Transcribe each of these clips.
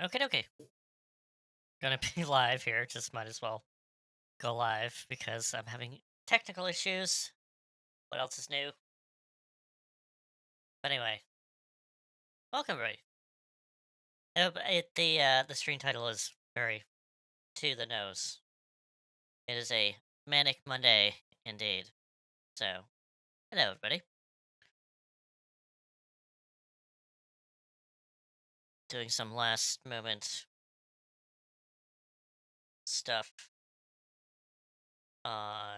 Okay. Gonna be live here. Just might as well go live because I'm having technical issues. What else is new? But anyway, welcome, everybody. The stream title is very to the nose. It is a manic Monday indeed. So, hello, everybody. Doing some last moment stuff on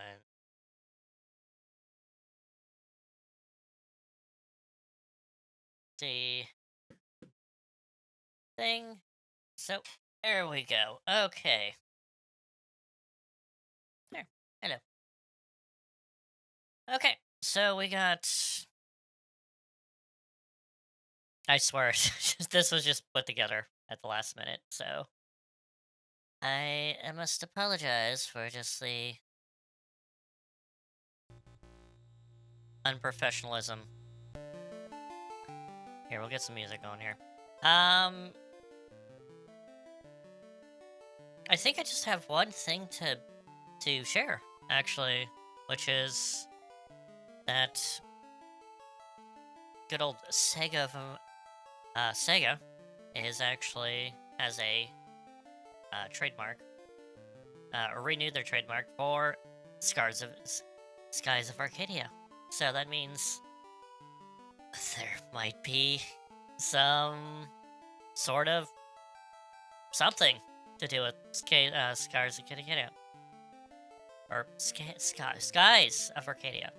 the thing. So, there we go. Okay. There. Hello. Okay. So we got. I swear, this was just put together at the last minute. So I must apologize for just the unprofessionalism. Here, we'll get some music on here. I think I just have one thing to share, actually, which is that good old Sega from Sega is actually has a trademark, renewed their trademark for Skies of Arcadia. So that means there might be some sort of something to do with Skies of Arcadia. Or Skies of Arcadia.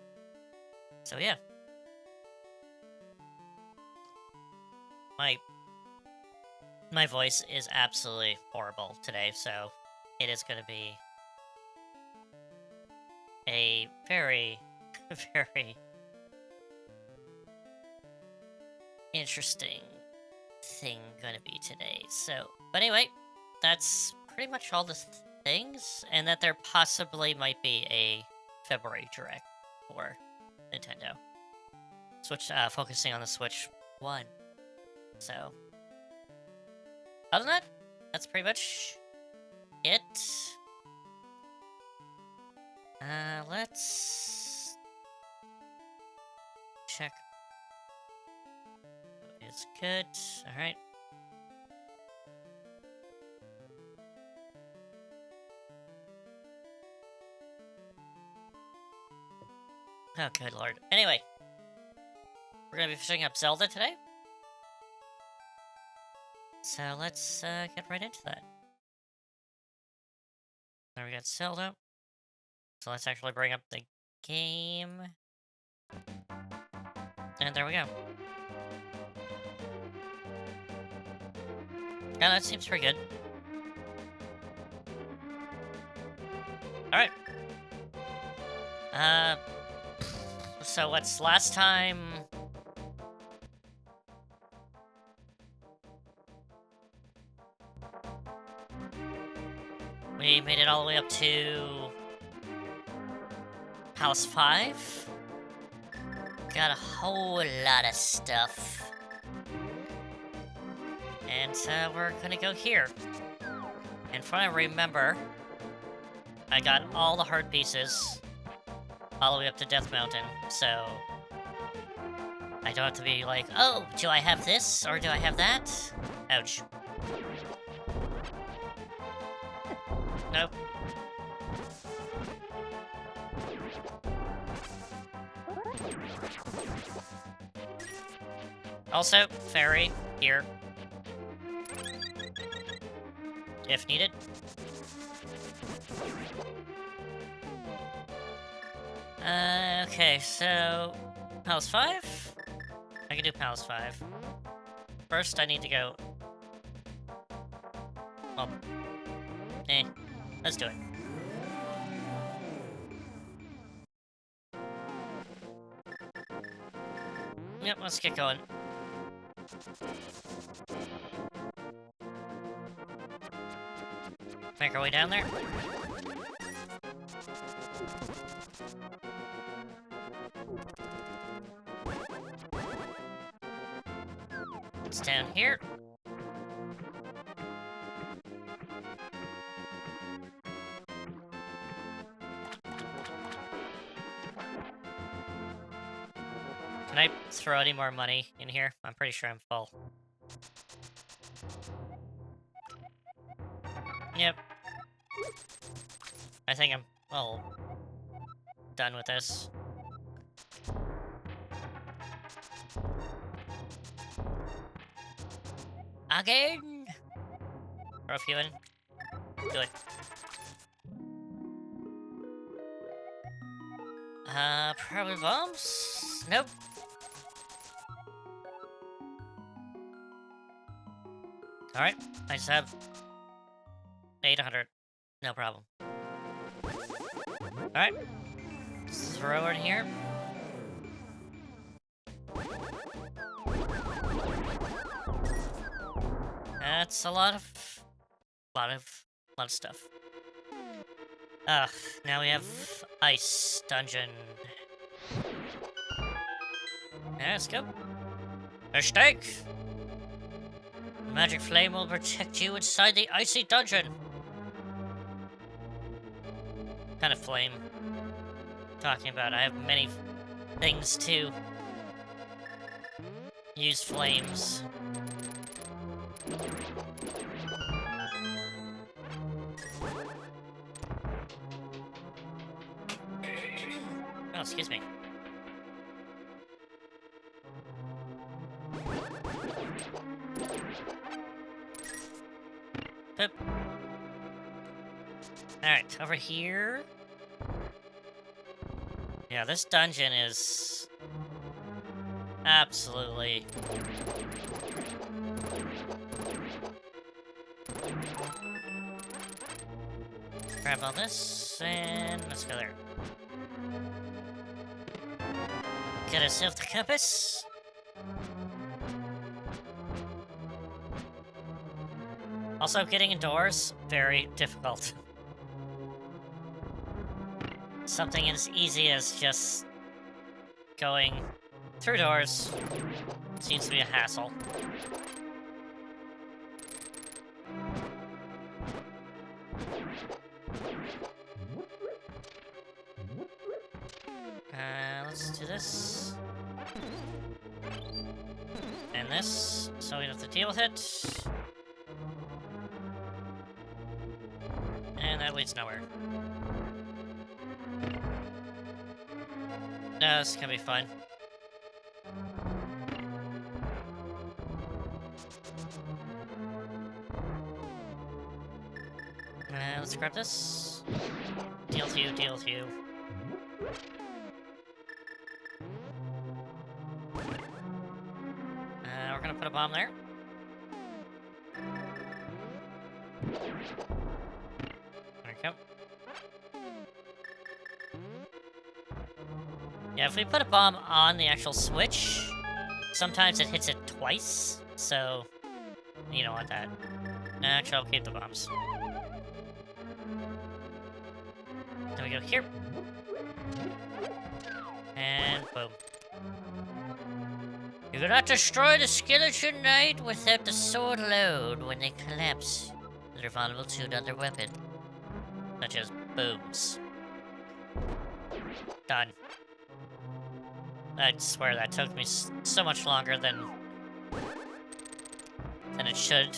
So yeah. My voice is absolutely horrible today, so it is going to be a very, very interesting thing going to be today. So, but anyway, that's pretty much all the things, and that there possibly might be a February Direct for Nintendo. Switch, focusing on the Switch 1. So, other than that, that's pretty much it. Let's check. It's good. All right. Oh, good lord. Anyway, we're gonna be finishing up Zelda today. So let's get right into that. There we got Zelda. So let's actually bring up the game. And there we go. Yeah, that seems pretty good. Alright. So what's last time? We made it all the way up to House 5. Got a whole lot of stuff. And we're gonna go here. And from what I remember, I got all the heart pieces all the way up to Death Mountain, so I don't have to be like, oh, do I have this or do I have that? Ouch. Nope. Also, fairy here. If needed. Okay, so Palace 5? I can do Palace 5. First, I need to go... Well... let's do it. Yep, let's get going. Make our way down there. It's down here. Can I throw any more money in here? I'm pretty sure I'm full. Yep. I think I'm all done with this. Again! Throw a few in. Do it. Probably bombs? Nope. Alright, I just have 800. No problem. Alright. Throw it in here. That's a lot of stuff. Now we have ice dungeon. Yeah, let's go. Mistake! The magic flame will protect you inside the icy dungeon. What kind of flame? Talking about, I have many things to use flames. Oh, excuse me. Boop. Alright, over here. Yeah, this dungeon is absolutely grab all this and let's go there. Get ourselves the compass. Also, getting indoors, very difficult. Something as easy as just going through doors seems to be a hassle. Let's do this. And this, so we don't have to deal with it. And that leads nowhere. No, this is gonna be fun. Let's grab this. Deal with you, deal with you. We're gonna put a bomb there. There we go. Yeah, if we put a bomb on the actual switch, sometimes it hits it twice, so you don't want that. Actually, I'll keep the bombs. Then we go here. And boom. You cannot destroy the skeleton knight without the sword load. When they collapse, they're vulnerable to another weapon, such as booms. Done. I swear that took me so much longer than it should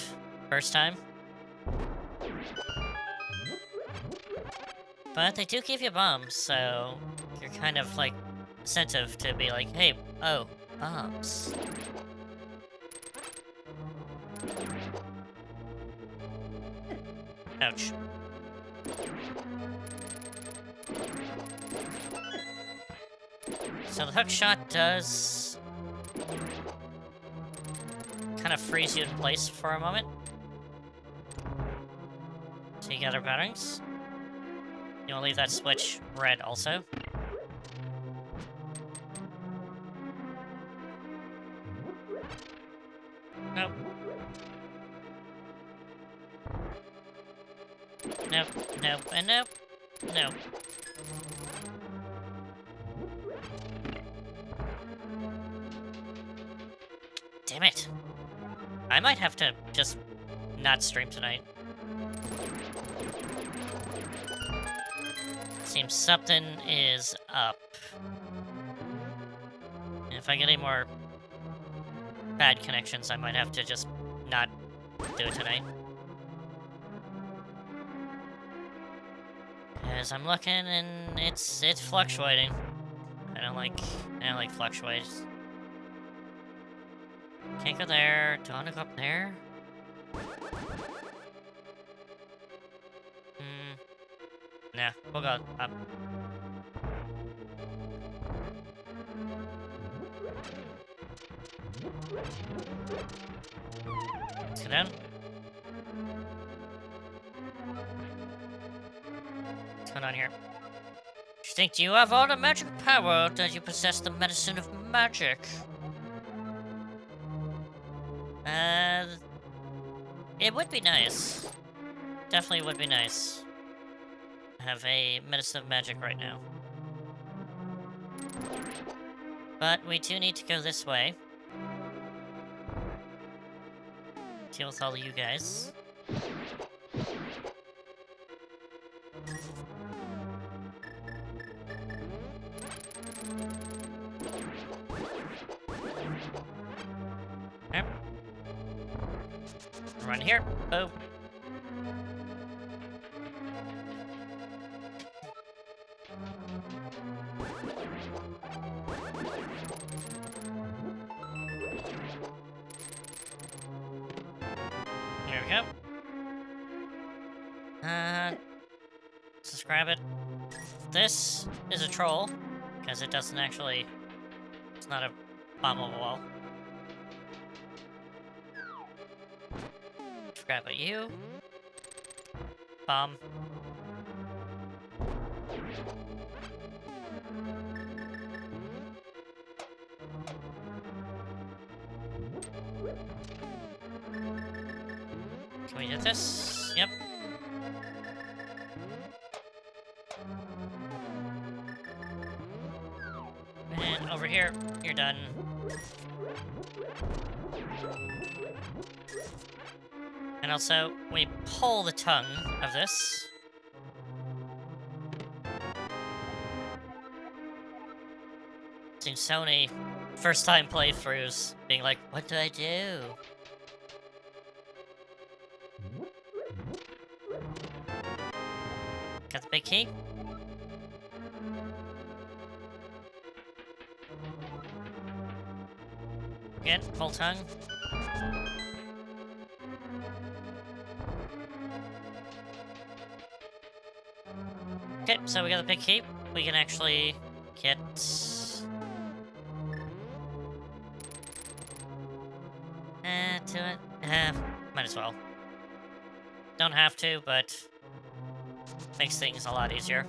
first time. But they do give you bombs, so you're kind of like incentive to be like, hey, oh, bombs. Ouch. So the hook shot does kind of freeze you in place for a moment. So you gather patterns. You want to leave that switch red also. Nope. Nope, nope, and nope, nope. Damn it. I might have to just not stream tonight. Seems something is up. If if I get any more bad connections, I might have to just not do it tonight. Because I'm looking and it's fluctuating. I don't like fluctuates. Can't go there. Do I want to go up there? Nah, we'll go up. Let's go down. What's going on here? Do you have all the magic power? Does you possess the medicine of magic? It would be nice. Definitely would be nice. I have a medicine of magic right now. But we do need to go this way. Deal with all of you guys. Yep. Run here. Oh. There we go. Let's just grab it. This is a troll, because it doesn't actually... It's not a bombable wall. Forgot about you. Bomb. Can we do this? Yep. And over here, you're done. And also, we pull the tongue of this. Seen so many first-time playthroughs being like, what do I do? Got the big key? Again, full tongue. Okay, so we got the big key. We can actually get... to it. Might as well. Don't have to, but makes things a lot easier.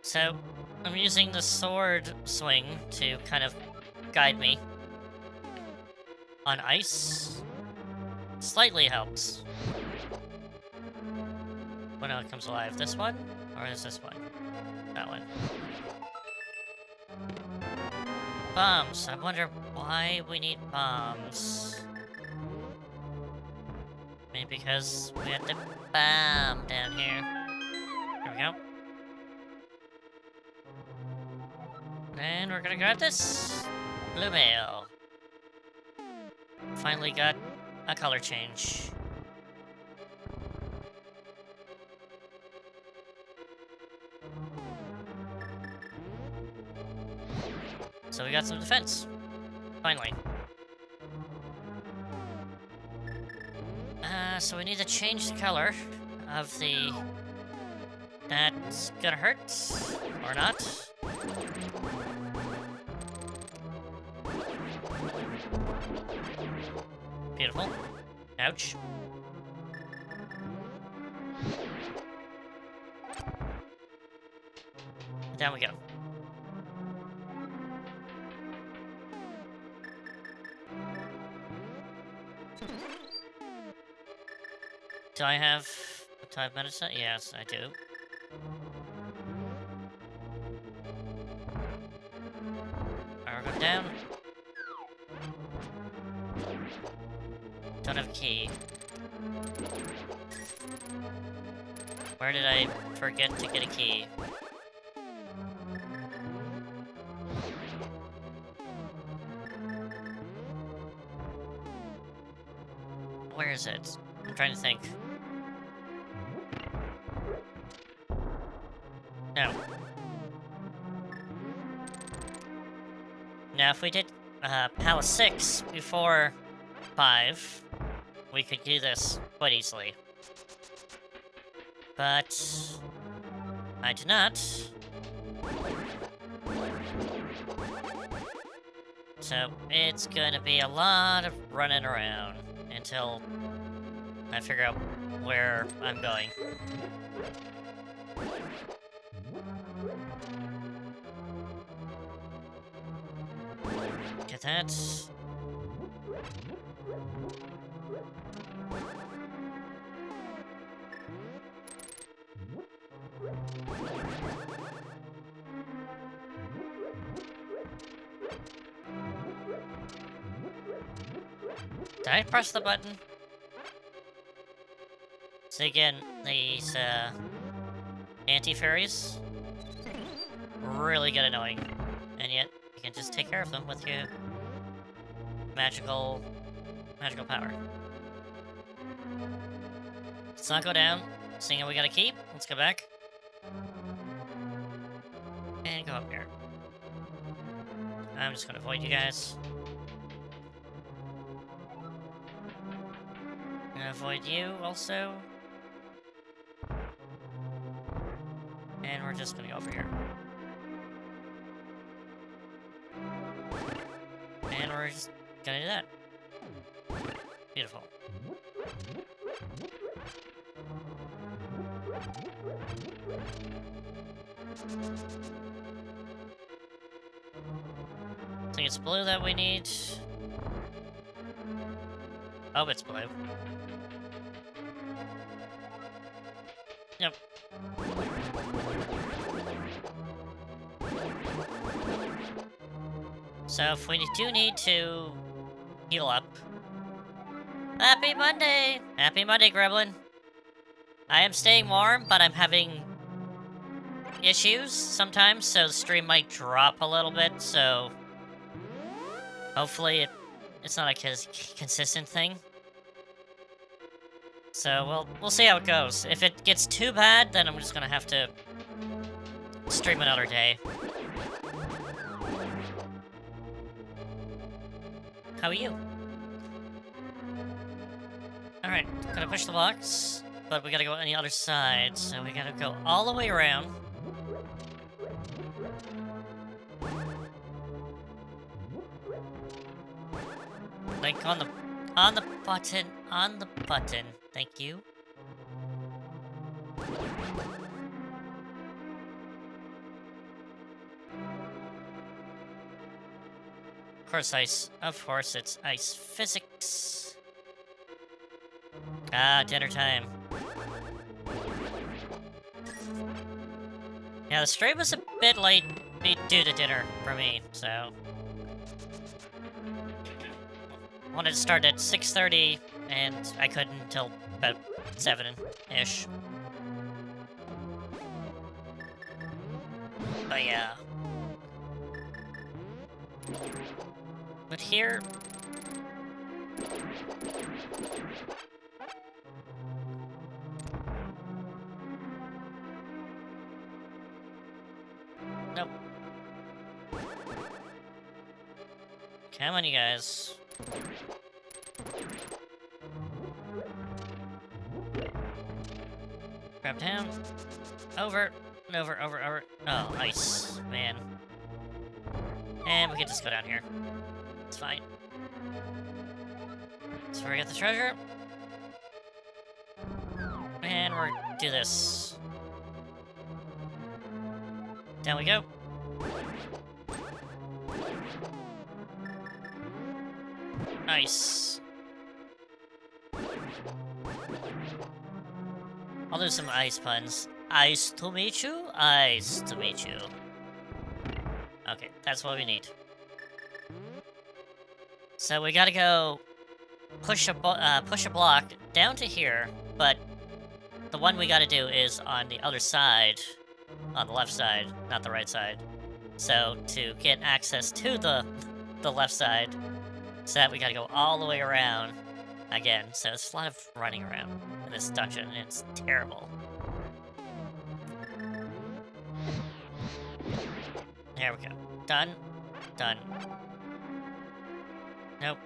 So, I'm using the sword swing to kind of guide me on ice. Slightly helps. When it comes alive, this one? Or is this one? That one. Bombs. I wonder why we need bombs. Maybe because we had to bomb down here. There we go. And we're gonna grab this. Blue mail. Finally got a color change. So we got some defense. Finally. So we need to change the color of the... That's gonna hurt. Or not. Beautiful. Ouch. Down we go. Do I have a type medicine? Yes, I do. Alright, go down. Don't have a key. Where did I forget to get a key? Where is it? I'm trying to think. No. Now, if we did Palace 6 before 5, we could do this quite easily. But I did not. So it's gonna be a lot of running around until I figure out where I'm going. Get that. Did I press the button? So again, these anti-fairies really get annoying, and yet you can just take care of them with your magical power. Let's not go down, seeing how we got a key. Let's go back. And go up here. I'm just gonna avoid you guys. Gonna avoid you also. And we're just gonna go over here. And we're just gonna do that. Beautiful. I think it's blue that we need. Oh, it's blue. Yep. So if we do need to heal up. Happy Monday! Happy Monday, Gremlin. I am staying warm, but I'm having issues sometimes, so the stream might drop a little bit, so hopefully it's not a consistent thing. So we'll see how it goes. If it gets too bad, then I'm just gonna have to stream another day. How are you? Alright, gonna push the blocks, but we gotta go on the other side, so we gotta go all the way around. Like on the button, thank you. Of course it's ice physics. Ah, dinner time. Yeah, the stream was a bit late due to dinner for me, so wanted to start at 6:30, and I couldn't until about 7-ish. But yeah. But here... Nope. Come on, you guys. Grab down. Over. And over. Oh, ice. Man. And we can just go down here. It's fine. So we get the treasure. And we're do this. Down we go. Nice. I'll do some ice puns. Ice to meet you? Ice to meet you. Okay, that's what we need. So we gotta go push a block down to here, but the one we gotta do is on the other side, on the left side, not the right side. So to get access to the left side, so that we gotta go all the way around again. So it's a lot of running around in this dungeon, and it's terrible. There we go. Done. Done. Nope.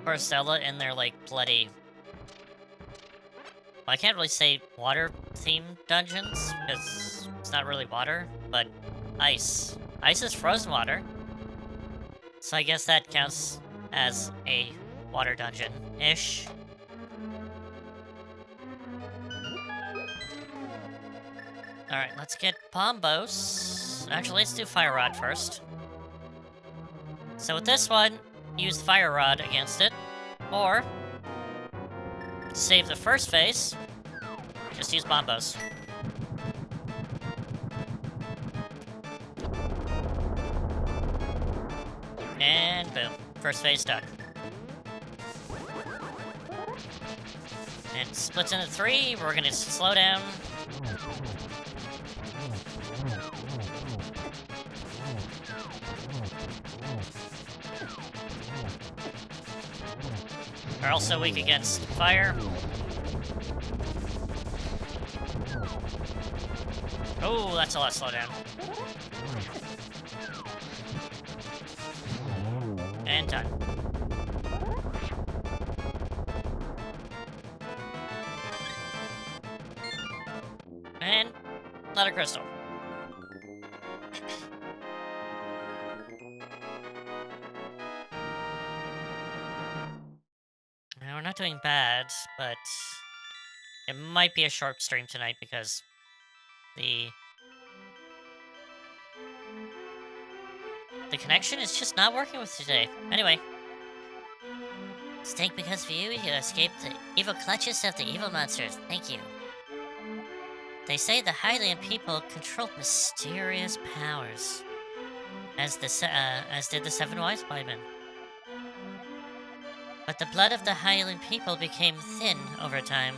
Or Zelda in their, like, bloody... Well, I can't really say water-themed dungeons, because it's not really water, but ice. Ice is frozen water. So I guess that counts as a water dungeon-ish. Alright, let's get Bombos. Actually, let's do Fire Rod first. So with this one, use Fire Rod against it. Or, to save the first phase, just use Bombos. And boom. First phase done. And it splits into 3. We're gonna slow down. Are also weak against fire. Oh, that's a lot of slowdown. And done. And letter crystal. Now, we're not doing bad, but it might be a short stream tonight because the connection is just not working with today. Anyway. Stink because of you escaped the evil clutches of the evil monsters. Thank you. They say the Highland people control mysterious powers, as did the 7 wise men. But the blood of the Highland people became thin over time.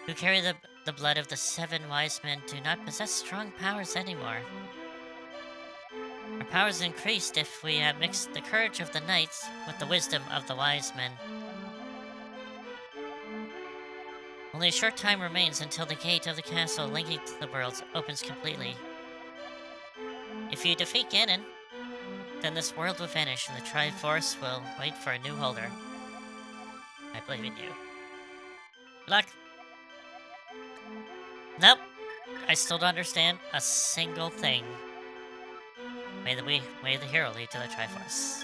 Who carry the blood of the 7 wise men do not possess strong powers anymore. Our powers increased if we mixed the courage of the knights with the wisdom of the wise men. Only a short time remains until the gate of the castle linking to the worlds opens completely. If you defeat Ganon, then this world will vanish and the Triforce will wait for a new holder. I believe in you. Luck! Nope. I still don't understand a single thing. May the hero lead to the Triforce.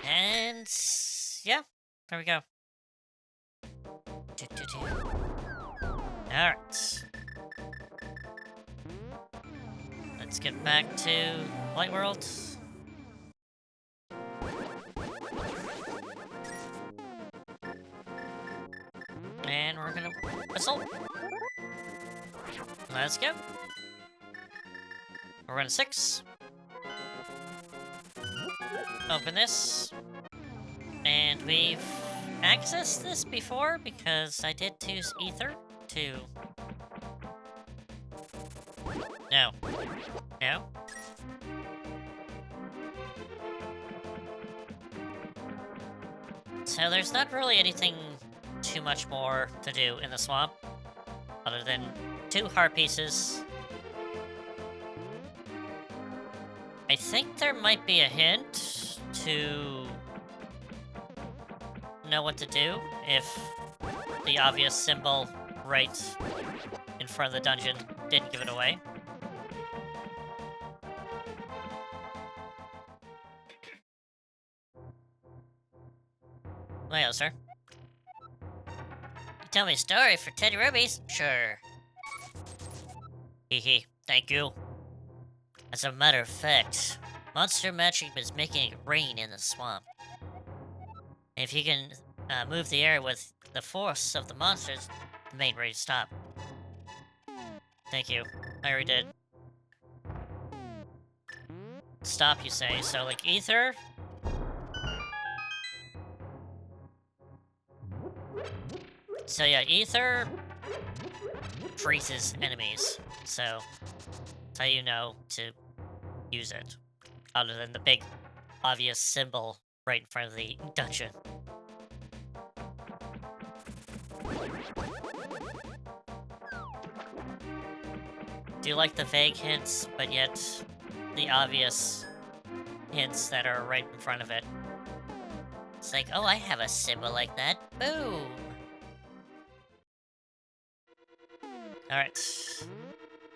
And yeah, there we go. Alright. Let's get back to Light World. And we're gonna whistle. Let's go. We're running 6. Open this. And we've accessed this before because I did use Ether to... No. No. So there's not really anything too much more to do in the swamp, other than 2 heart pieces. I think there might be a hint to know what to do if the obvious symbol right in front of the dungeon didn't give it away. Well, sir. You tell me a story for 10 rubies? Sure. Hehe, thank you. As a matter of fact, monster magic is making it rain in the swamp. If you can move the air with the force of the monsters, the main rain stop. Thank you. I already did. stop, you say. So, like, ether. So, yeah, ether freezes enemies. So, that's how you know to use it. Other than the big, obvious symbol right in front of the dungeon. Do you like the vague hints, but yet the obvious hints that are right in front of it? It's like, oh, I have a symbol like that. Boom! Alright.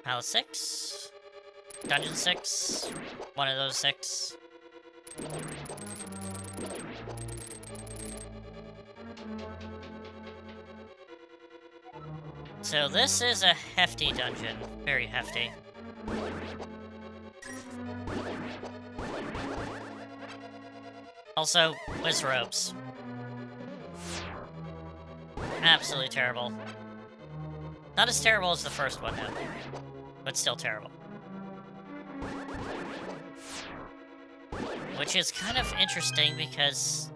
Palace 6. Dungeon 6. One of those 6. So this is a hefty dungeon. Very hefty. Also, whiz robes. Absolutely terrible. Not as terrible as the first one, though. But still terrible. Which is kind of interesting because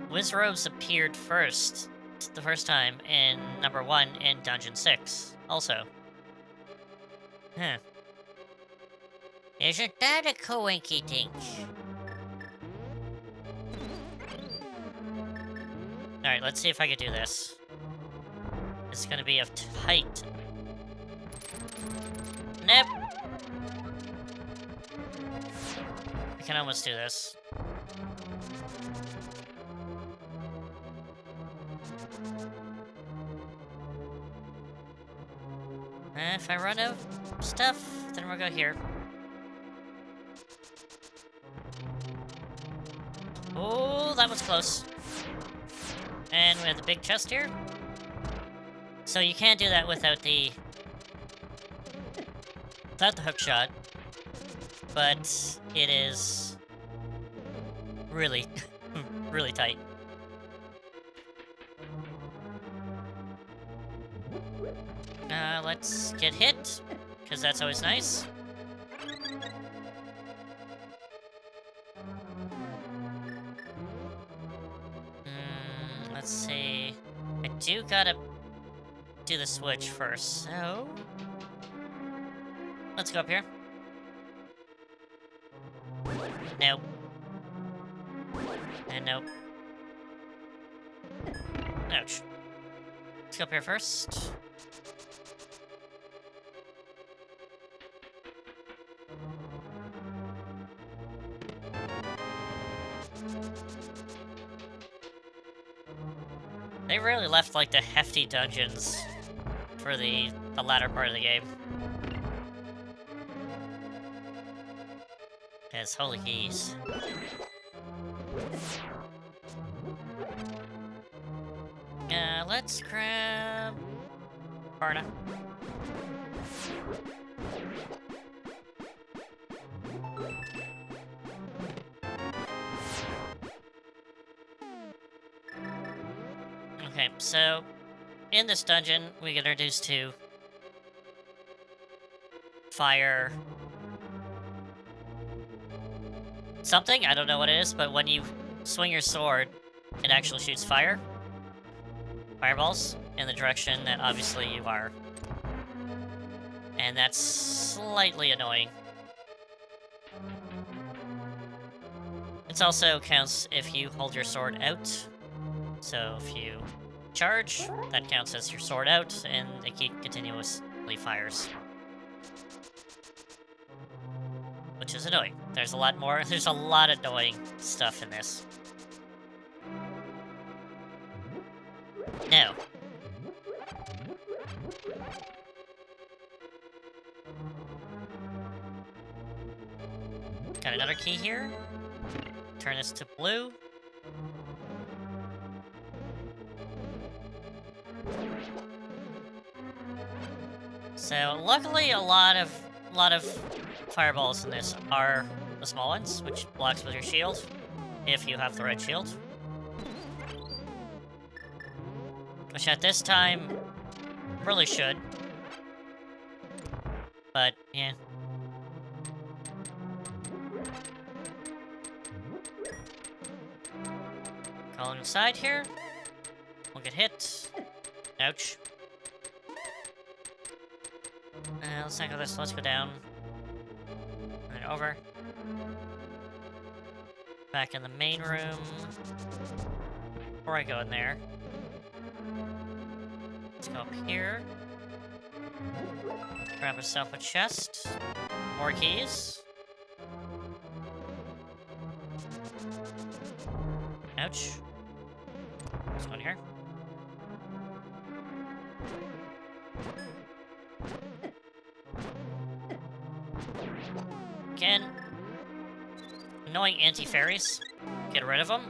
whiz robes appeared first, the first time, in number 1 in Dungeon 6, also. Huh. Isn't that a coinky dink? Alright, let's see if I can do this. It's gonna be a tight. Nope. I can almost do this. If I run out of stuff, then we'll go here. Oh, that was close. And we have the big chest here. So you can't do that without the hook shot. But it is really, really tight. Let's get hit, because that's always nice. Let's see. I do gotta do the switch first, so let's go up here. Nope. And nope. Ouch. Let's go up here first. They really left, like, the hefty dungeons for the latter part of the game. As holy keys. Let's grab Barna. Okay, so in this dungeon, we get introduced to fire something. I don't know what it is, but when you swing your sword, it actually shoots fireballs in the direction that obviously you are. And that's slightly annoying. It also counts if you hold your sword out. So if you charge, that counts as your sword out, and it continuously fires. Which is annoying. There's a lot of annoying stuff in this. No. Got another key here. Turn this to blue. So luckily, a lot of fireballs in this are the small ones, which blocks with your shield, if you have the red shield. Which at this time really should. But yeah. Going inside here. We'll get hit. Ouch. Let's not go this. Let's go down. And over. Back in the main room. Before I go in there. Let's go up here. Grab myself a chest. More keys. Ouch. This one here. Again. Annoying anti-fairies. Get rid of them.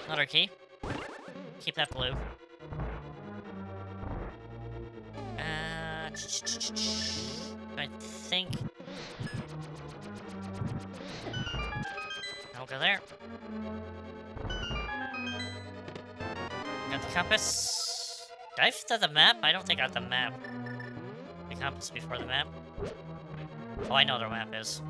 Another key. Keep that blue. I think... I'll go there. Got the compass. Did I have to the map? I don't think I got the map. The compass before the map. Oh, I know where the map is.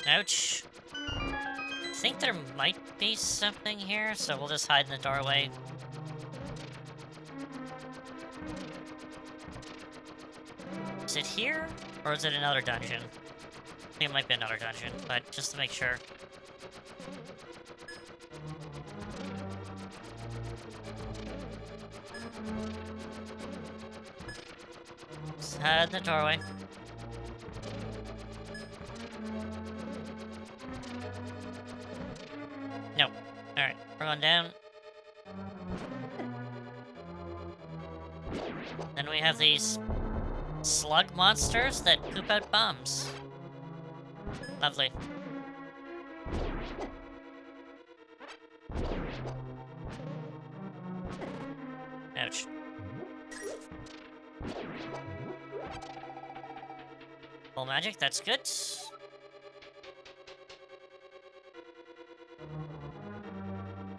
Ouch. I think there might be something here, so we'll just hide in the doorway. Is it here? Or is it another dungeon? I think it might be another dungeon, but just to make sure. Just hide in the doorway. No. Alright, we're going down. Then we have these slug monsters that poop out bombs. Lovely. Ouch. Full magic, that's good.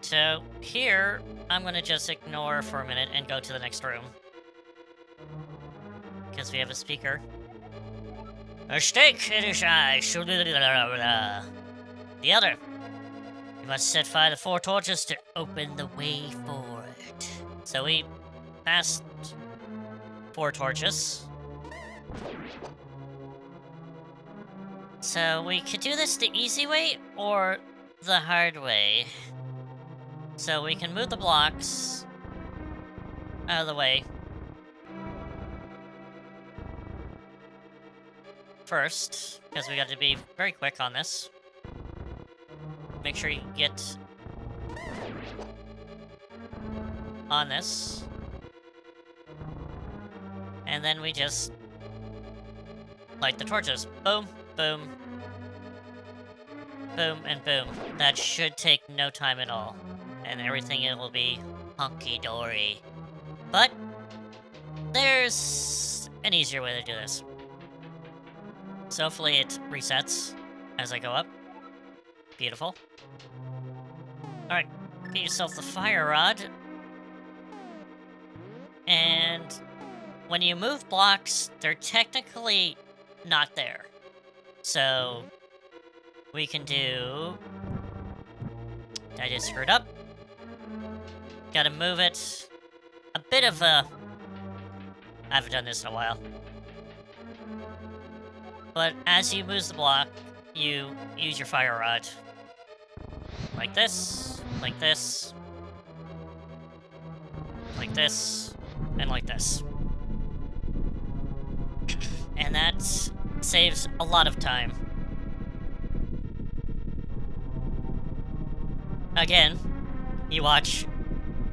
So, here, I'm gonna just ignore for a minute and go to the next room. Because we have a speaker. A stake, it is I. The other. You must set fire to 4 torches to open the way forward. So we passed 4 torches. So we could do this the easy way or the hard way. So we can move the blocks out of the way first, because we got to be very quick on this. Make sure you get on this. And then we just light the torches. Boom, boom, boom, and boom. That should take no time at all. And everything it will be hunky-dory. But there's an easier way to do this. So hopefully it resets as I go up. Beautiful. Alright, get yourself the fire rod. And when you move blocks, they're technically not there. So we can do... I just screwed up. Gotta move it. A bit of a... I haven't done this in a while. But as you move the block, you use your fire rod. Like this, like this, like this, and like this. And that saves a lot of time. Again, you watch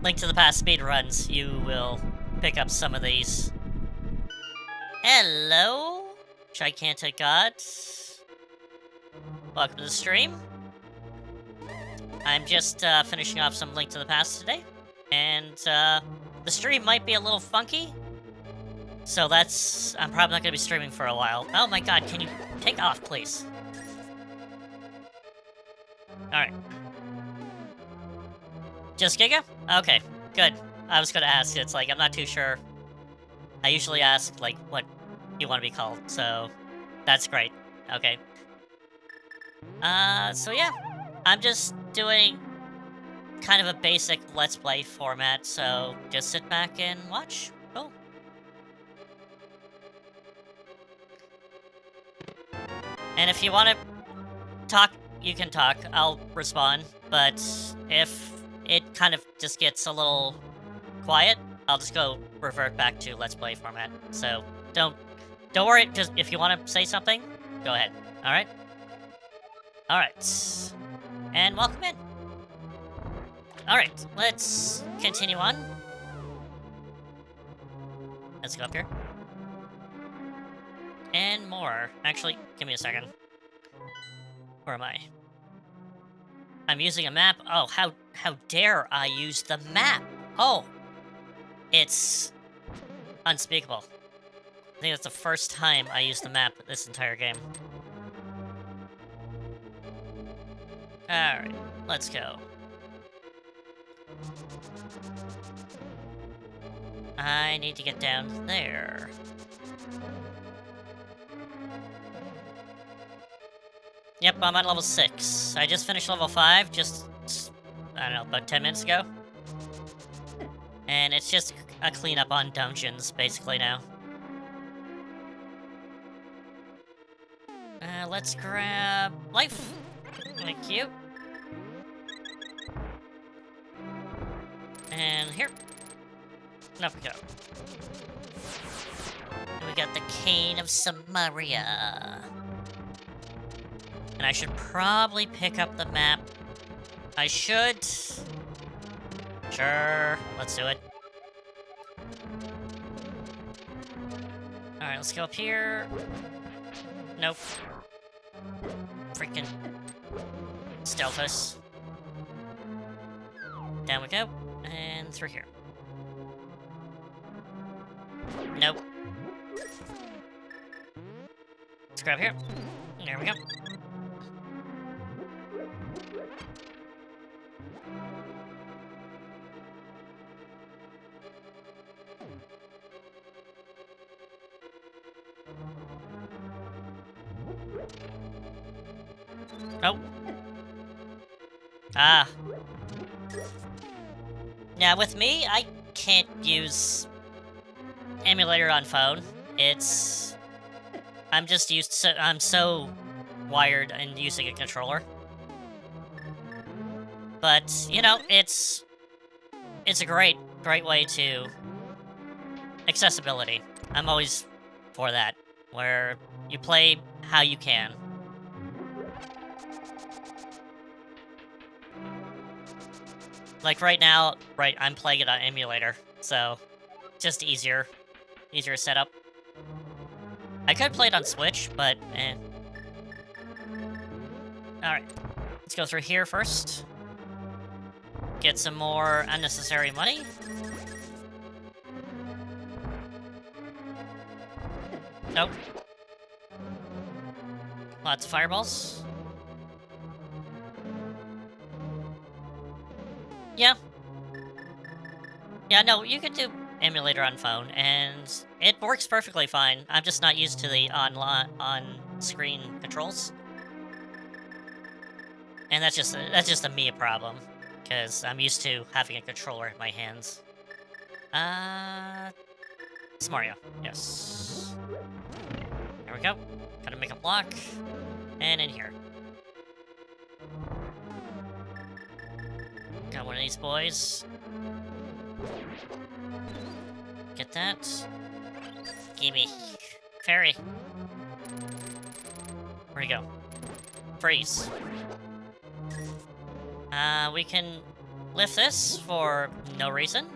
Link to the Past speedruns, you will pick up some of these. Hello, Gigantic God. Welcome to the stream. I'm just finishing off some Link to the Past today, and the stream might be a little funky, so that's... I'm probably not going to be streaming for a while. Oh my god, can you take off, please? Alright. Just Giga? Okay, good. I was going to ask, it's like, I'm not too sure. I usually ask, like, what you want to be called, so that's great. Okay. So yeah. I'm just doing kind of a basic Let's Play format, so just sit back and watch. Cool. And if you want to talk, you can talk. I'll respond. But if it kind of just gets a little quiet, I'll just go revert back to Let's Play format. So don't worry. Just if you want to say something, go ahead. All right. All right. And welcome in. All right. Let's continue on. Let's go up here. And more. Actually, give me a second. Where am I? I'm using a map. Oh, how dare I use the map? Oh, it's unspeakable. I think that's the first time I used the map this entire game. Alright, let's go. I need to get down there. Yep, I'm at level 6. I just finished level 5 just, I don't know, about 10 minutes ago. And it's just a cleanup on dungeons, basically, now. Let's grab life. Thank you. And here. And up we go. And we got the Cane of Samaria. And I should probably pick up the map. I should. Sure, let's do it. Alright, let's go up here. Nope. Freaking stealth us. Down we go. And through here. Nope. Let's grab here. There we go. Oh. Ah. Now, with me, I can't use emulator on phone. I'm just used to... I'm so wired in using a controller. But, you know, it's a great way to... accessibility. I'm always for that. Where you play how you can. Like right now, I'm playing it on emulator, so just easier setup. I could play it on Switch, but eh. Alright, let's go through here first. Get some more unnecessary money. Nope. Lots of fireballs. Yeah. Yeah, no, you could do emulator on phone, and it works perfectly fine. I'm just not used to the on-screen controls. And that's just a me problem, because I'm used to having a controller in my hands. It's Mario. Yes. There we go. Gotta make a block. And in here. Got one of these boys. Get that. Gimme. Fairy. Where'd he go? Freeze. We can lift this for no reason.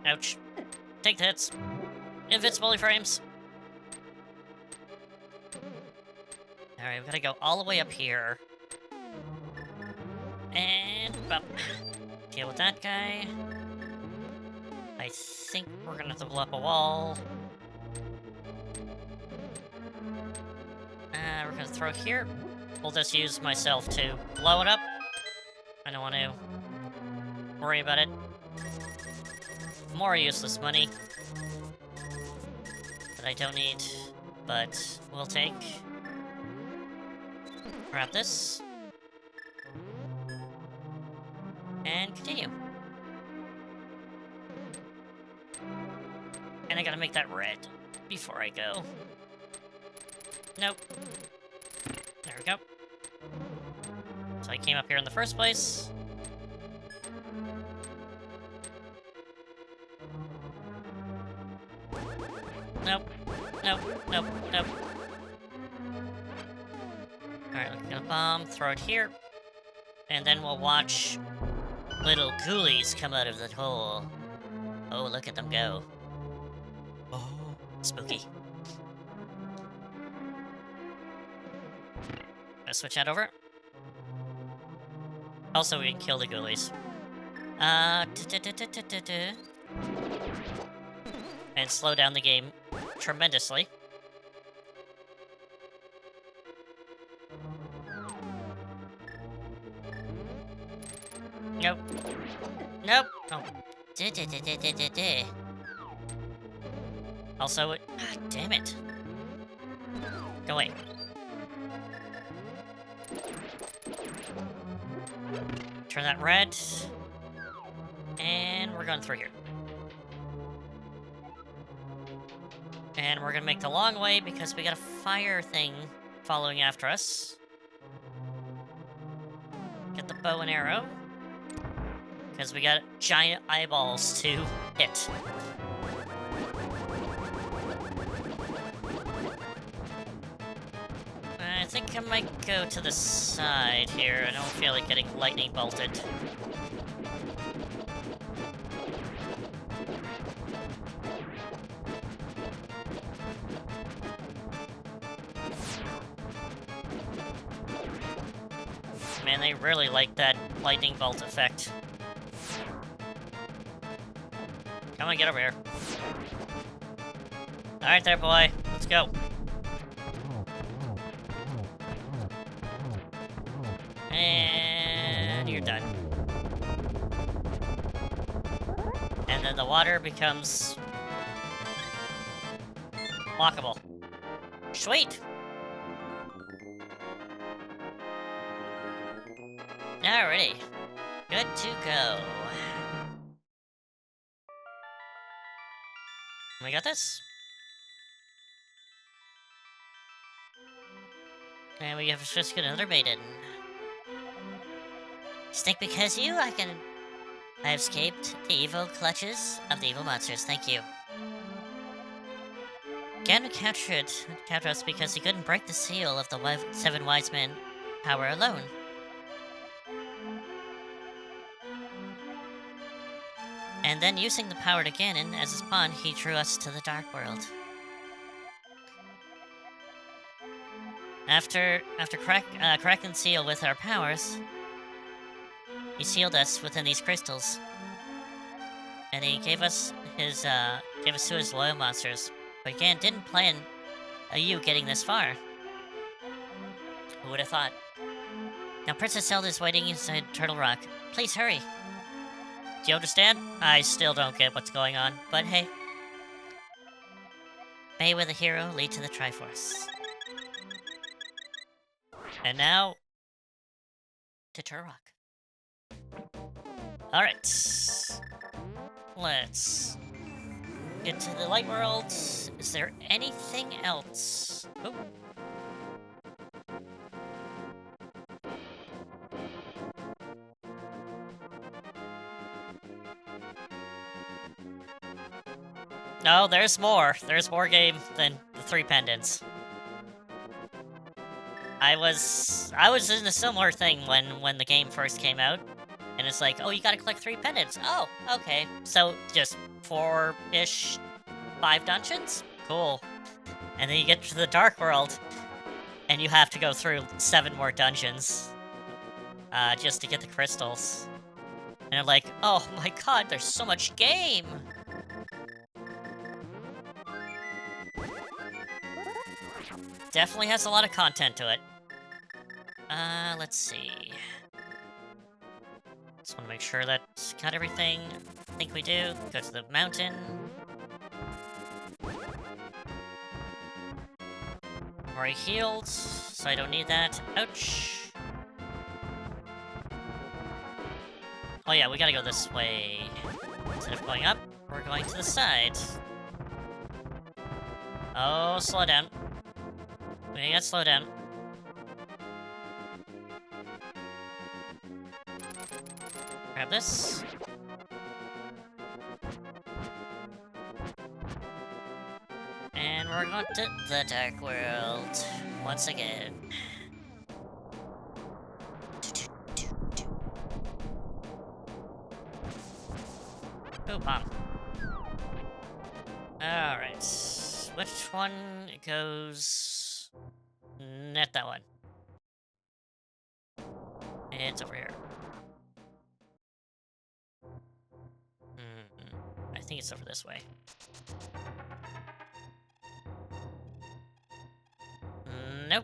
Ouch. Take the hits. Invincibility frames. Alright, we gotta go all the way up here. And up. Deal with that guy. I think we're gonna have to blow up a wall. We're gonna throw here. We'll just use myself to blow it up. I don't want to worry about it. more useless money that I don't need, but we'll take. Grab this. And continue. And I gotta make that red before I go. Nope. There we go. So I came up here in the first place. Nope. Nope. Nope. Nope. Alright, let's get a bomb, throw it here. And then we'll watch little ghoulies come out of that hole. Oh, look at them go. Oh, spooky. Let's switch that over. Also, we can kill the ghoulies. And slow down the game tremendously. Nope. Nope. Oh. Also, God damn it. Go away. Turn that red. And we're going through here. And we're gonna make the long way because we got a fire thing following after us. Get the bow and arrow. Because we got giant eyeballs to hit. I think I might go to the side here. I don't feel like getting lightning bolted. Man, they really like that lightning bolt effect. Come on, get over here. Alright there, boy. Let's go. And you're done. And then the water becomes walkable. Sweet! Alrighty. Good to go. We got this. And we have just got another maiden. Think because you, I have escaped the evil clutches of the evil monsters. Thank you. Ganon captured us because he couldn't break the seal of the seven wise men power alone. And then using the power to Ganon as his pawn, he drew us to the Dark World. After cracking the seal with our powers, he sealed us within these crystals, and he gave us to his loyal monsters. But Ganon didn't plan you getting this far. Who would have thought? Now Princess Zelda is waiting inside Turtle Rock. Please hurry. Do you understand? I still don't get what's going on, but hey. May with a hero lead to the Triforce. And now to Turtle Rock. Alright. Let's get to the light world. Is there anything else? Oh. No, there's more. There's more game than the 3 pendants. I was in a similar thing when the game first came out. And it's like, oh, you gotta collect 3 pendants. Oh, okay. So, just 4-ish, 5 dungeons? Cool. And then you get to the Dark World, and you have to go through 7 more dungeons. Just to get the crystals. And I'm like, oh my god, there's so much game! Definitely has a lot of content to it. Let's see. Just want to make sure that's got everything. I think we do. Go to the mountain. I'm already healed, so I don't need that. Ouch. Oh yeah, we gotta go this way. Instead of going up, we're going to the side. Oh, slow down. We gotta slow down. Grab this. And we're going to the Dark World once again. Oh, bomb. Alright. Which one goes... Not that one. It's over here. I think it's over this way. Nope.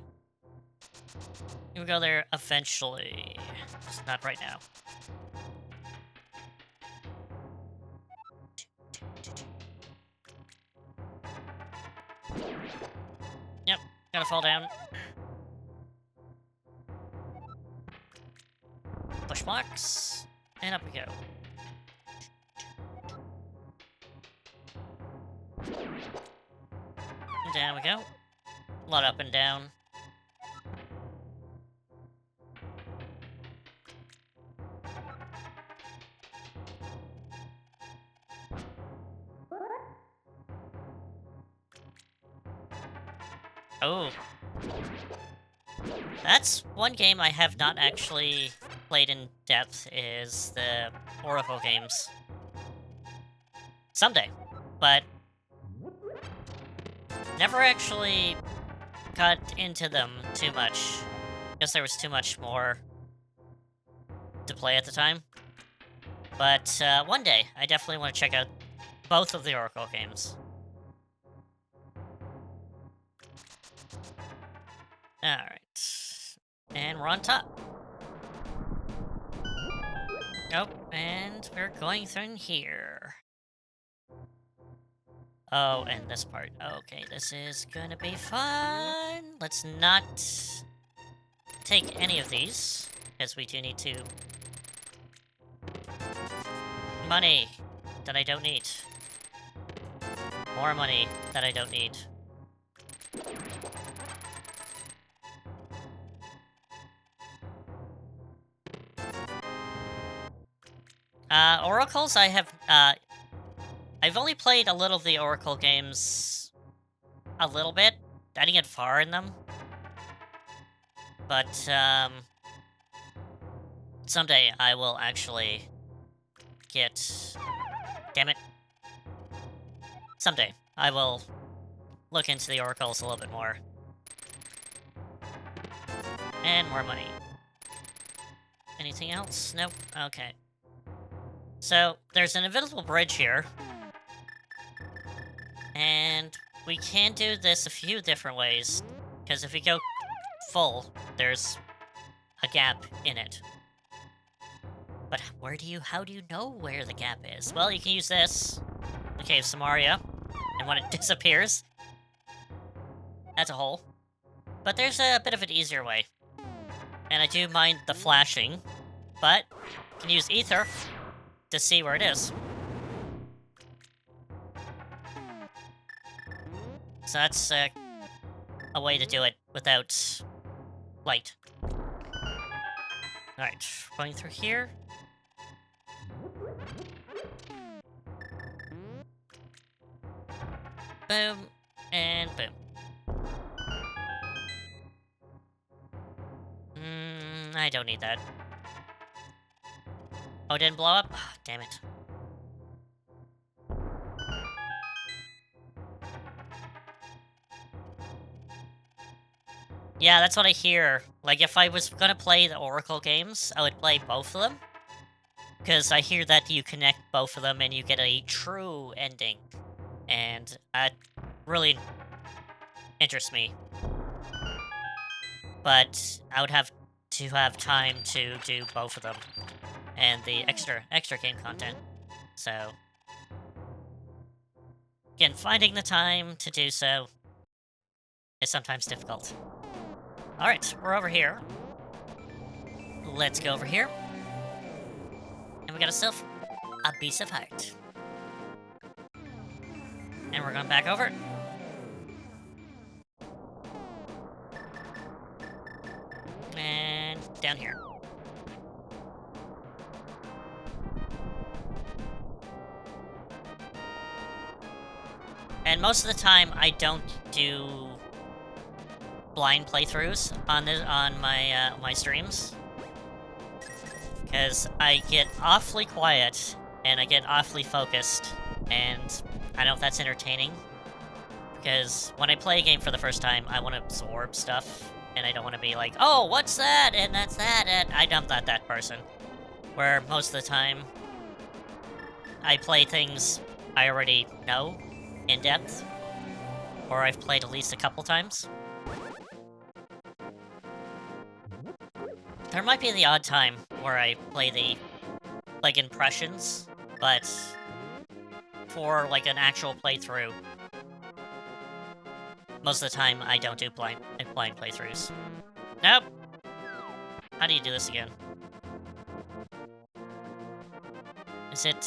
We'll go there eventually. Just not right now. Yep, gotta fall down. Push blocks, and up we go. And down we go. A lot up and down. Oh. That's one game I have not actually played in depth, is the Oracle games. Someday. But never actually got into them too much. Guess there was too much more to play at the time. But one day, I definitely want to check out both of the Oracle games. Alright. And we're on top. Oh, and we're going through here. Oh, and this part. Okay, this is gonna be fun. Let's not take any of these, because we do need to... Money that I don't need. More money that I don't need. Oracles, I have, I've only played a little of the Oracle games. A little bit. I didn't get far in them. But, someday I will actually get... Damn it. Someday I will look into the Oracles a little bit more. And more money. Anything else? Nope. Okay. So, there's an invisible bridge here. And we can do this a few different ways. Because if we go full, there's a gap in it. But how do you know where the gap is? Well, you can use this. The Cave Samaria. And when it disappears, that's a hole. But there's a bit of an easier way. And I do mind the flashing. But, you can use Ether to see where it is. So that's a way to do it without light. Alright, going through here. Boom, and boom. I don't need that. Oh, it didn't blow up? Oh, damn it. Yeah, that's what I hear. Like, if I was gonna play the Oracle games, I would play both of them. Because I hear that you connect both of them and you get a true ending. And that really interests me. But I would have to have time to do both of them. and the extra game content. So, again, finding the time to do so is sometimes difficult. Alright, we're over here. Let's go over here. And we got ourselves a piece of heart. And we're going back over. And down here. And most of the time, I don't do blind playthroughs on my streams, because I get awfully quiet and I get awfully focused, and I don't know if that's entertaining. Because when I play a game for the first time, I want to absorb stuff, and I don't want to be like, "Oh, what's that?" and "That's that," and I'm not that person. Where most of the time, I play things I already know in depth, or I've played at least a couple times. There might be the odd time where I play the, like, impressions, but for, like, an actual playthrough, most of the time I don't do blind playthroughs. Nope! How do you do this again? Is it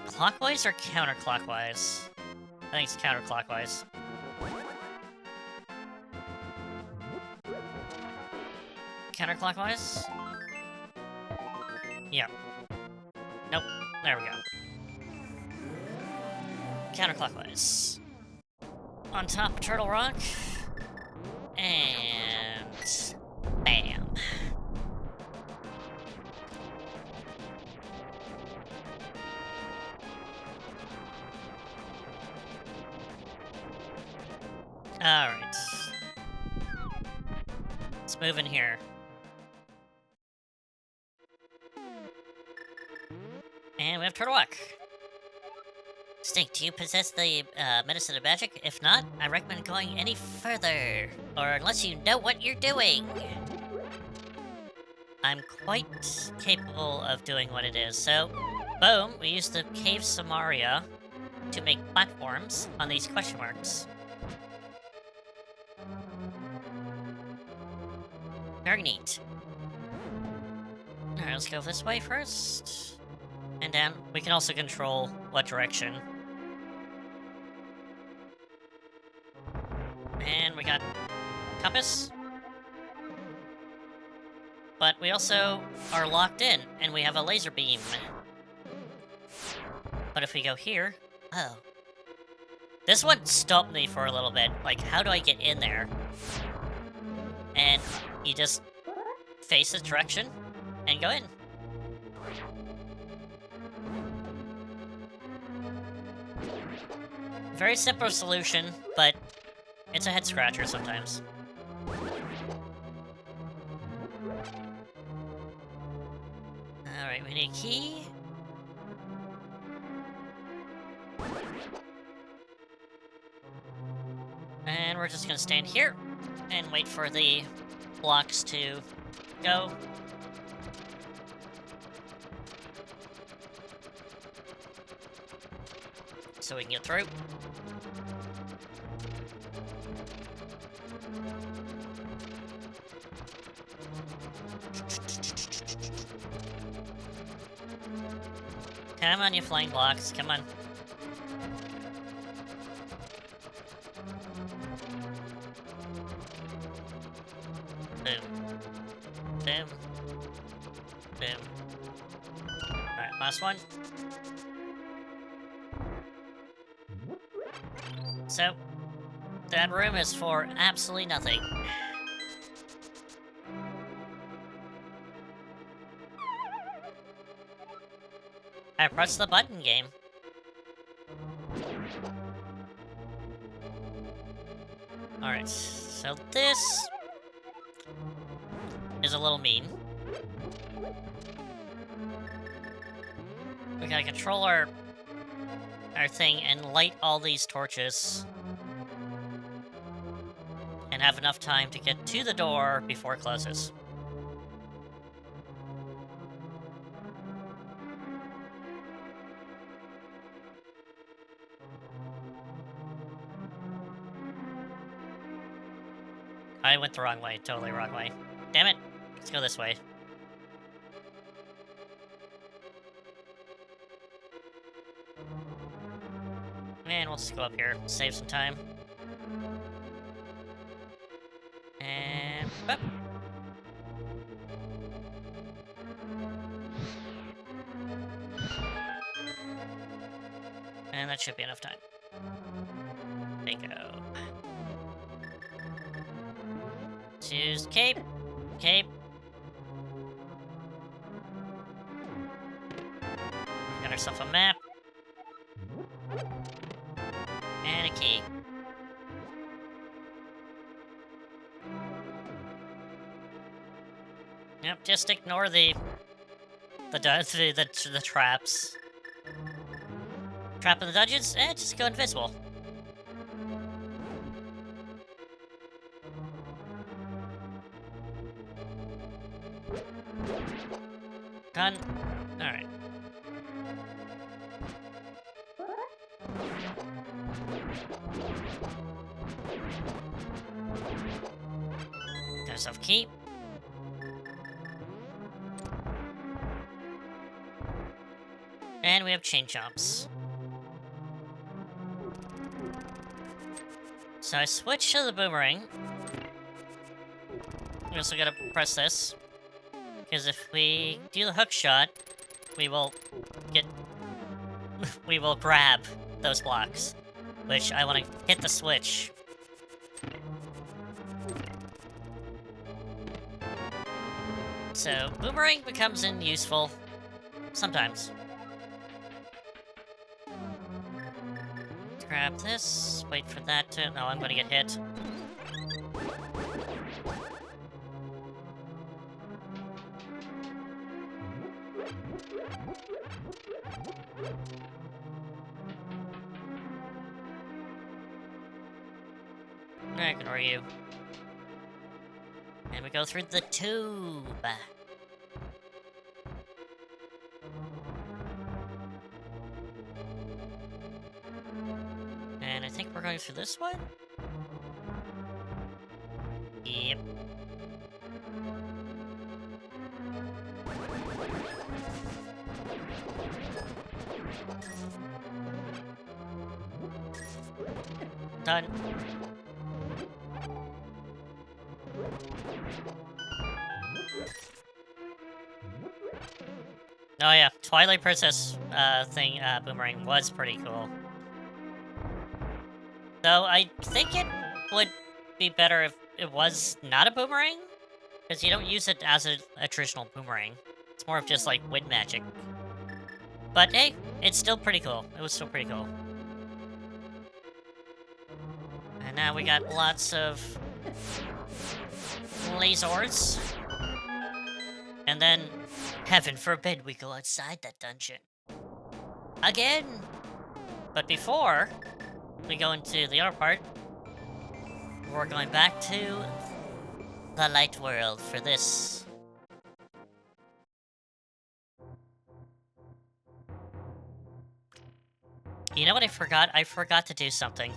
clockwise or counterclockwise? I think it's counterclockwise. Counterclockwise? Yeah. Nope. There we go. Counterclockwise. On top of Turtle Rock. And... bam. Alright. Let's move in here. And we have Turtle Rock. Stink, do you possess the medicine of magic? If not, I recommend going any further. Or unless you know what you're doing. I'm quite capable of doing what it is. So, boom, we use the Cave Samaria to make platforms on these question marks. Very neat. Alright, let's go this way first. And then we can also control what direction. And we got compass. But we also are locked in, and we have a laser beam. But if we go here... oh. This one stopped me for a little bit. Like, how do I get in there? And you just face the direction and go in. Very simple solution, but it's a head scratcher sometimes. Alright, we need a key. And we're just gonna stand here and wait for the blocks to go. So we can get through. Come on, you flying blocks. Come on. Boom. Boom. Boom. Alright, last one. So, that room is for absolutely nothing. I pressed the button, game. Alright, so this is a little mean. We gotta control our thing and light all these torches. And have enough time to get to the door before it closes. I went the wrong way. Totally wrong way. Damn it. Let's go this way. And we'll just go up here. Save some time. And... Up. And that should be enough time. Bingo. Choose cape. Cape. Got ourselves a map. And a key. Yep, just ignore the traps. Trap in the dungeons? Just go invisible. Done. Alright. Got ourselves a key. And we have chain jumps. So I switch to the boomerang. We also gotta press this. Because if we do the hook shot, we will get... we will grab those blocks. Which I want to hit the switch. So, boomerang becomes useful sometimes. Grab this, wait for that to... No, I'm gonna get hit. I ignore you. And we go through the tube. And I think we're going through this one? Yep. Done. Oh yeah, Twilight Princess boomerang was pretty cool. Though I think it would be better if it was not a boomerang, because you don't use it as a traditional boomerang. It's more of just like wind magic. But hey, it's still pretty cool. It was still pretty cool. And now we got lots of lasers. And then, heaven forbid, we go outside that dungeon. Again! But before we go into the other part, we're going back to the light world for this. You know what I forgot? I forgot to do something.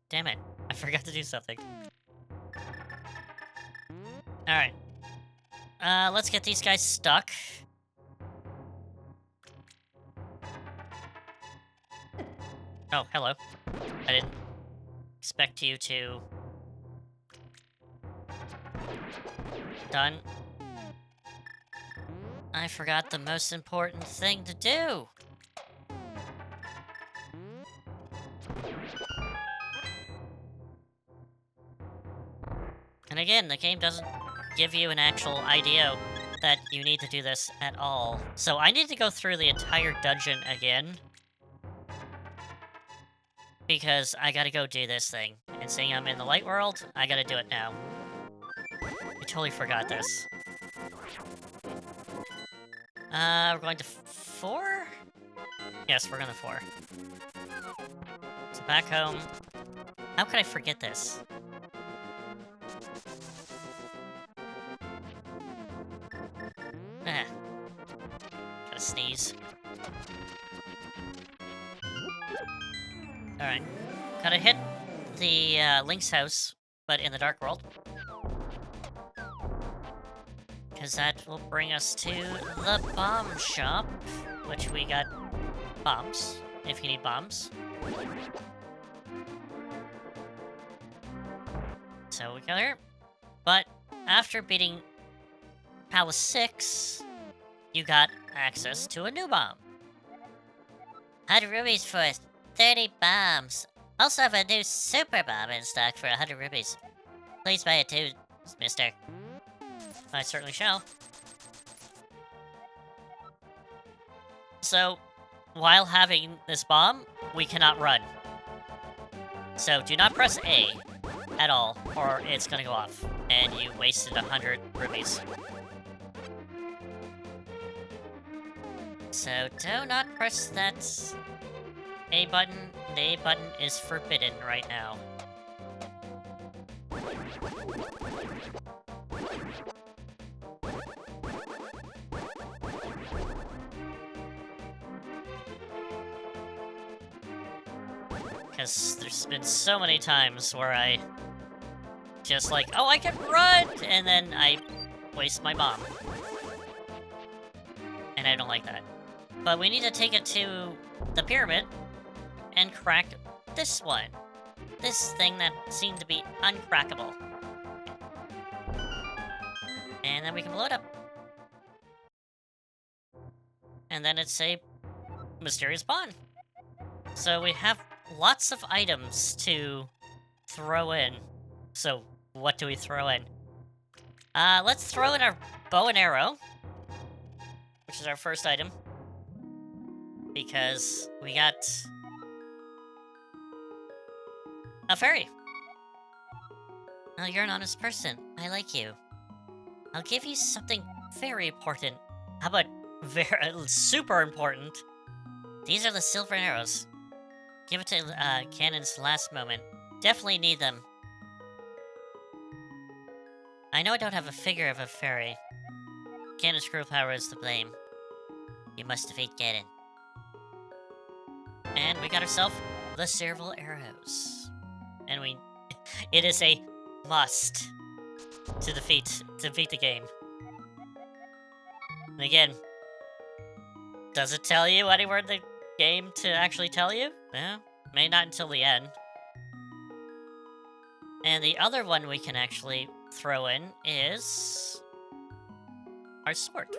Damn it. I forgot to do something. Alright. Let's get these guys stuck. Oh, hello. I didn't expect you to... Done. I forgot the most important thing to do. And again, the game doesn't give you an actual idea that you need to do this at all. So I need to go through the entire dungeon again. Because I gotta go do this thing. And seeing I'm in the light world, I gotta do it now. I totally forgot this. We're going to 4? Yes, we're going to 4. So back home. How could I forget this? Gotta sneeze. Alright. Gotta hit the Link's house, but in the Dark World. Because that will bring us to the bomb shop, which we got bombs, if you need bombs. So we go here. But after beating Palace 6, you got access to a new bomb. 100 rubies for 30 bombs. Also have a new super bomb in stock for 100 rubies. Please buy it too, mister. I certainly shall. So, while having this bomb, we cannot run. So do not press A at all, or it's gonna go off. And you wasted 100 rubies. So do not press that A button. The A button is forbidden right now. Because there's been so many times where I just like, oh, I can run! And then I waste my bomb. And I don't like that. But we need to take it to the pyramid and crack this one. This thing that seemed to be uncrackable. And then we can blow it up. And then it's a mysterious pawn. So we have lots of items to throw in. So what do we throw in? Let's throw in our bow and arrow, which is our first item. Because we got a fairy. Oh, you're an honest person. I like you. I'll give you something very important. How about super important? These are the silver arrows. Give it to Cannon's last moment. Definitely need them. I know I don't have a figure of a fairy. Cannon's screw power is to blame. You must defeat Ganon. And we got ourselves the silver arrows. And it is a must to defeat the game. And again, does it tell you anywhere in the game to actually tell you? No, maybe not until the end. And the other one we can actually throw in is our sword.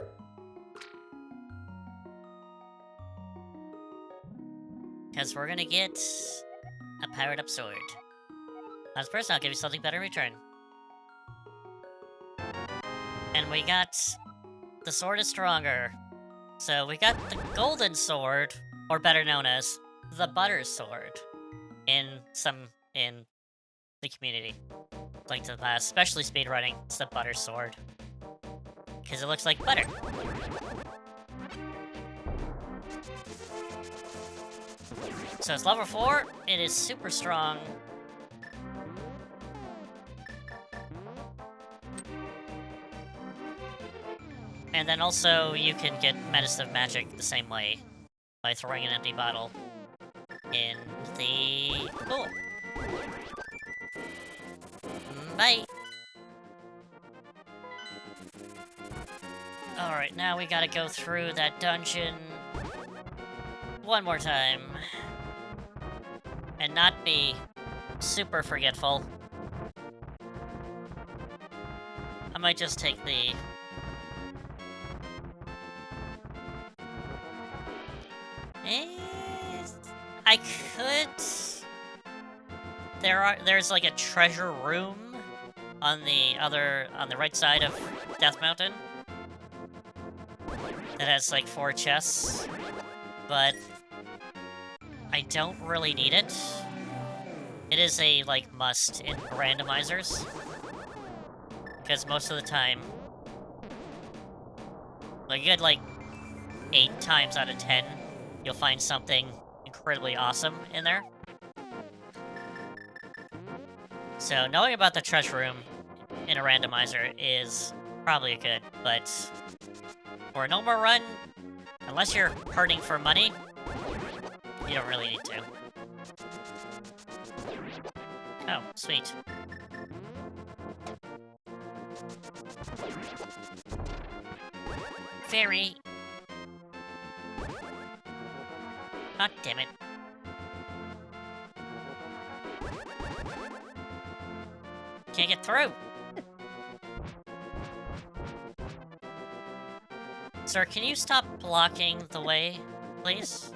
Because we're gonna get a powered up sword. As a person, I'll give you something better in return. And we got the sword is stronger. So we got the golden sword, or better known as the butter sword, in the community. Like to the past, especially speedrunning, it's the butter sword. Because it looks like butter. So it's level 4, it is super strong. And then also, you can get Medicine of Magic the same way, by throwing an empty bottle in the pool. Bye! Alright, now we gotta go through that dungeon one more time. And not be super forgetful. I might just take the... I could... There's like a treasure room on the right side of Death Mountain. That has like 4 chests. But I don't really need it. It is a like must in randomizers. Because most of the time, like, you get like 8 times out of 10, you'll find something incredibly awesome in there. So knowing about the treasure room in a randomizer is probably good, but for a normal run, unless you're hurting for money, you don't really need to. Oh, sweet. Fairy. God damn it. Can't get through. Sir, can you stop blocking the way, please?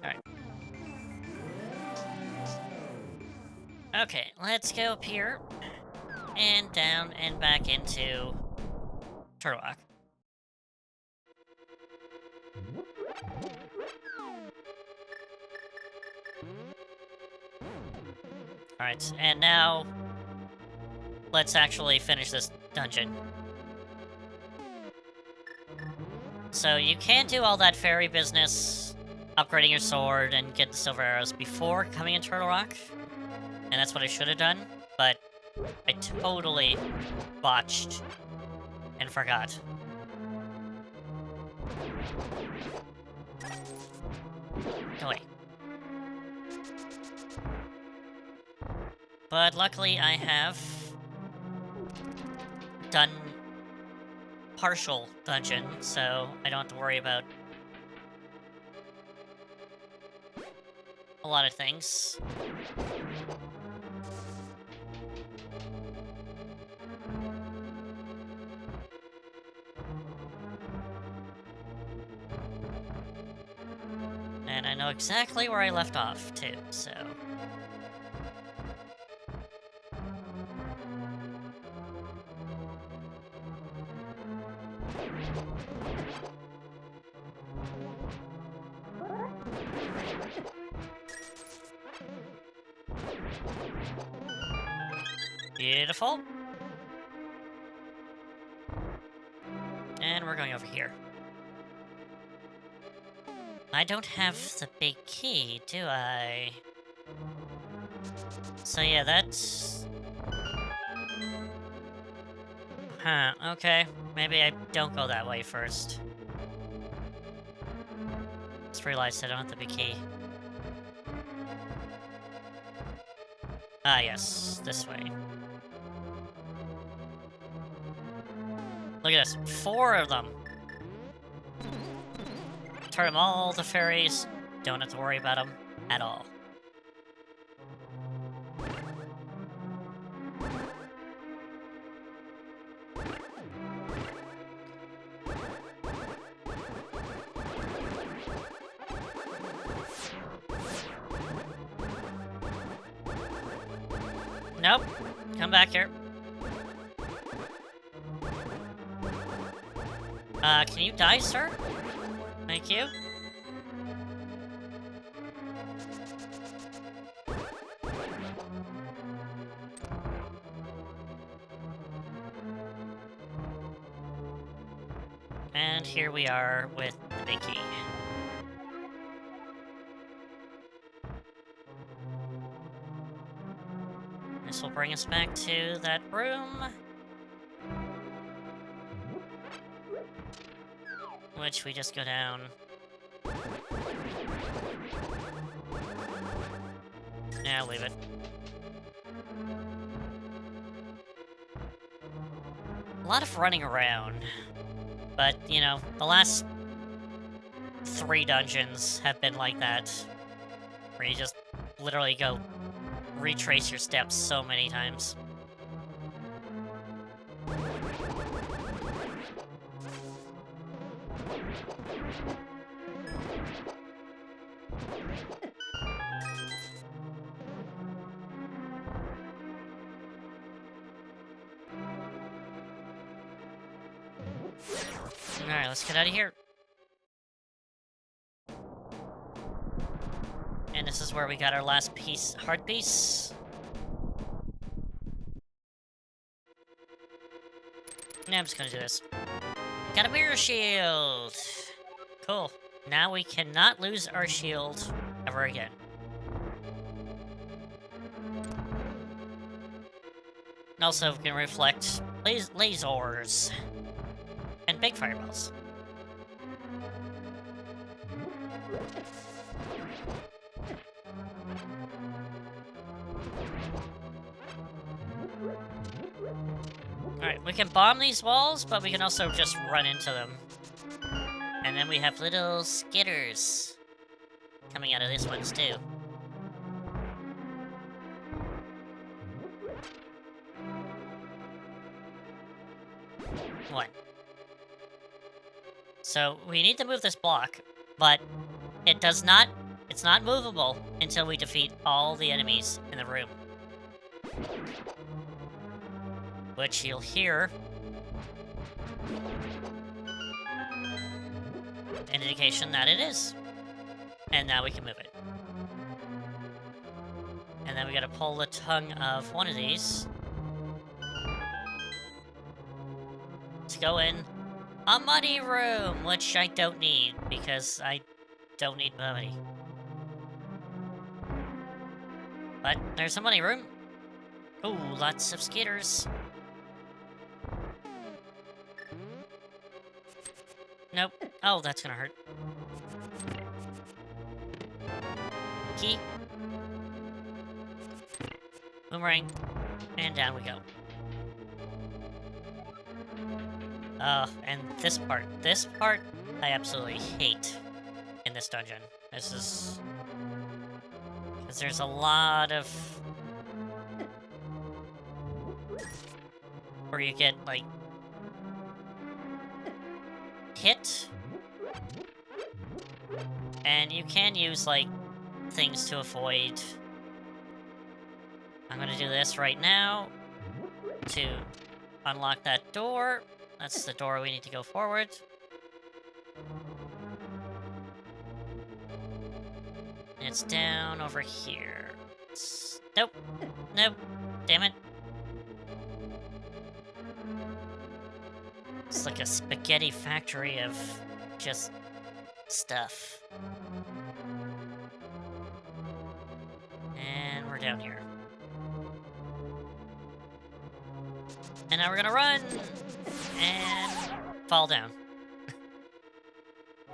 Alright. Okay, let's go up here. And down and back into Turtle Rock. Alright, and now let's actually finish this dungeon. So you can do all that fairy business, upgrading your sword and get the silver arrows before coming in Turtle Rock. And that's what I should have done, but I totally botched and forgot. Go away. But luckily I have done partial dungeon, so I don't have to worry about a lot of things. And I know exactly where I left off, too, so... Beautiful. And we're going over here. I don't have the big key, do I? So yeah, that's... Huh, okay. Maybe I don't go that way first. Just realized I don't have the big key. Ah, yes, this way. Look at this, 4 of them. Turn them all to fairies. Don't have to worry about them at all. Nope. Come back here. Can you die, sir? Thank you. And here we are with the big key. This will bring us back to that room. Which we just go down. Yeah, leave it. A lot of running around. But, you know, the last 3 dungeons have been like that. Where you just literally go retrace your steps so many times. Alright, let's get out of here. And this is where we got our last piece, heart piece. Now I'm just gonna do this. Got a mirror shield! Cool. Now we cannot lose our shield ever again. And also can reflect lasers and big fireballs. Alright, we can bomb these walls, but we can also just run into them. And then we have little skitters coming out of this ones too. One. So we need to move this block, but it's not movable until we defeat all the enemies in the room. Which you'll hear an indication that it is. And now we can move it. And then we gotta pull the tongue of one of these to go in a money room, which I don't need because I don't need money. But there's a money room. Ooh, lots of skaters. Nope. Oh, that's gonna hurt. Key. Boomerang. And down we go. And this part I absolutely hate in this dungeon. This is... because there's a lot of... where you get, like... hit. And you can use, like, things to avoid. I'm gonna do this right now to unlock that door. That's the door we need to go forward. And it's down over here. Nope. Nope. Damn it. It's like a spaghetti factory of just stuff. And we're down here. And now we're gonna run! And fall down.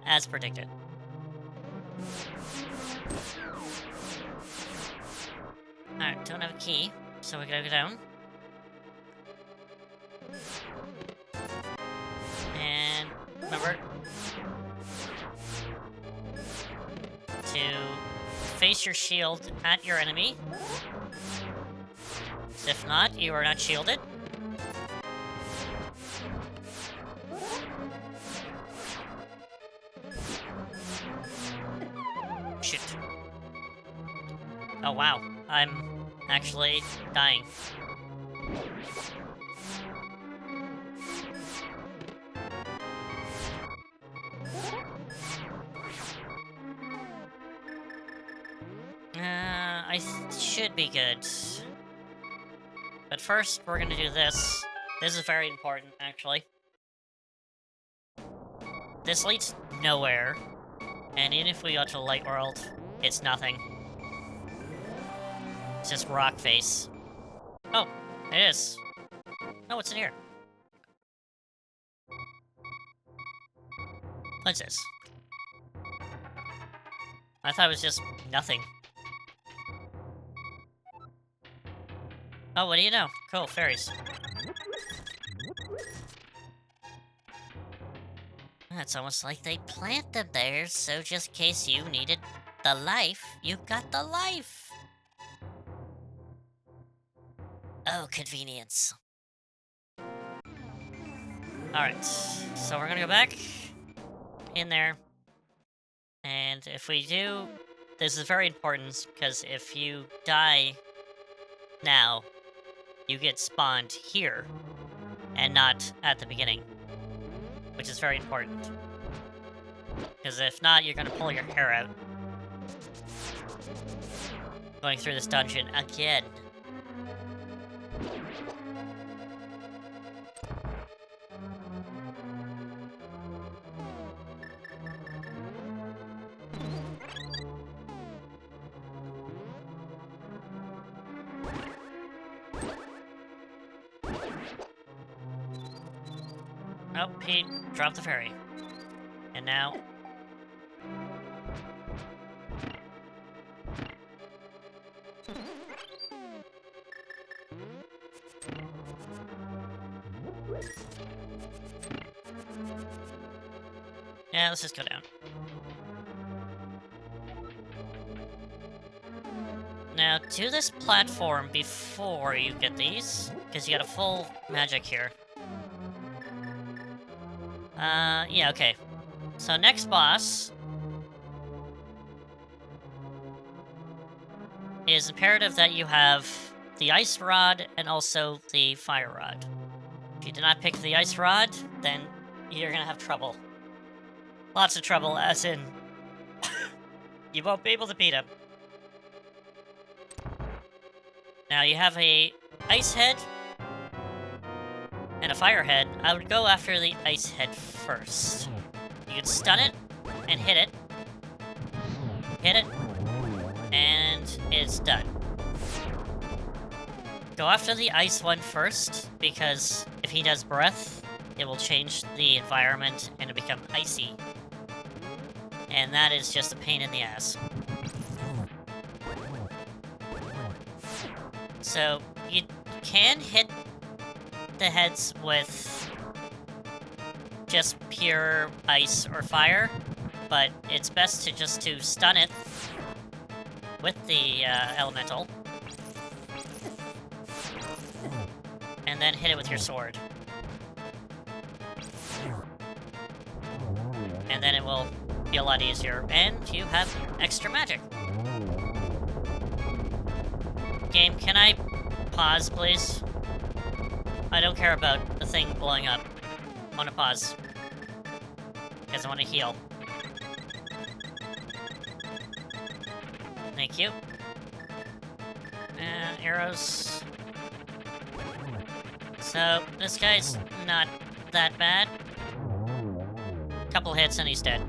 As predicted. Alright, don't have a key, so we gotta go down. And remember to face your shield at your enemy. If not, you are not shielded. Shoot. Oh wow, I'm actually dying. I should be good. But first, we're gonna do this. This is very important, actually. This leads nowhere. And even if we go to the light world, it's nothing. It's just rock face. Oh, it is. Oh, what's in here? What's this? I thought it was just nothing. Oh, what do you know? Cool, fairies. It's almost like they plant them there, so just in case you needed the life, you got the life! Oh, convenience. Alright, so we're gonna go back in there. And if we do... this is very important, because if you die now, you get spawned here, and not at the beginning. Which is very important. Because if not, you're gonna pull your hair out. Going through this dungeon again. Nope, he dropped the fairy. And now... Yeah, let's just go down. Now, do this platform before you get these, because you got a full magic here. Yeah, okay. So next boss is imperative that you have the ice rod and also the fire rod. If you do not pick the ice rod, then you're gonna have trouble. Lots of trouble, as in you won't be able to beat him. Now you have a ice head and a fire head. I would go after the ice head first. You can stun it and hit it. Hit it. And it's done. Go after the ice one first, because if he does breath, it will change the environment and it'll become icy. And that is just a pain in the ass. So, you can hit the heads with just pure ice or fire, but it's best to just stun it with the elemental, and then hit it with your sword. And then it will be a lot easier, and you have extra magic. Game, can I pause, please? I don't care about the thing blowing up. I want to pause. Because I want to heal. Thank you. Arrows. So, this guy's not that bad. Couple hits and he's dead.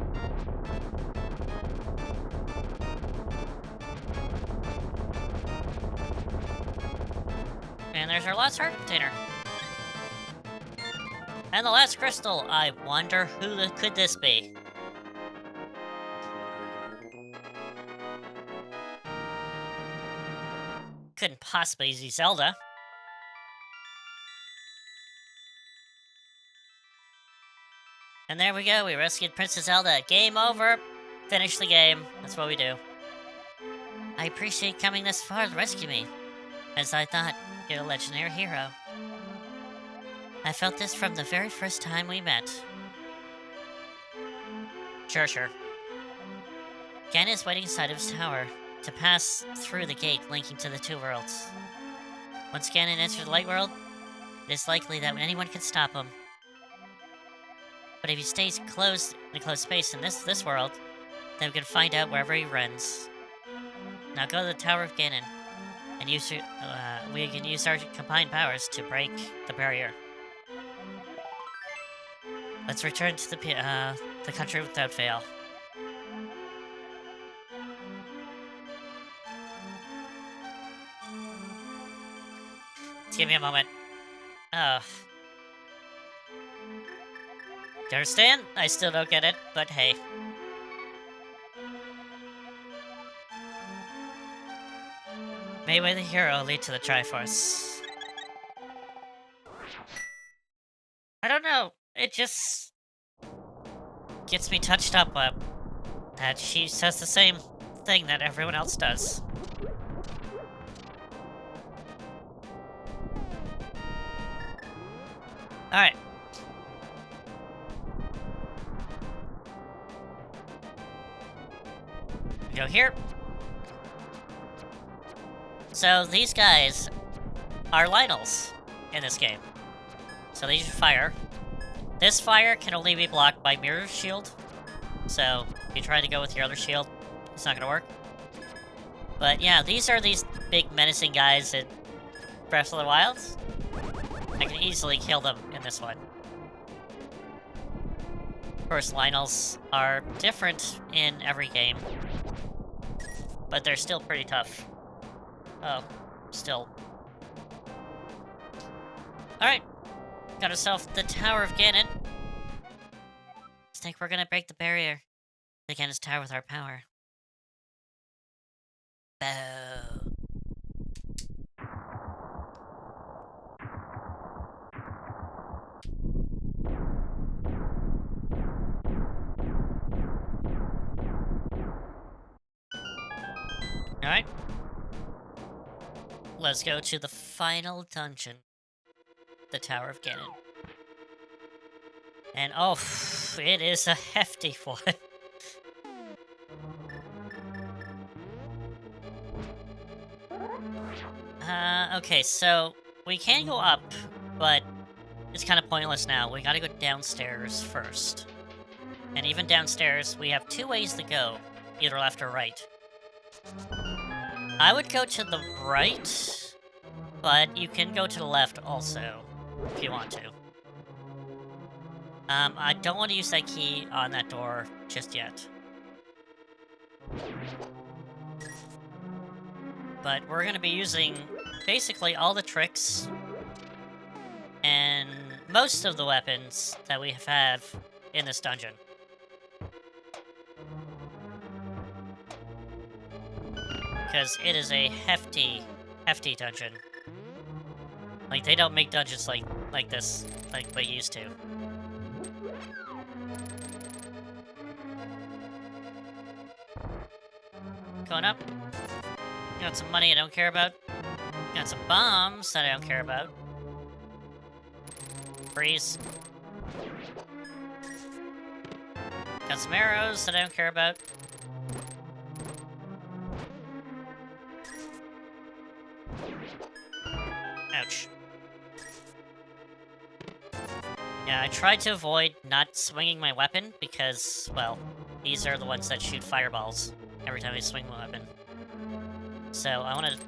And there's our last heart container. And the last crystal. I wonder who could this be? Couldn't possibly be Zelda. And there we go, we rescued Princess Zelda. Game over. Finish the game. That's what we do. I appreciate coming this far to rescue me. As I thought, you're a legendary hero. I felt this from the very first time we met. Sure. Ganon is waiting inside of his tower to pass through the gate linking to the two worlds. Once Ganon enters the light world, it is likely that anyone can stop him. But if he stays closed in a closed space in this world, then we can find out wherever he runs. Now go to the Tower of Ganon, and we can use our combined powers to break the barrier. Let's return to the country without fail. Just give me a moment. Oh. Do you understand? I still don't get it, but hey. May the hero lead to the Triforce. I don't know. It just gets me touched up that she says the same thing that everyone else does. Alright. Go here. So these guys are Lionels in this game. So they use fire. This fire can only be blocked by Mirror Shield. So if you try to go with your other shield, it's not gonna work. But yeah, these are these big menacing guys in Breath of the Wild. I can easily kill them in this one. Of course, Lionels are different in every game, but they're still pretty tough. Oh, still. Alright. Got ourselves the Tower of Ganon. think we're gonna break the barrier against his tower with our power. Boo. Alright. Let's go to the final dungeon. The Tower of Ganon. And oh, it is a hefty one. Okay, so we can go up, but it's kind of pointless now. We gotta go downstairs first. And even downstairs, we have two ways to go, either left or right. I would go to the right, but you can go to the left also, if you want to. I don't want to use that key on that door just yet. But we're going to be using basically all the tricks and most of the weapons that we have in this dungeon. Because it is a hefty, hefty dungeon. Like, they don't make dungeons like this, like they used to. Going up. Got some money I don't care about. Got some bombs that I don't care about. Freeze. Got some arrows that I don't care about. Ouch. Yeah, I tried to avoid not swinging my weapon because, well, these are the ones that shoot fireballs every time I swing my weapon. So I want to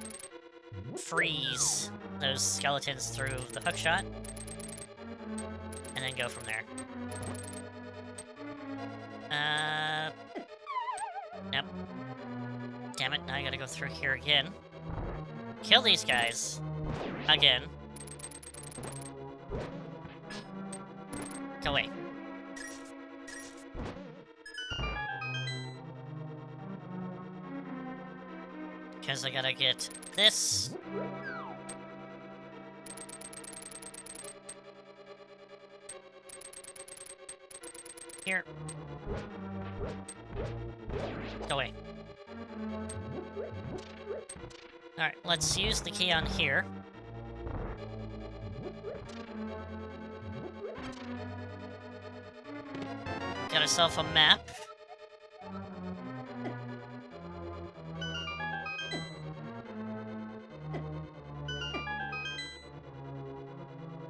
freeze those skeletons through the hookshot, and then go from there. Nope. Damn it, now I gotta go through here again. Kill these guys. Again. Go away. Because I gotta get this. Here. Go away. Alright, let's use the key on here. Got ourselves a map.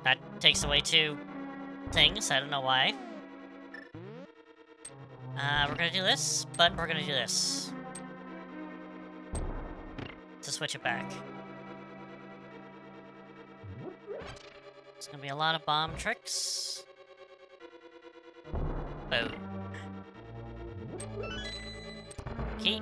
That takes away 2 things, I don't know why. We're gonna do this, but we're gonna do this. To switch it back. It's gonna be a lot of bomb tricks. Boom. Key.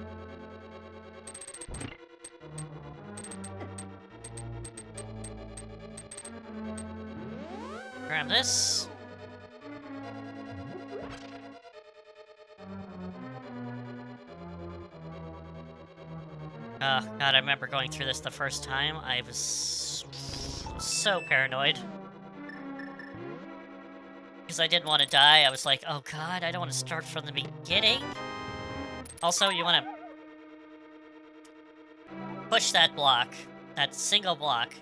Grab this. Oh, God, I remember going through this the first time. I was so paranoid. Because I didn't want to die. I was like, oh God, I don't want to start from the beginning. Also, you want to push that block. That single block.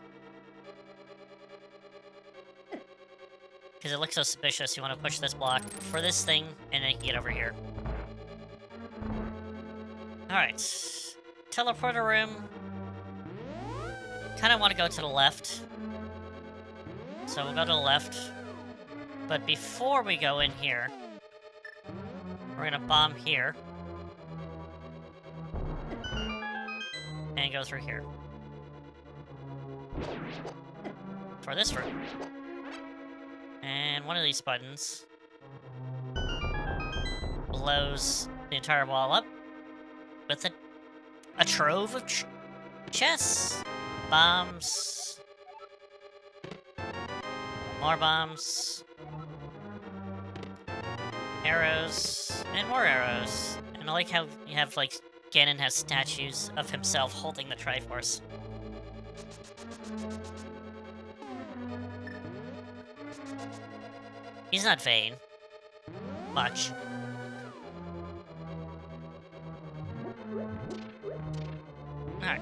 Because it looks so suspicious. You want to push this block for this thing, and then get over here. Alright. Teleporter room. Kind of want to go to the left. So we'll go to the left. But before we go in here, we're gonna bomb here. And go through here. For this room. And one of these buttons blows the entire wall up with a trove of chests. Bombs. More bombs. Arrows. And more arrows. And I like how you have, like, Ganon has statues of himself holding the Triforce. He's not vain. Much. Alright.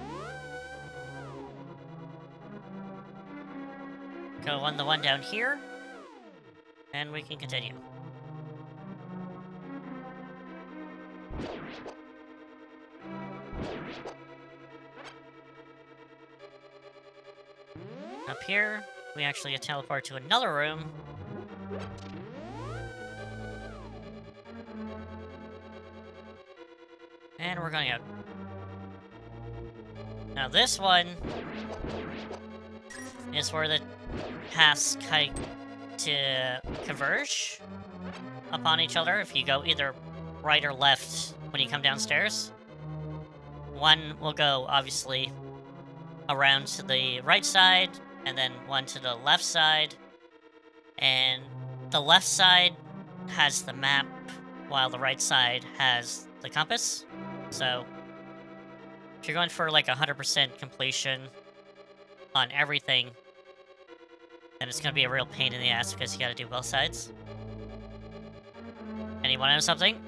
Go on the one down here. And we can continue. Up here, we actually get teleported to another room. And we're going out. Now this one is where the paths kind to converge upon each other if you go either right or left when you come downstairs. One will go, obviously, around to the right side, and then one to the left side. And the left side has the map, while the right side has the compass. So, if you're going for like 100% completion on everything, then it's going to be a real pain in the ass because you got to do both sides. And you want to know something?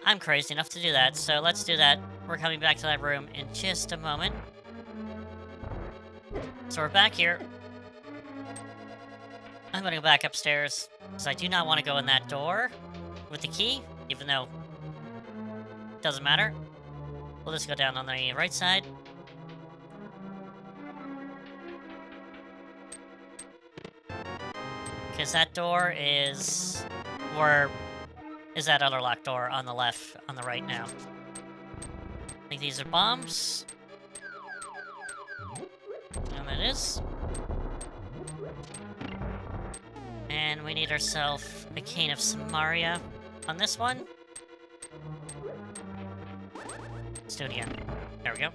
I'm crazy enough to do that, so let's do that. We're coming back to that room in just a moment. So we're back here. I'm gonna go back upstairs, because I do not want to go in that door with the key, even though it doesn't matter. We'll just go down on the right side. Because that door is where is that other locked door on the left, on the right now. I think these are bombs. And it is. And we need ourselves a Cane of Samaria on this one. Let's do it again. There we go.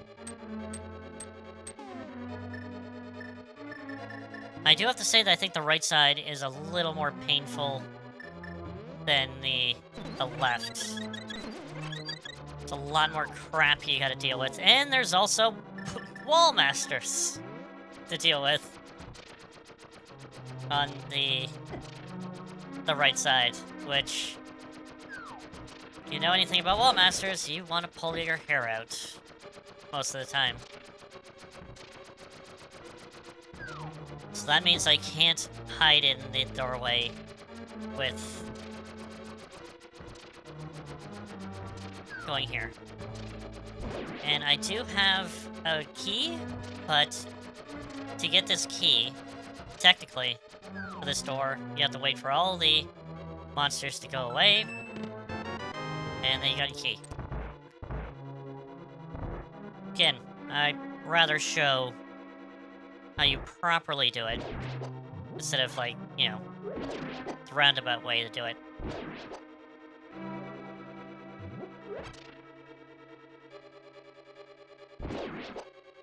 I do have to say that I think the right side is a little more painful than the left. It's a lot more crap you gotta deal with. And there's also wall masters to deal with on the right side, which, if you know anything about wall masters, you want to pull your hair out most of the time. So that means I can't hide in the doorway with going here. And I do have a key, but to get this key, technically, for this door, you have to wait for all the monsters to go away, and then you got a key. Again, I'd rather show how you properly do it, instead of, like, you know, the roundabout way to do it.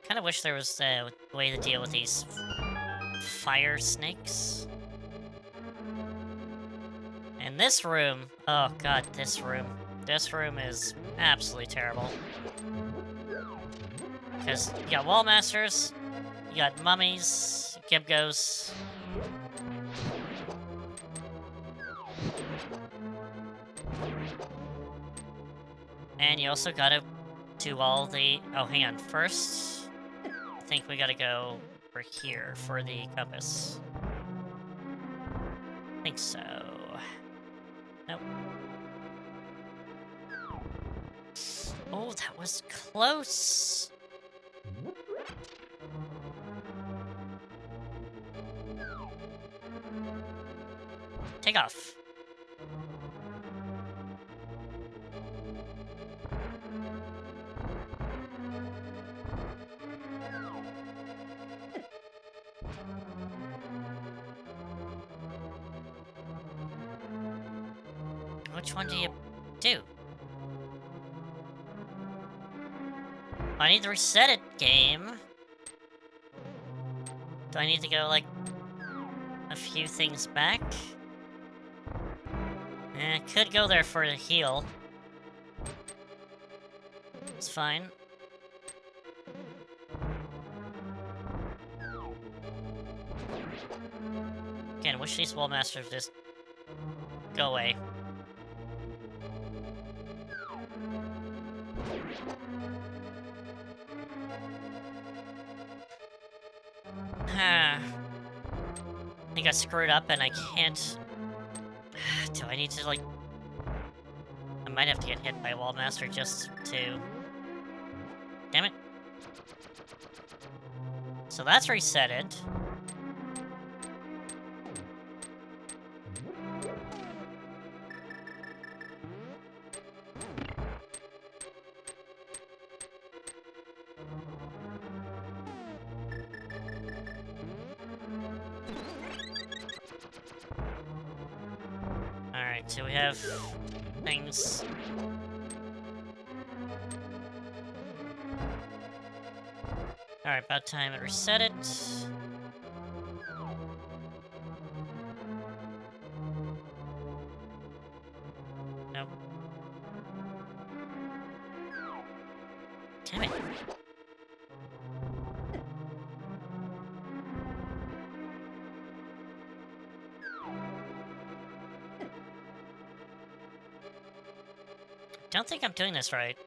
Kind of wish there was a way to deal with these fire snakes. And this room, oh god, this room is absolutely terrible. Because you got wall masters, you got mummies, Gibgos. And you also gotta do all the... Oh, hang on. First, I think we gotta go over here for the compass. I think so. Nope. Oh, that was close! Take off. Which one do you do? I need to reset it, game. Do I need to go, like, a few things back? Could go there for a heal. It's fine. Again, wish these wall masters just go away. I got screwed up and I can't... Do I need to, like... I might have to get hit by a wall master just to... Damn it. So that's resetted. Alright, so we have things. Alright, about time it reset it. Nope. Damn it. Don't think I'm doing this right.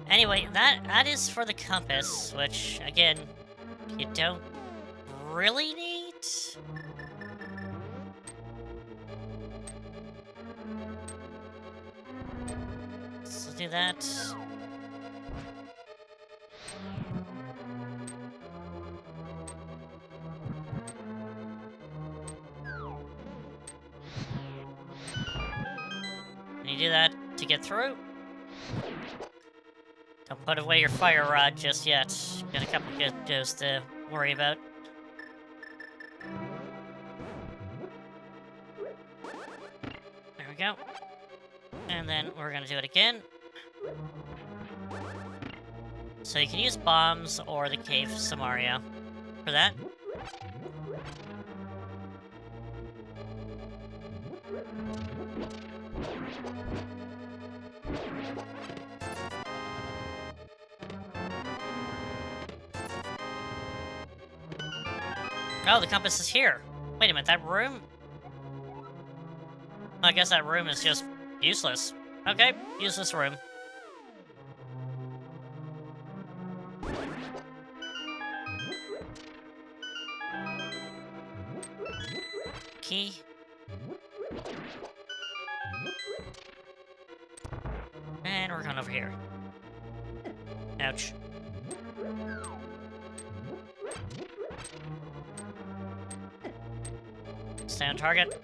Anyway, that is for the compass, which, again, you don't really need. So do that. And you do that to get through. Don't put away your fire rod just yet. Got a couple geckos to worry about. There we go. And then we're gonna do it again. So you can use bombs or the cave Samaria for that. Oh, the compass is here. Wait a minute, that room? I guess that room is just useless. Okay, useless room. Key. And we're going over here. Ouch. Stay on target.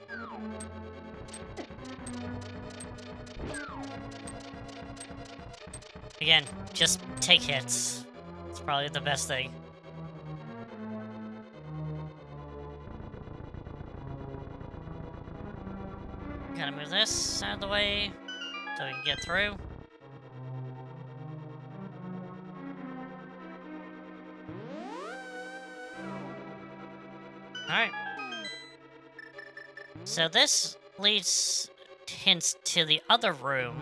Again, just take hits. It's probably the best thing. Gotta move this out of the way so we can get through. Alright. So this leads hints to the other room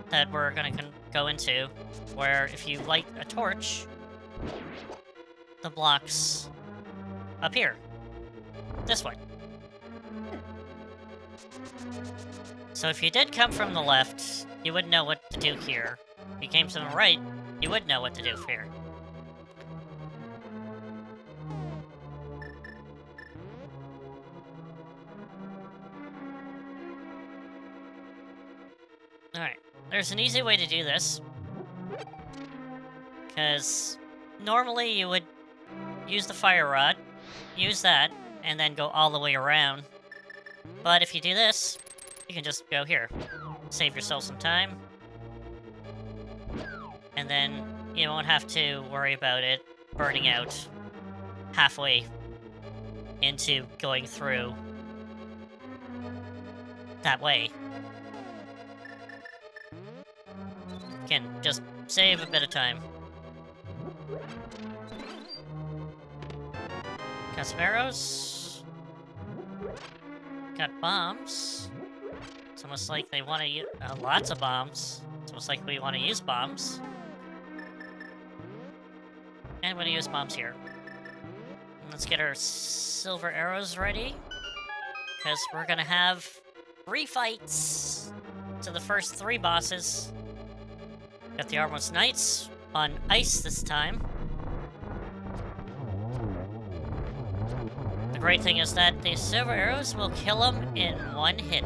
that we're gonna go into, where if you light a torch, the blocks appear. This way. So if you did come from the left, you would know what to do here. If you came from the right, you would know what to do here. Alright, there's an easy way to do this. Because normally you would use the fire rod, use that, and then go all the way around. But if you do this, you can just go here. Save yourself some time. And then you won't have to worry about it burning out halfway into going through that way. Can just save a bit of time. Got some arrows. Got bombs. almost like they want to use lots of bombs. It's almost like we want to use bombs. And I'm going to use bombs here. Let's get our silver arrows ready. Because we're going to have 3 fights to the first 3 bosses. Got the Armless Knights on ice this time. The great thing is that the silver arrows will kill them in 1 hit.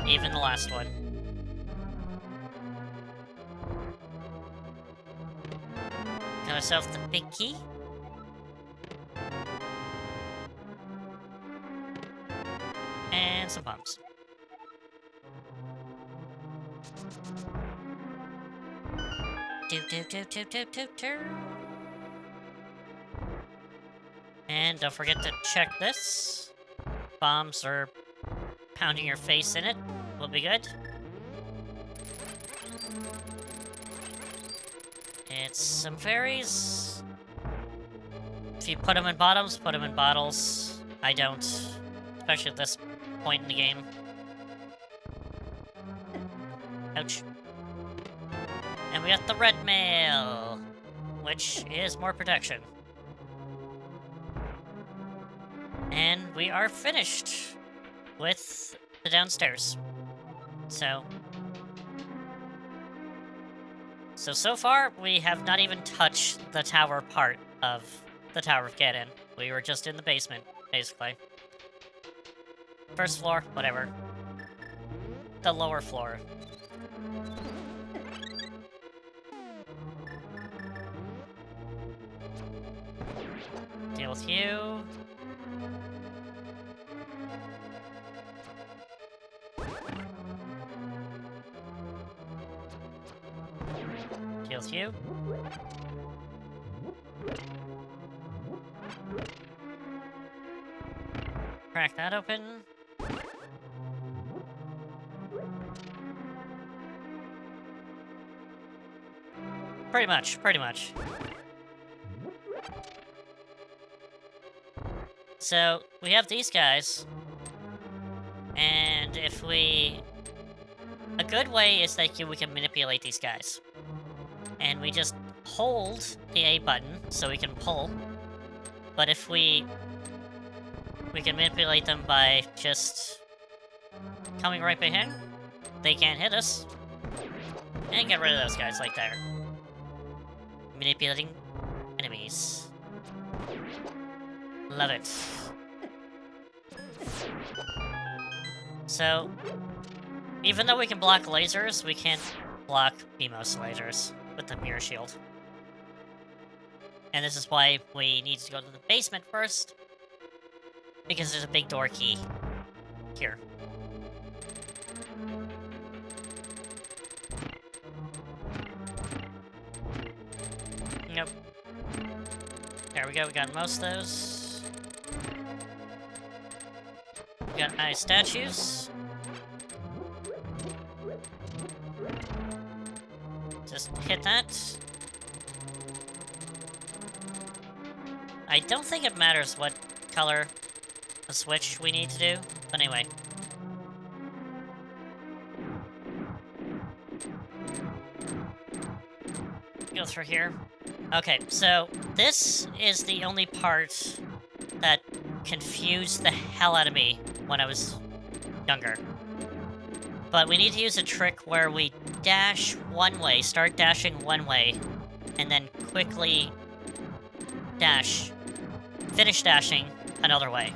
Even the last one. Got ourselves the big key. And some bombs. And don't forget to check this. Bombs or pounding your face in it will be good. It's some fairies. If you put them in bottoms, put them in bottles. I don't. Especially at this point in the game. Ouch. And we got the red mail, which is more protection. And we are finished with the downstairs. So far, we have not even touched the tower part of the Tower of Ganon. We were just in the basement, basically. First floor, whatever. The lower floor. Deal with you. Deal with you. Crack that open. Pretty much. So, we have these guys. And if we... A good way is that we can manipulate these guys. And we just hold the A button so we can pull. But if we can manipulate them by just coming right behind, they can't hit us. And get rid of those guys like there. Manipulating enemies. Love it. So, even though we can block lasers, we can't block BMOS lasers with the mirror shield. And this is why we need to go to the basement first. Because there's a big door key here. Nope. There we go, we got most of those. We got nice statues. Just hit that. I don't think it matters what color the switch we need to do, but anyway. Go through here. Okay, so this is the only part that confused the hell out of me when I was younger. But we need to use a trick where we dash one way, start dashing one way, and then quickly dash, finish dashing another way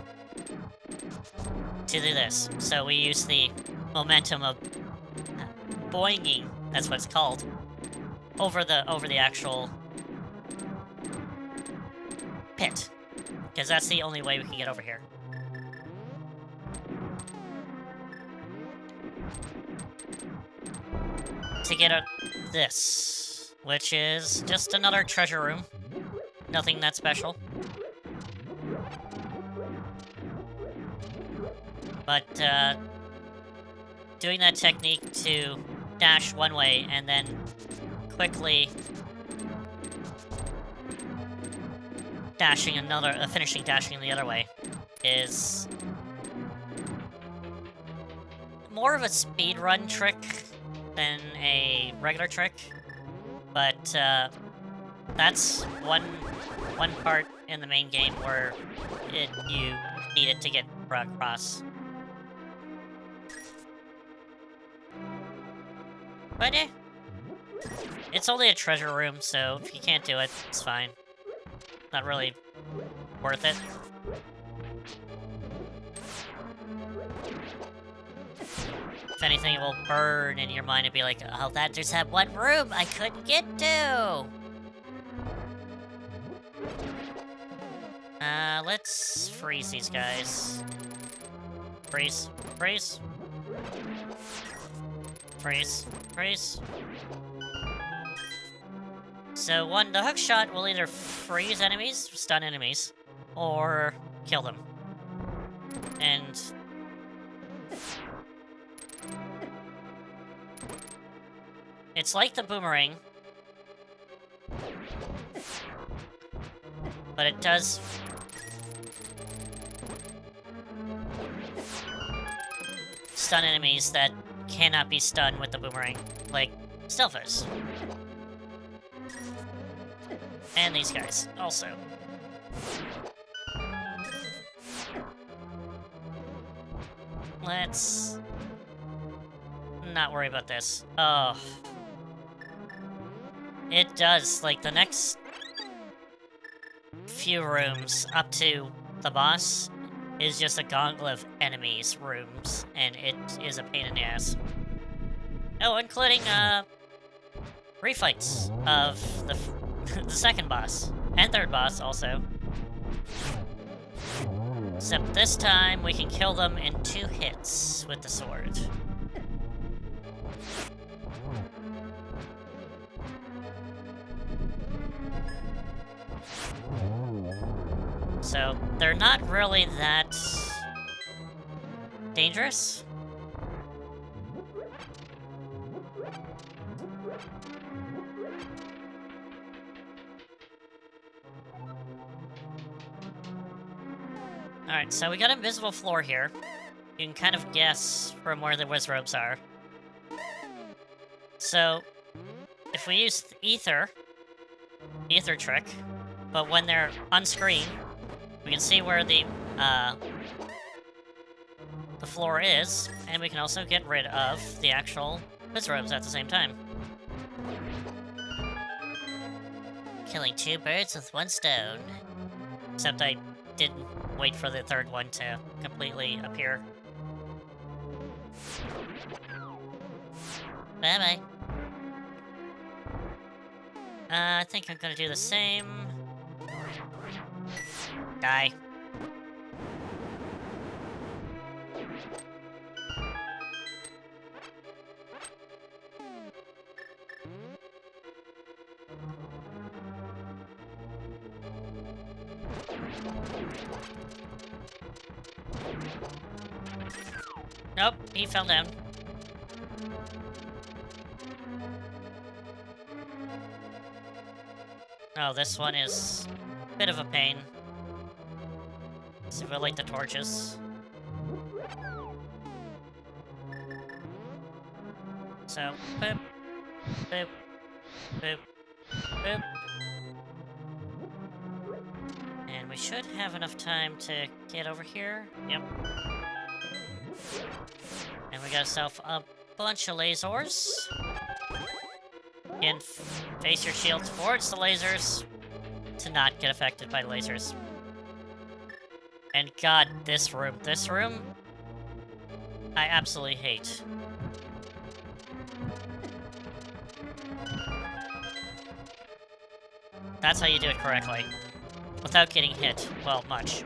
to do this. So we use the momentum of boinging, that's what it's called, over the actual pit, because that's the only way we can get over here. To get at this, which is just another treasure room. Nothing that special. But, doing that technique to dash one way and then quickly dashing finishing dashing the other way is more of a speedrun trick than a regular trick, but that's one part in the main game where you needed to get across. But it's only a treasure room, so if you can't do it, it's fine. Not really worth it. If anything, it will burn in your mind and be like, oh, there's that one room I couldn't get to! Let's freeze these guys. Freeze. Freeze. Freeze. Freeze. So, the hook shot will either freeze enemies, stun enemies, or kill them. And it's like the boomerang, but it does stun enemies that cannot be stunned with the boomerang, like Stealthers. And these guys, also. Let's not worry about this. Oh. It does, like, the next few rooms up to the boss is just a gauntlet of enemies rooms, and it is a pain in the ass. Oh, including, refights of the second boss, and third boss, also. Except this time, we can kill them in 2 hits with the sword. So, they're not really that dangerous. Alright, so we got an invisible floor here. You can kind of guess from where the wizrobes are. So, if we use the ether trick, but when they're on screen, we can see where the floor is, and we can also get rid of the actual wizrobes at the same time. Killing 2 birds with 1 stone. Except I didn't wait for the third one to completely appear. Bye-bye. I think I'm gonna do the same. Die. Nope, he fell down. Oh, this one is a bit of a pain. Let's see if I light the torches. So, boop, boop, boop, boop. And we should have enough time to get over here. Yep. And we got ourselves a bunch of lasers. And face your shield towards the lasers to not get affected by the lasers. And god, this room, I absolutely hate. That's how you do it correctly. Without getting hit, well, much.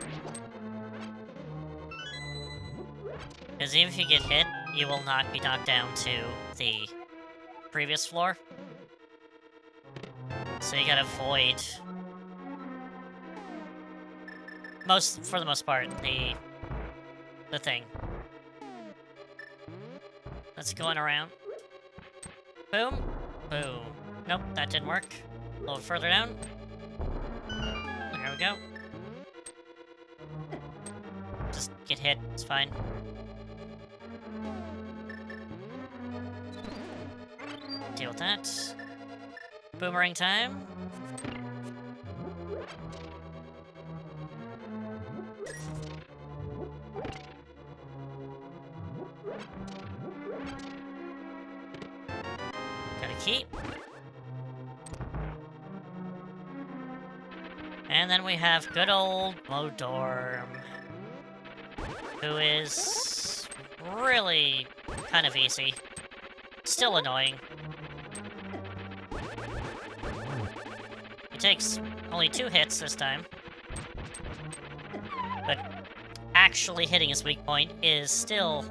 Because even if you get hit, you will not be knocked down to the previous floor. So you gotta avoid, for the most part, the thing. Let's go on around. Boom, boom. Nope, that didn't work. A little further down. There we go. Just get hit, it's fine. Deal with that. Boomerang time. Got a key. And then we have good old Modorm, who is really kind of easy. Still annoying. He takes only 2 hits this time. But actually hitting his weak point is still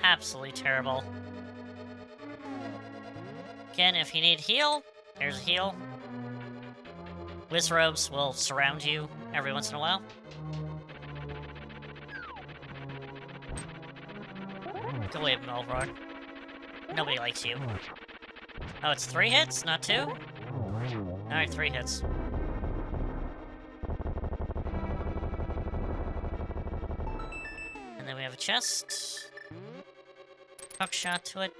absolutely terrible. Again, if you need heal, there's a heal. Wizrobes will surround you every once in a while. Go away, Melrock. Nobody likes you. Oh, it's 3 hits, not 2? Alright, 3 hits. And then we have a chest. Hook shot to it.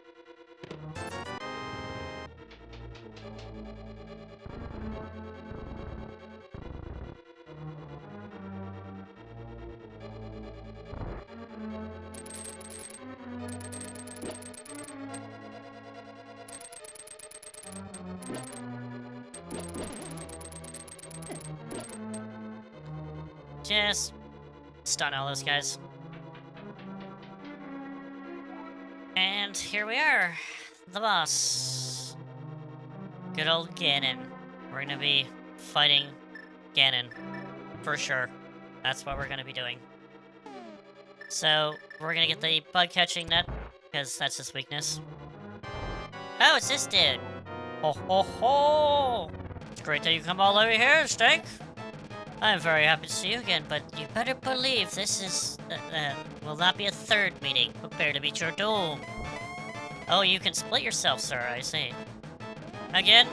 Just stun all those guys. And here we are, the boss. Good old Ganon. We're gonna be fighting Ganon, for sure. That's what we're gonna be doing. So, we're gonna get the bug catching nut, because that's his weakness. Oh, it's this dude. Ho ho ho! It's great that you come all over here, Steak. I'm very happy to see you again, but you better believe this is, will not be a 3rd meeting. Prepare to meet your doom. Oh, you can split yourself, sir, I see. Again,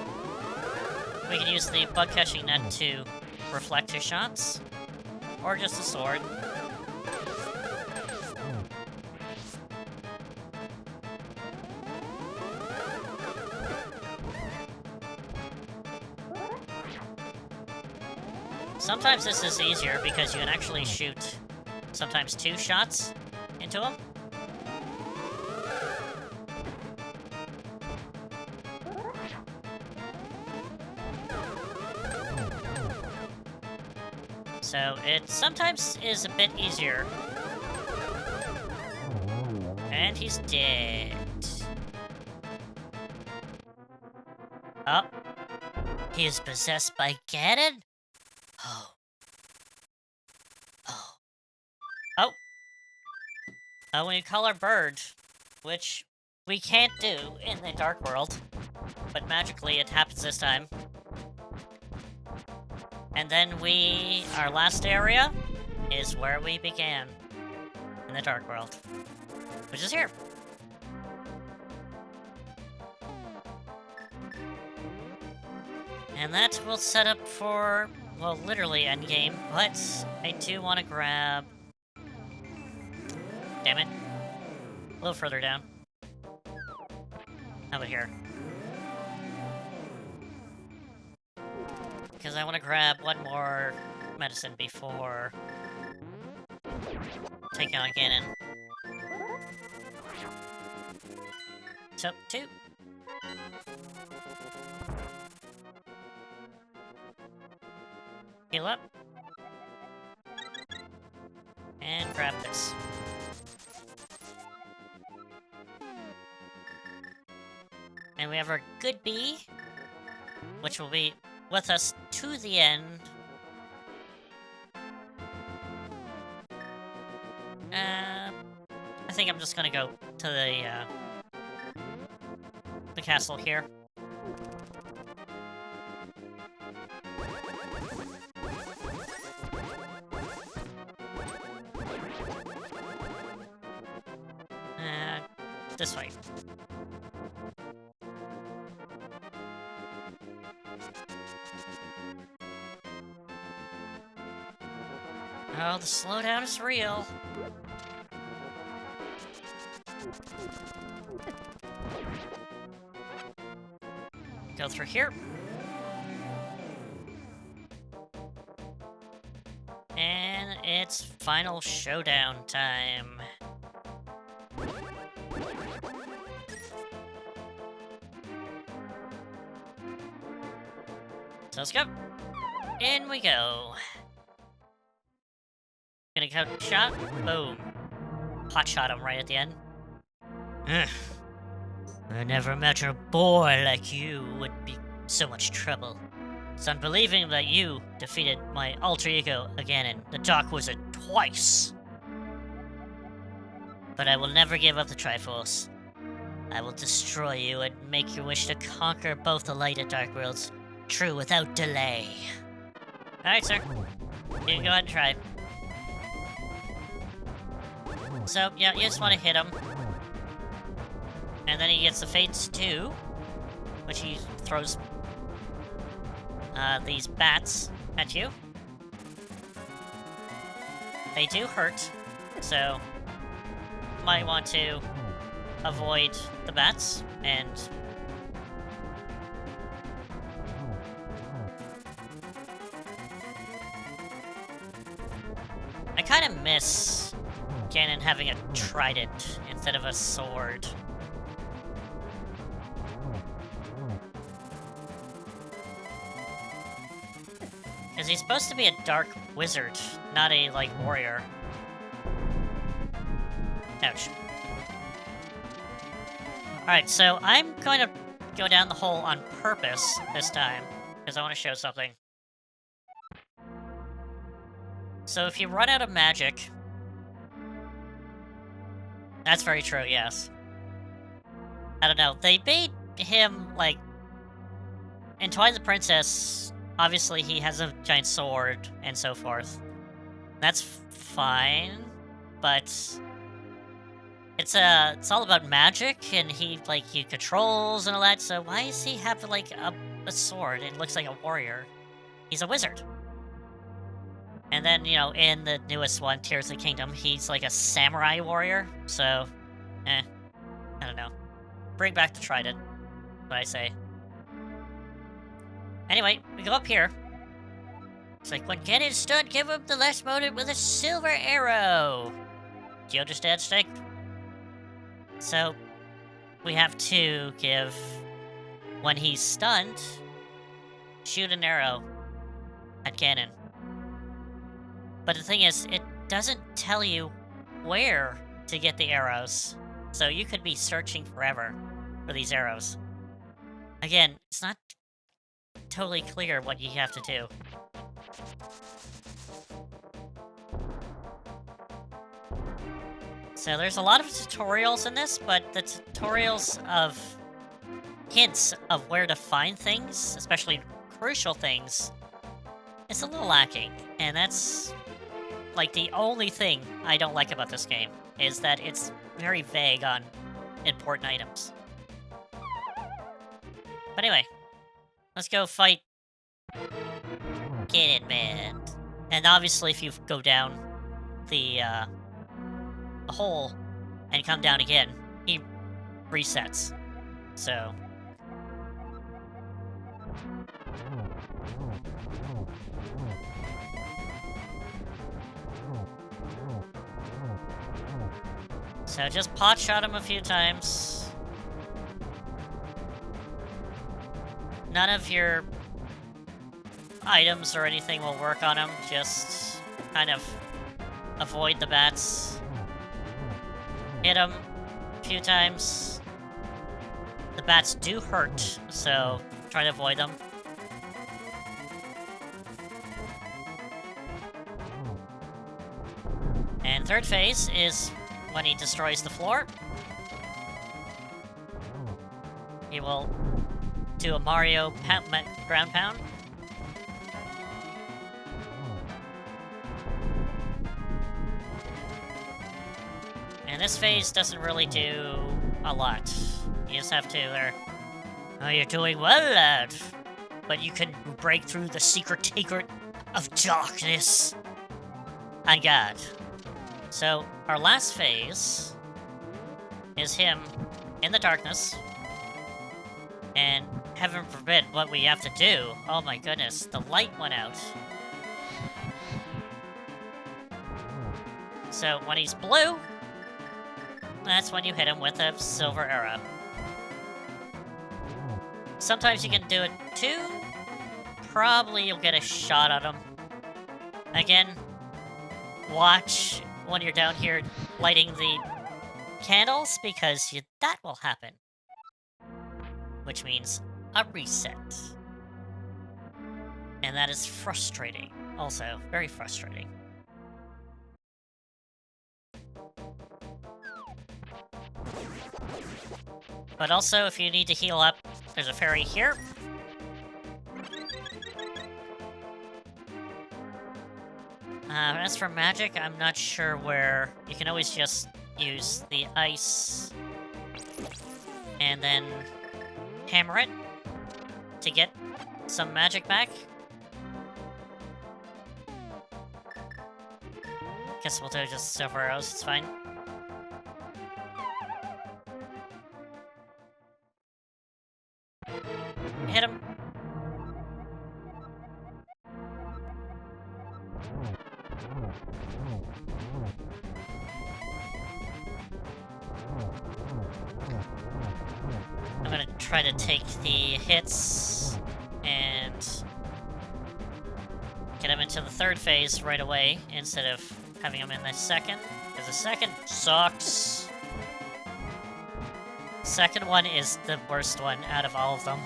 we can use the bug catching net to reflect his shots, or just a sword. Sometimes this is easier because you can actually shoot sometimes 2 shots into him. So it sometimes is a bit easier. And he's dead. Oh. He is possessed by Ganon? Oh. Oh. Oh. When you call our bird, which we can't do in the Dark World, but magically it happens this time. And then our last area is where we began in the Dark World, which is here. And that will set up for, well, literally endgame, but I do want to grab... Damn it. A little further down. How about here? Because I want to grab one more medicine before taking on Ganon. So, 2. Heal up. And grab this. And we have our good bee, which will be with us to the end. I think I'm just gonna go to the castle here. This way. Oh, the slowdown is real. go through here. And it's final showdown time. So let's go. In we go. Gonna go shot. Boom. Hot shot him right at the end. Ugh. I never imagined a boy like you would be so much trouble. It's unbelievable that you defeated my alter ego again and the Dark Wizard twice. But I will never give up the Triforce. I will destroy you and make your wish to conquer both the light and dark worlds true without delay. Alright, sir. You can go ahead and try. So, yeah, you just want to hit him. And then he gets the Fates too, which he throws these bats at you. They do hurt, so might want to avoid the bats and I kind of miss Ganon having a trident instead of a sword. Because he's supposed to be a dark wizard, not a, like, warrior. Ouch. Alright, so I'm going to go down the hole on purpose this time, because I want to show something. So if you run out of magic... That's very true, yes. I don't know, they made him, like... In Twilight the Princess, obviously he has a giant sword and so forth. That's fine, but... It's all about magic, and he controls and all that, so why does he have, like, a sword? It looks like a warrior. He's a wizard. And then, you know, in the newest one, Tears of the Kingdom, he's like a samurai warrior, so, I don't know. Bring back the trident, what I say. Anyway, we go up here. It's like, when Ganon's stunned, give him the last moment with a silver arrow! Do you understand, Snake? So, we have to give, when he's stunned, shoot an arrow at Ganon. But the thing is, it doesn't tell you where to get the arrows. So you could be searching forever for these arrows. Again, it's not totally clear what you have to do. So there's a lot of tutorials in this, but the tutorials of hints of where to find things, especially crucial things, it's a little lacking. And that's, like, the only thing I don't like about this game, is that it's very vague on important items. But anyway, let's go fight Ganon Man. And obviously if you go down the hole and come down again, he resets. So... So just pot shot him a few times. None of your items or anything will work on him, just kind of avoid the bats. Hit him a few times. The bats do hurt, so try to avoid them. And third phase is when he destroys the floor. He will do a Mario ground pound. And this phase doesn't really do a lot. You just have to there. Oh, you're doing well, lad. But you can break through the secret of darkness. On God. So, our last phase is him in the darkness. And heaven forbid, what we have to do. Oh my goodness, the light went out. So when he's blue, that's when you hit him with a silver arrow. Sometimes you can do it too. Probably you'll get a shot at him. Again, watch when you're down here lighting the candles, because that will happen. Which means a reset. And that is frustrating. Also, very frustrating. But also, if you need to heal up, there's a fairy here. As for magic, I'm not sure where. You can always just use the ice and then hammer it to get some magic back. Guess we'll do just silver arrows, it's fine. Hit him. I'm gonna try to take the hits and get him into the third phase right away instead of having him in the second, because the second sucks. Second one is the worst one out of all of them.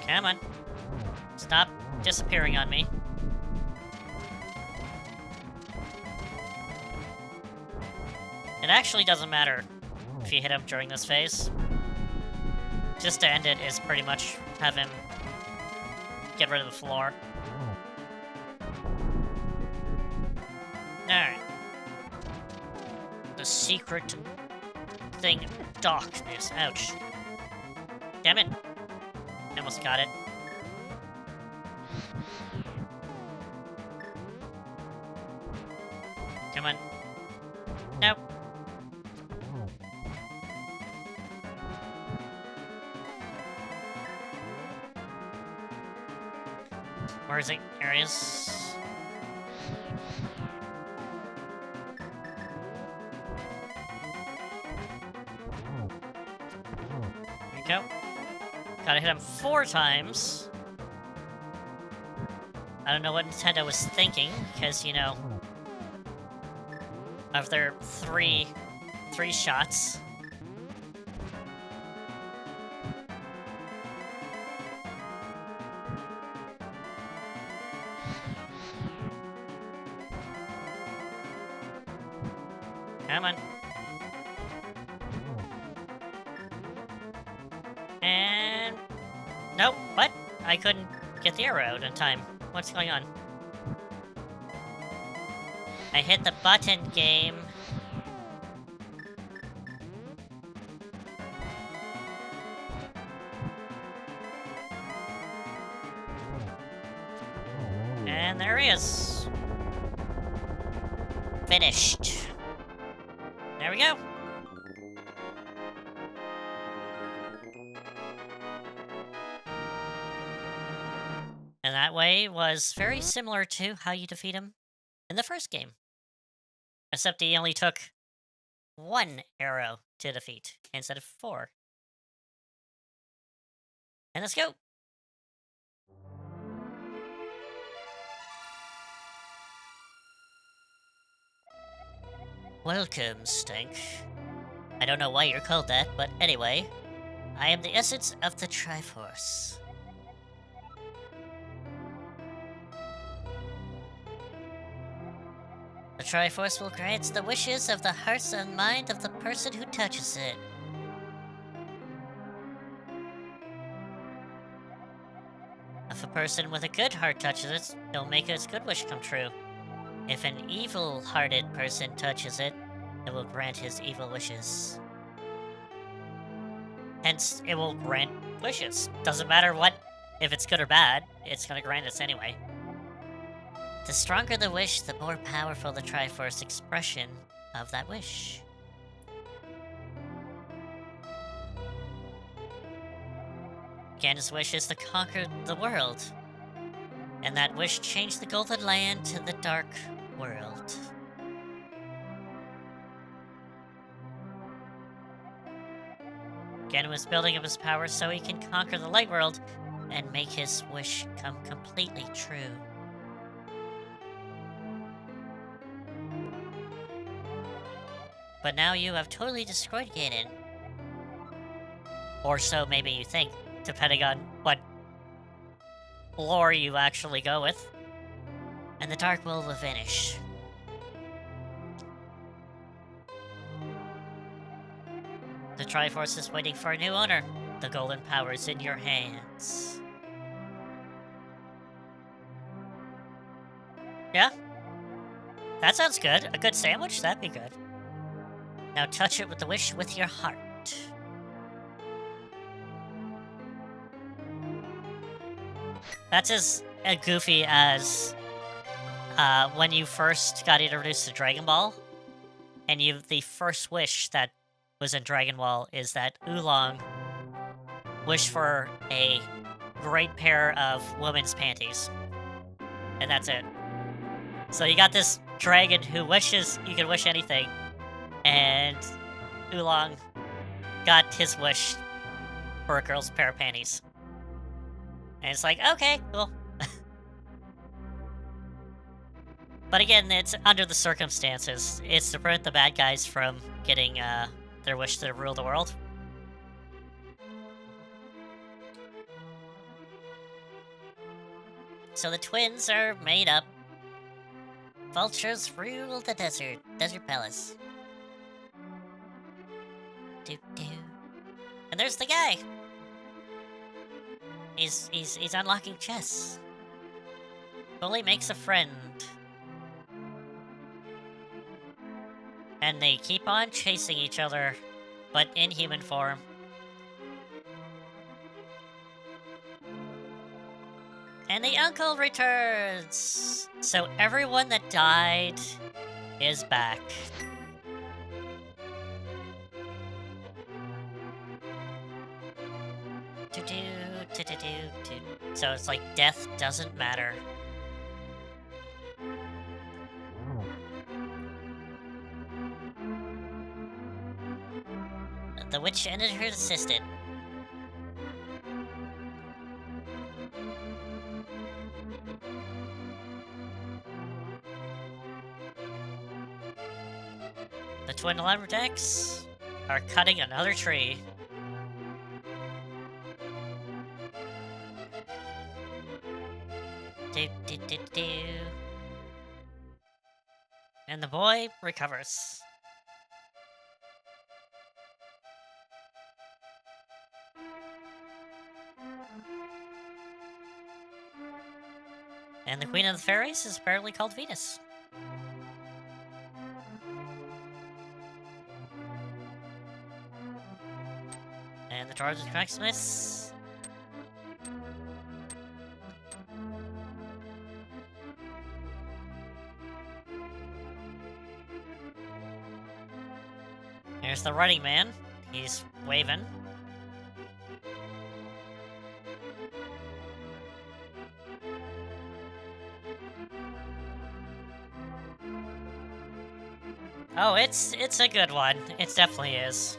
Come on. Stop disappearing on me. It actually doesn't matter if you hit him during this phase. Just to end it is pretty much have him get rid of the floor. Alright. The secret thing. Darkness. Ouch. Damn it. Almost got it. Come on. Nope. Where is it? There he is. There we go. Gotta hit him 4 times. I don't know what Nintendo was thinking, because, you know, of their three shots. Come on. And... nope, what? I couldn't get the arrow out in time. What's going on? I hit the button, game. And there he is. Finished. There we go. And that way was very similar to how you defeat him in the first game. Except he only took 1 arrow to defeat instead of 4. And let's go. Welcome, Stank. I don't know why you're called that, but anyway, I am the essence of the Triforce. The Triforce will grant the wishes of the hearts and mind of the person who touches it. If a person with a good heart touches it, it'll make his good wish come true. If an evil-hearted person touches it, it will grant his evil wishes. Hence, it will grant wishes. Doesn't matter what, if it's good or bad, it's gonna grant us anyway. The stronger the wish, the more powerful the Triforce expression of that wish. Ganon's wish is to conquer the world, and that wish changed the Golden Land to the Dark World. Ganon was building up his power so he can conquer the Light World and make his wish come completely true. But now you have totally destroyed Ganon. Or so maybe you think, depending on what lore you actually go with. And the Dark World will vanish. The Triforce is waiting for a new owner. The golden power is in your hands. Yeah? That sounds good. A good sandwich? That'd be good. Now touch it with the wish with your heart. That's as goofy as when you first got introduced to Dragon Ball, and the first wish that was in Dragon Ball is that Oolong wished for a great pair of women's panties. And that's it. So you got this dragon who wishes you can wish anything, and Oolong got his wish for a girl's pair of panties. And it's like, okay, cool. But again, it's under the circumstances. It's to prevent the bad guys from getting their wish to rule the world. So the twins are made up. Vultures rule the desert. Desert Palace. Doo-doo. And there's the guy. He's unlocking chests. Bully makes a friend. And they keep on chasing each other, but in human form. And the uncle returns! So everyone that died is back. So it's like death doesn't matter. The witch and her assistant. The twin lumberjacks are cutting another tree. And the boy recovers. And the Queen of the Fairies is apparently called Venus. And the Dwarves and Cracksmiths. Here's the Running Man. He's waving. Oh, it's a good one. It definitely is.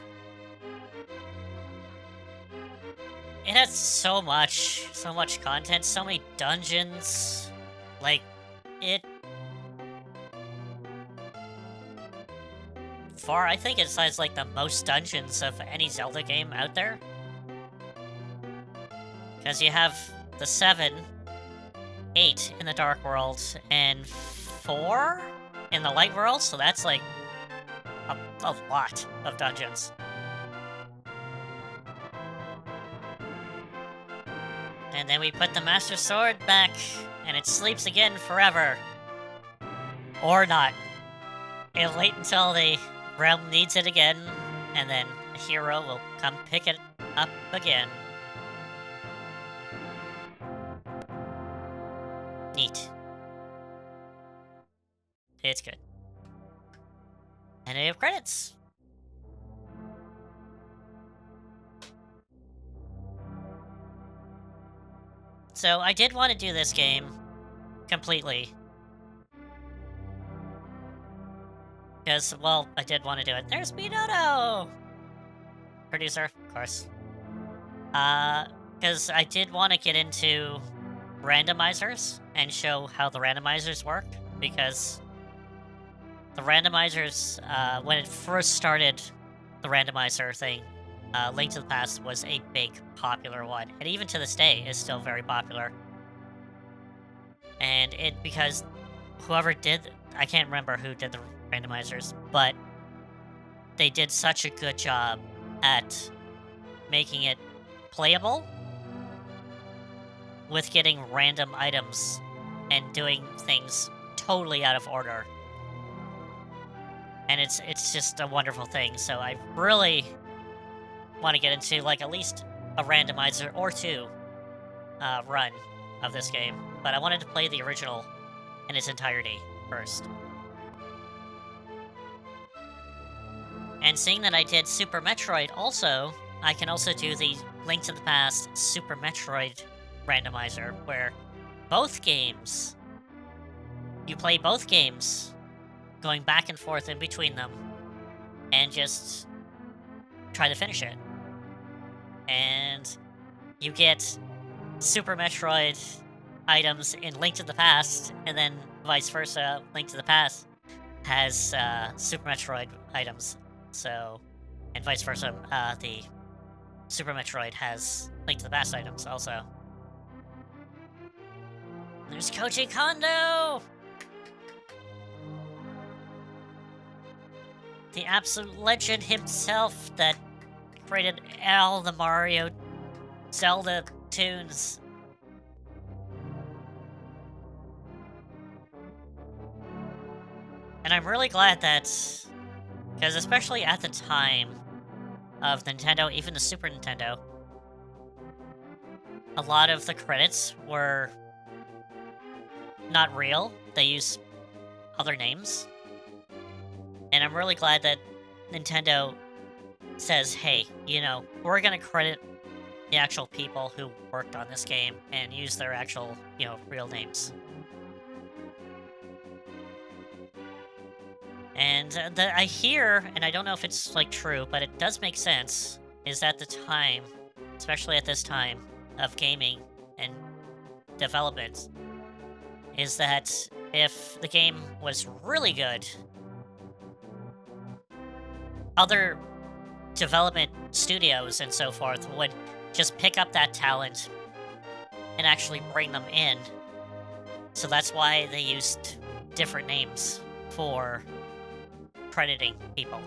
It has so much content, so many dungeons. Like, I think it has like the most dungeons of any Zelda game out there. Because you have the 7, 8 in the Dark World, and 4 in the Light World, so that's like a lot of dungeons. And then we put the Master Sword back, and it sleeps again forever. Or not. It'll wait until the realm needs it again, and then a hero will come pick it up again. Neat. It's good. And I have credits. So I did want to do this game completely. Because, well, I did want to do it. There's Binoto! Producer, of course. Because I did want to get into randomizers and show how the randomizers work. Because the randomizers, when it first started, the randomizer thing, Link to the Past was a big popular one. And even to this day is still very popular. And because whoever did, I can't remember who did the randomizers, but they did such a good job at making it playable with getting random items and doing things totally out of order. And it's just a wonderful thing. So I really want to get into like at least a randomizer or two run of this game. But I wanted to play the original in its entirety first. And seeing that I did Super Metroid also, I can also do the Link to the Past Super Metroid randomizer, where both games, you play both games, going back and forth in between them, and just try to finish it. And you get Super Metroid items in Link to the Past, and then vice versa, Link to the Past has Super Metroid items. So, and vice versa, the Super Metroid has Link to the Past items also. There's Koji Kondo! The absolute legend himself that created all the Mario Zelda tunes. And I'm really glad that, because especially at the time of Nintendo, even the Super Nintendo, a lot of the credits were not real. They use other names. And I'm really glad that Nintendo says, hey, you know, we're going to credit the actual people who worked on this game and use their actual, you know, real names. And I hear, and I don't know if it's like true, but it does make sense, is at the time, especially at this time of gaming and development, is that if the game was really good, other development studios and so forth would just pick up that talent and actually bring them in. So that's why they used different names for crediting people.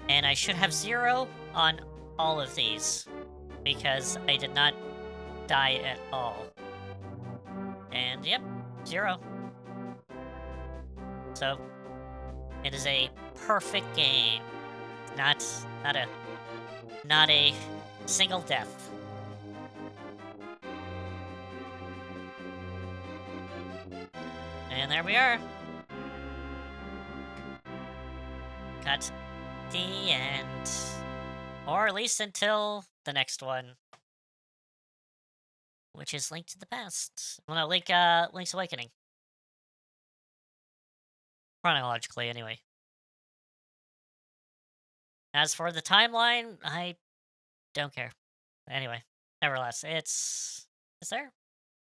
And I should have 0 on all of these, because I did not die at all. And yep, 0. So it is a perfect game. Not a single death. And there we are. Cut the end. Or at least until the next one, which is Link to the Past. Well, no, Link's Awakening. Chronologically, anyway. As for the timeline, I don't care. Anyway, nevertheless, it's there.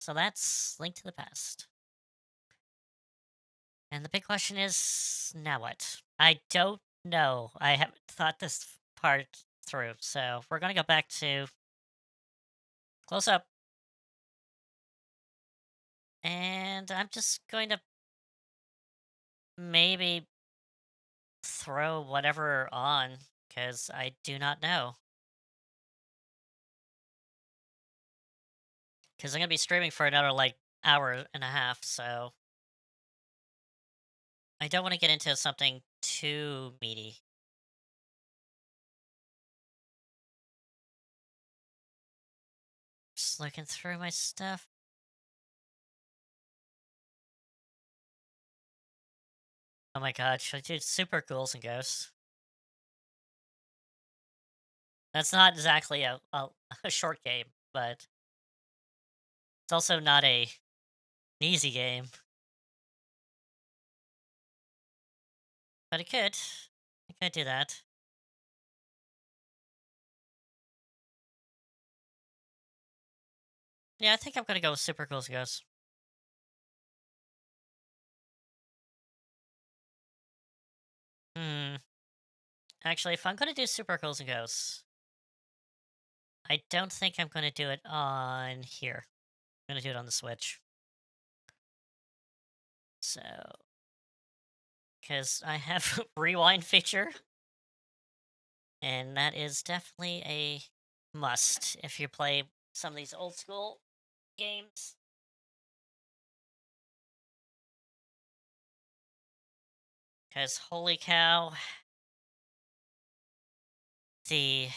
So that's Link to the Past. And the big question is, now what? I don't know. I haven't thought this part through, so we're gonna go back to close up. And I'm just going to maybe throw whatever on, because I do not know. Because I'm gonna be streaming for another, like, hour and a half, so I don't want to get into something too meaty. Just looking through my stuff. Oh my god, should I do Super Ghouls and Ghosts? That's not exactly a short game, but it's also not an easy game. But it could. I could do that. Yeah, I think I'm gonna go with Super Ghouls and Ghosts. Hmm. Actually, if I'm gonna do Super Ghouls and Ghosts, I don't think I'm gonna do it on here. I'm gonna do it on the Switch. So, because I have rewind feature, and that is definitely a must if you play some of these old school games. Because holy cow, the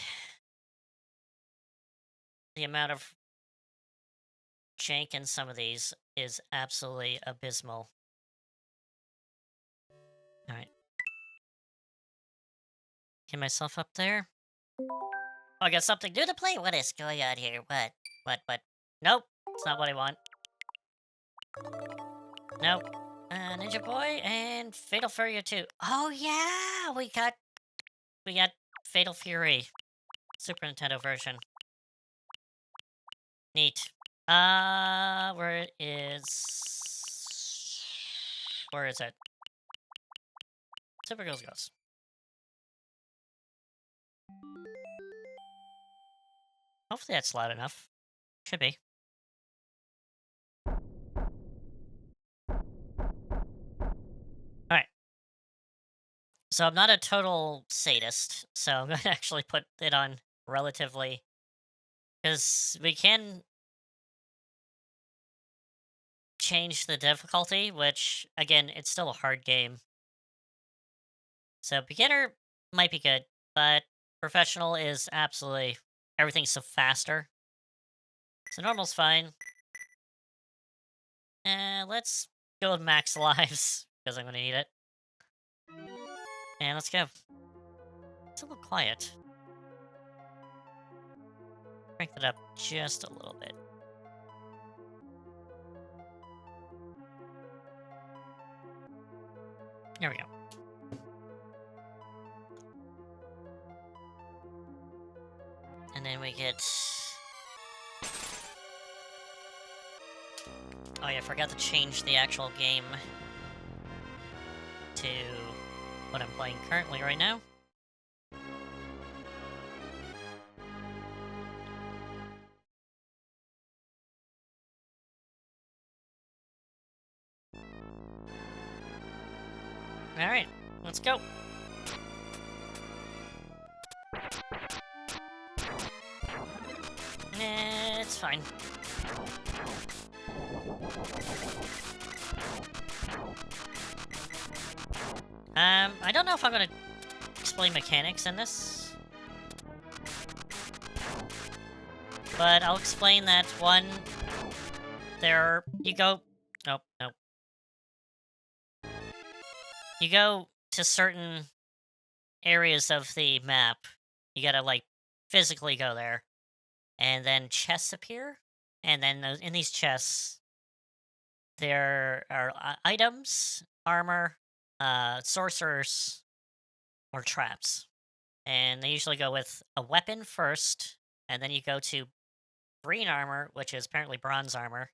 the amount of jank in some of these is absolutely abysmal. All right, get myself up there. Oh, I got something new to play. What is going on here? What? Nope, it's not what I want. Nope. Ninja Boy and Fatal Fury 2. Oh yeah, we got Fatal Fury, Super Nintendo version. Neat. Where is it? Super Girls Ghost. Hopefully that's loud enough. Should be. Alright. So I'm not a total sadist, so I'm gonna actually put it on relatively, because we can change the difficulty, which, again, it's still a hard game. So beginner might be good, but professional is absolutely, everything's so faster. So normal's fine. Let's go with max lives, because I'm gonna need it. And let's go. It's a little quiet. Crank that up just a little bit. There we go. And then we get... Oh yeah, I forgot to change the actual game to what I'm playing currently right now. Alright, let's go. It's fine. I don't know if I'm gonna explain mechanics in this, but I'll explain that one. You go. Nope. You go to certain areas of the map. You gotta like physically go there, and then chests appear, and then in these chests there are items, armor, sorcerers, or traps. And they usually go with a weapon first, and then you go to green armor, which is apparently bronze armor.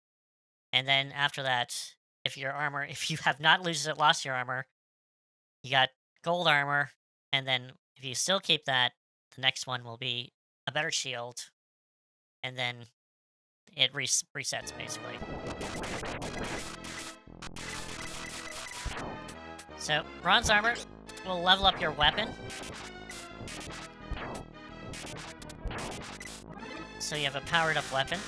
And then after that, if you have not lost your armor, you got gold armor. And then if you still keep that, the next one will be a better shield. And then it resets, basically. So, bronze armor will level up your weapon. So you have a powered up weapon.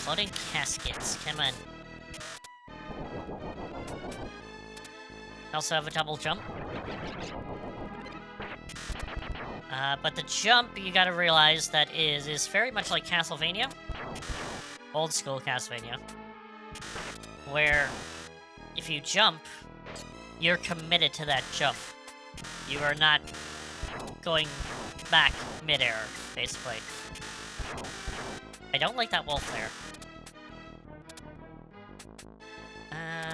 Floating caskets, come on. Also have a double jump. But the jump, you gotta realize that is very much like Castlevania. Old school Castlevania. Where if you jump, you're committed to that jump. You are not going back midair, basically. I don't like that wolf there.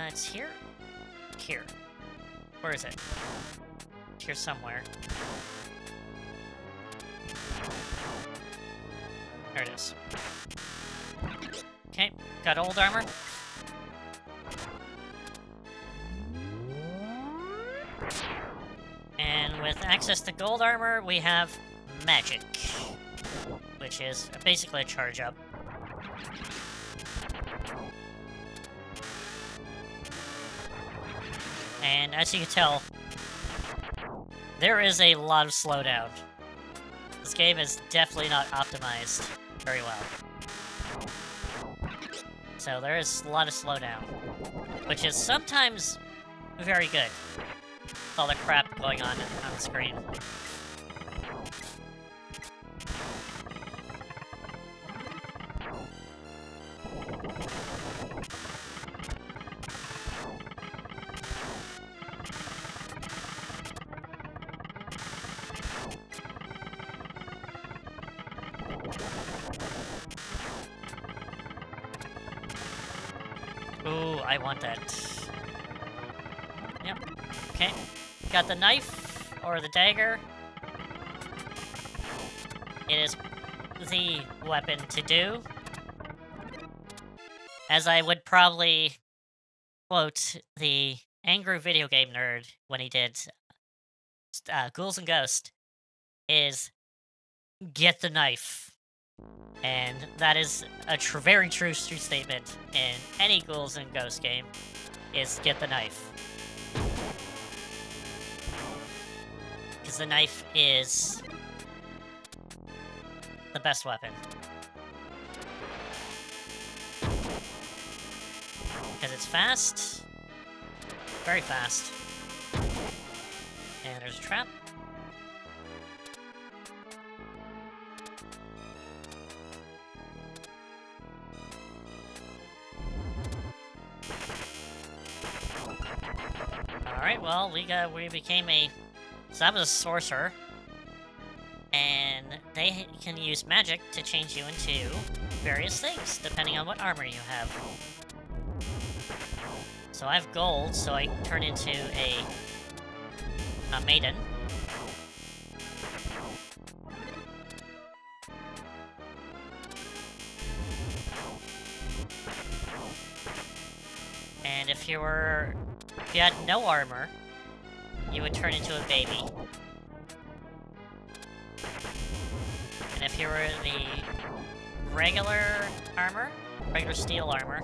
It's here? Here. Where is it? It's here somewhere. There it is. Okay, got old armor. And with access to gold armor, we have magic, which is basically a charge up. And as you can tell, there is a lot of slowdown. This game is definitely not optimized very well. So there is a lot of slowdown, which is sometimes very good. With all the crap going on the screen. Ooh, I want that. Yep. Okay. Got the knife, or the dagger. It is the weapon to do. As I would probably quote the angry video game nerd when he did Ghouls and Ghosts, is get the knife. And that is a very true statement in any Ghouls and Ghosts game, is get the knife. Because the knife is the best weapon. Because it's fast. Very fast. And there's a trap. Alright, well, we became a... So that was a sorcerer. And they can use magic to change you into various things, depending on what armor you have. So I have gold, so I turn into a maiden. And if you had no armor, you would turn into a baby. And if you were the regular steel armor,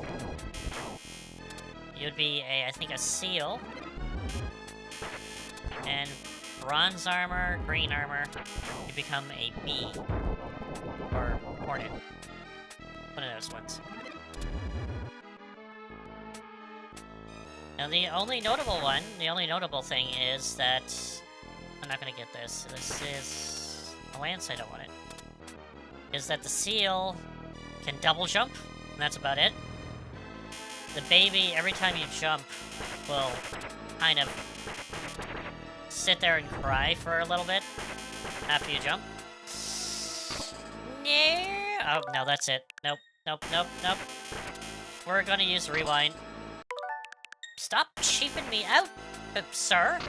you'd be I think a seal. And bronze armor, green armor, you become a bee. Or hornet. One of those ones. Now the only notable thing is that... I'm not gonna get this. This is... Oh, Lance, I don't want it. Is that the seal can double jump, and that's about it. The baby, every time you jump, will kind of sit there and cry for a little bit after you jump. Yeah. Oh, no, that's it. Nope, nope, nope, nope. We're gonna use rewind. Stop cheaping me out, sir.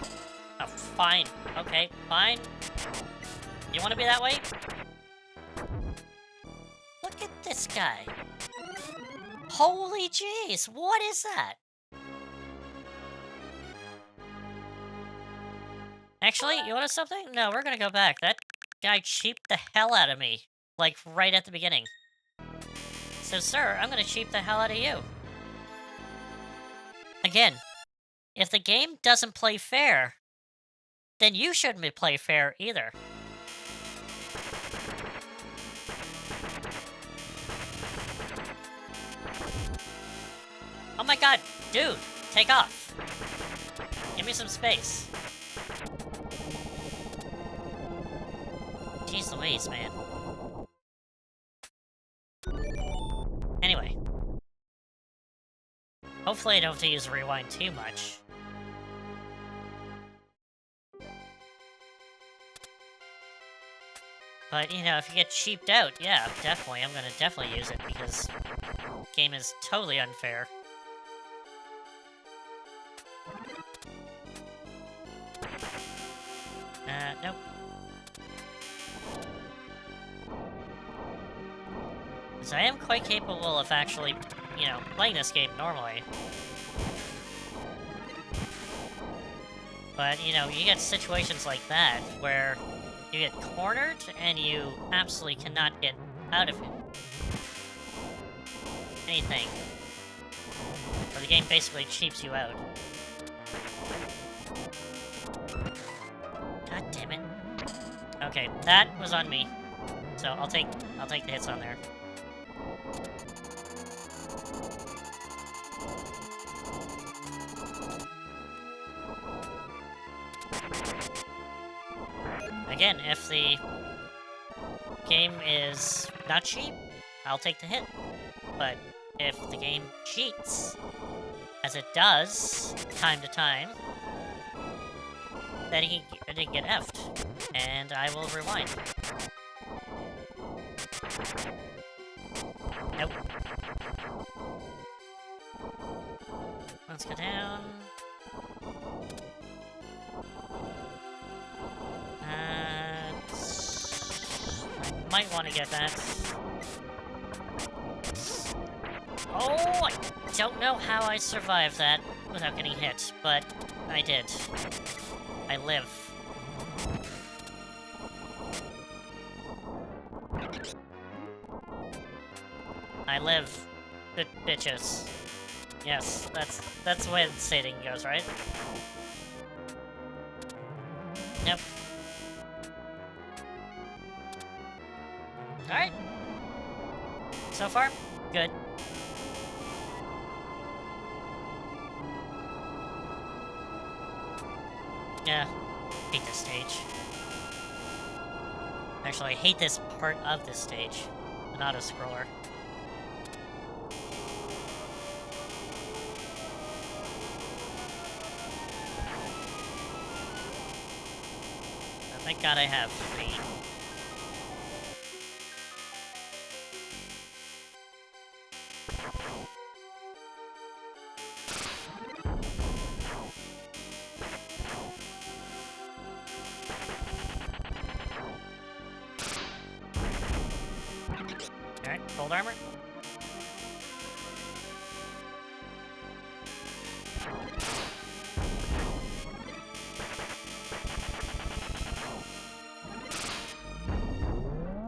Oh, fine. Okay, fine. You want to be that way? Look at this guy. Holy jeez, what is that? Actually, you want something? No, we're gonna go back. That guy cheaped the hell out of me. Like, right at the beginning. So, sir, I'm gonna cheap the hell out of you. Again, if the game doesn't play fair, then you shouldn't play fair either. Oh my god, dude, take off. Give me some space. Jeez Louise, man. Anyway. Hopefully I don't have to use rewind too much. But, you know, if you get cheaped out, yeah, definitely. I'm gonna definitely use it because the game is totally unfair. Nope. Because I am quite capable of actually, you know, playing this game normally. But, you know, you get situations like that where you get cornered and you absolutely cannot get out of it. Anything. Or the game basically cheaps you out. God damn it. Okay, that was on me. So I'll take the hits on there. Again, if the game is not cheap, I'll take the hit. But if the game cheats, as it does time to time, then it can get effed, and I will rewind. Nope. Let's go down. I might want to get that. Oh, I don't know how I survived that without getting hit, but I did. I live. I live. Good bitches. Yes, that's the way the saying goes, right? Yep. Alright. So far, good. Yeah, hate this stage. Actually, I hate this part of this stage. An auto-scroller. Thank God I have 3. Alright, gold armor.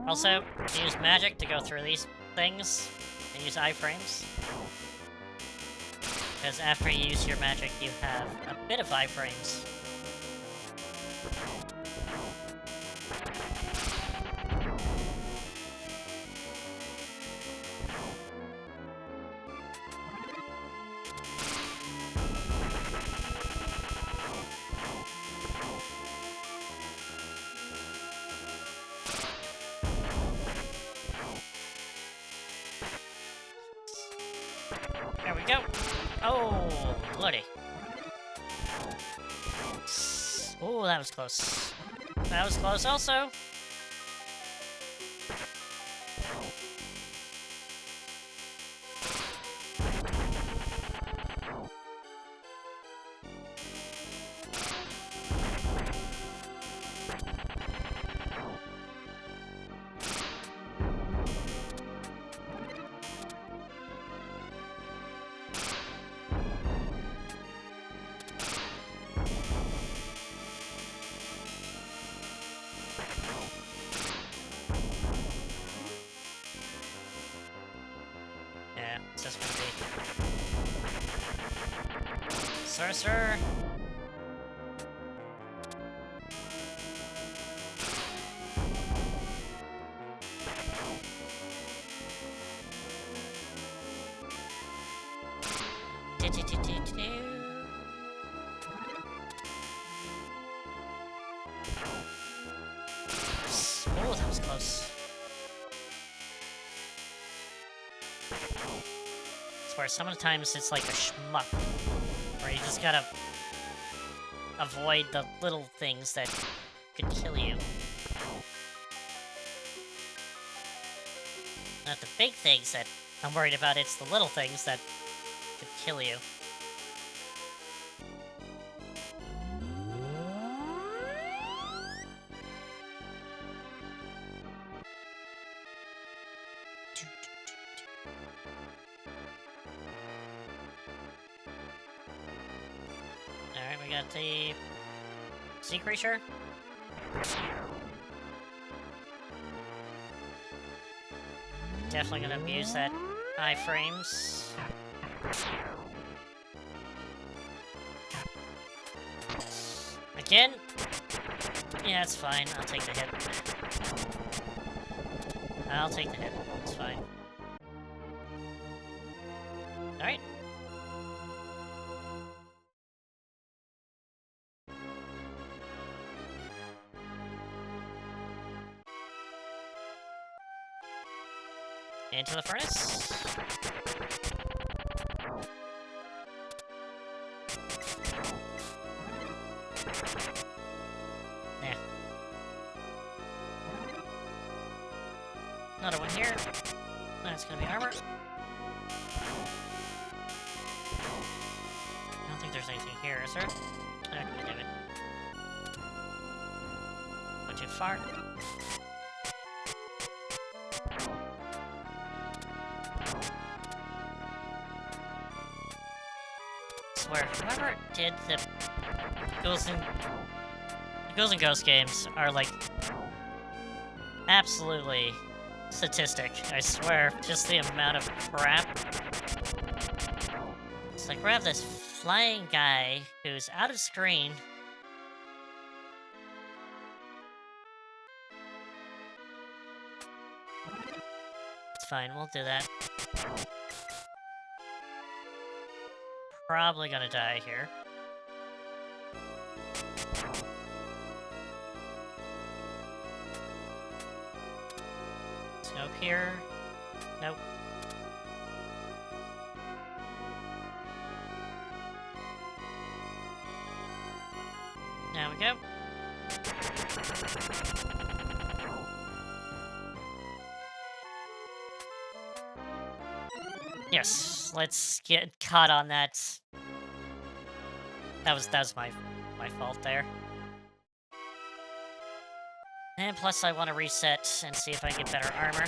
Also, use magic to go through these things, and use iframes. Because after you use your magic, you have a bit of iframes. There we go. Oh, bloody. Oh, that was close. That was close also. Yeah, it's just gonna be. Sorcerer. Oh, that was where sometimes it's like a shmup, where you just gotta avoid the little things that could kill you. Not the big things that I'm worried about, it's the little things that could kill you. Alright, we got the sea creature. Definitely gonna abuse that high frames. Again? Yeah, it's fine. I'll take the hit. I'll take the hit. It's fine. Alright. Into the furnace. Yeah. Another one here. That's gonna be armor. I don't think there's anything here, is there? Okay, damn it. Went too far. Swear, whoever did the Ghouls and Ghosts games are like absolutely sadistic. I swear, just the amount of crap. It's like we have this flying guy who's out of screen. It's fine, we'll do that. Probably gonna die here. Let's go up here. Nope. There we go. Yes, let's get caught on that. That was my fault there. And plus I want to reset and see if I get better armor.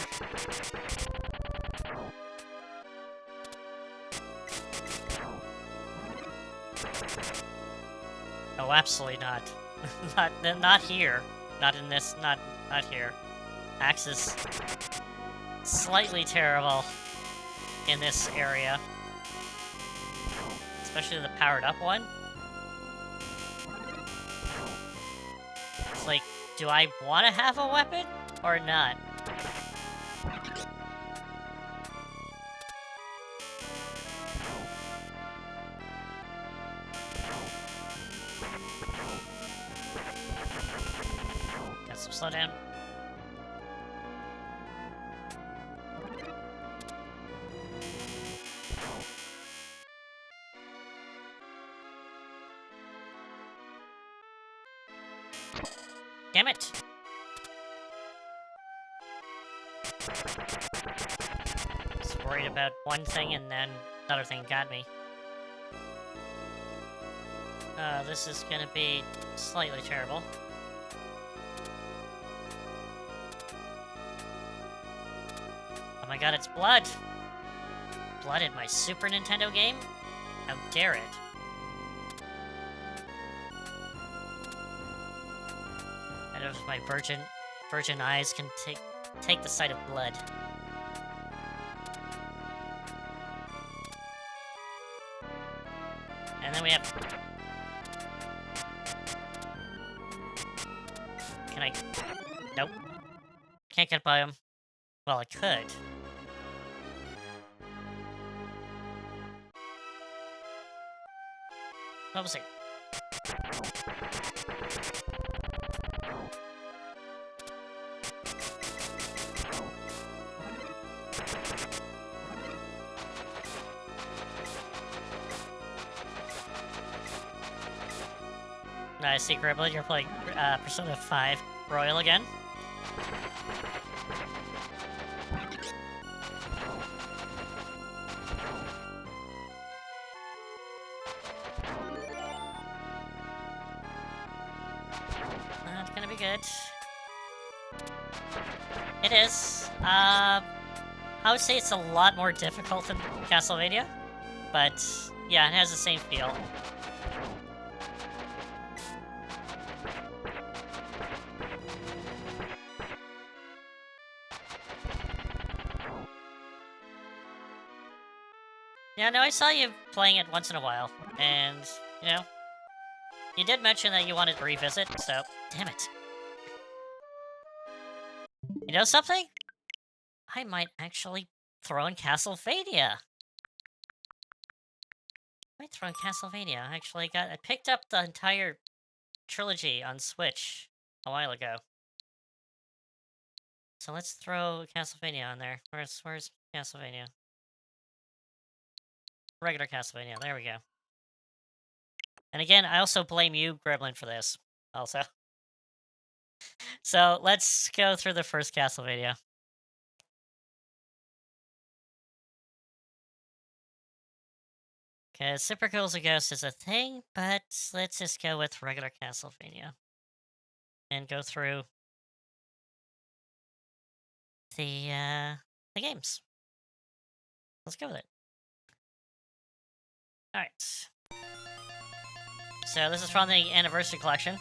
Oh, absolutely not. not here. Not in this, not here. Axe is slightly terrible in this area. Especially the powered up one. It's like, do I want to have a weapon or not? Got some slowdown. Damn it! Was worried about one thing and then another thing got me. This is gonna be slightly terrible. Oh my god, it's blood! Blood in my Super Nintendo game? How dare it? If my virgin eyes can take the sight of blood. And then we have... Can I... Nope. Can't get by him. Well, I could. What was it? I see, Gremlin, you're playing Persona 5 Royal again. That's gonna be good. It is. I would say it's a lot more difficult than Castlevania, but yeah, it has the same feel. Yeah, no, I saw you playing it once in a while, and, you know, you did mention that you wanted to revisit, so, damn it. You know something? I might actually throw in Castlevania. I might throw in Castlevania. I picked up the entire trilogy on Switch a while ago. So let's throw Castlevania on there. Where's Castlevania? Regular Castlevania. There we go. And again, I also blame you, Gremlin, for this. Also. So let's go through the first Castlevania. Because Super Ghouls and Ghosts is a thing, but let's just go with regular Castlevania. And go through the games. Let's go with it. Alright. So this is from the Anniversary Collection,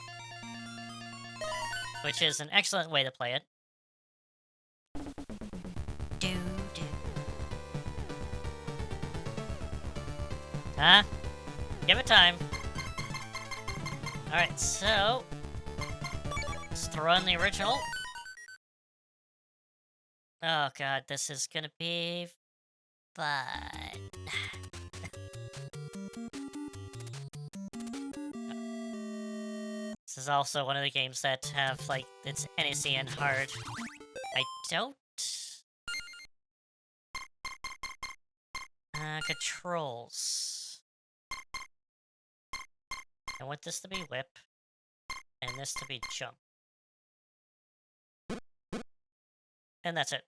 which is an excellent way to play it. Huh? Give it time. Alright, so let's throw in the original. Oh god, this is gonna be fun. This is also one of the games that have, like, it's NECN hard. I don't... controls. I want this to be whip, and this to be jump. And that's it.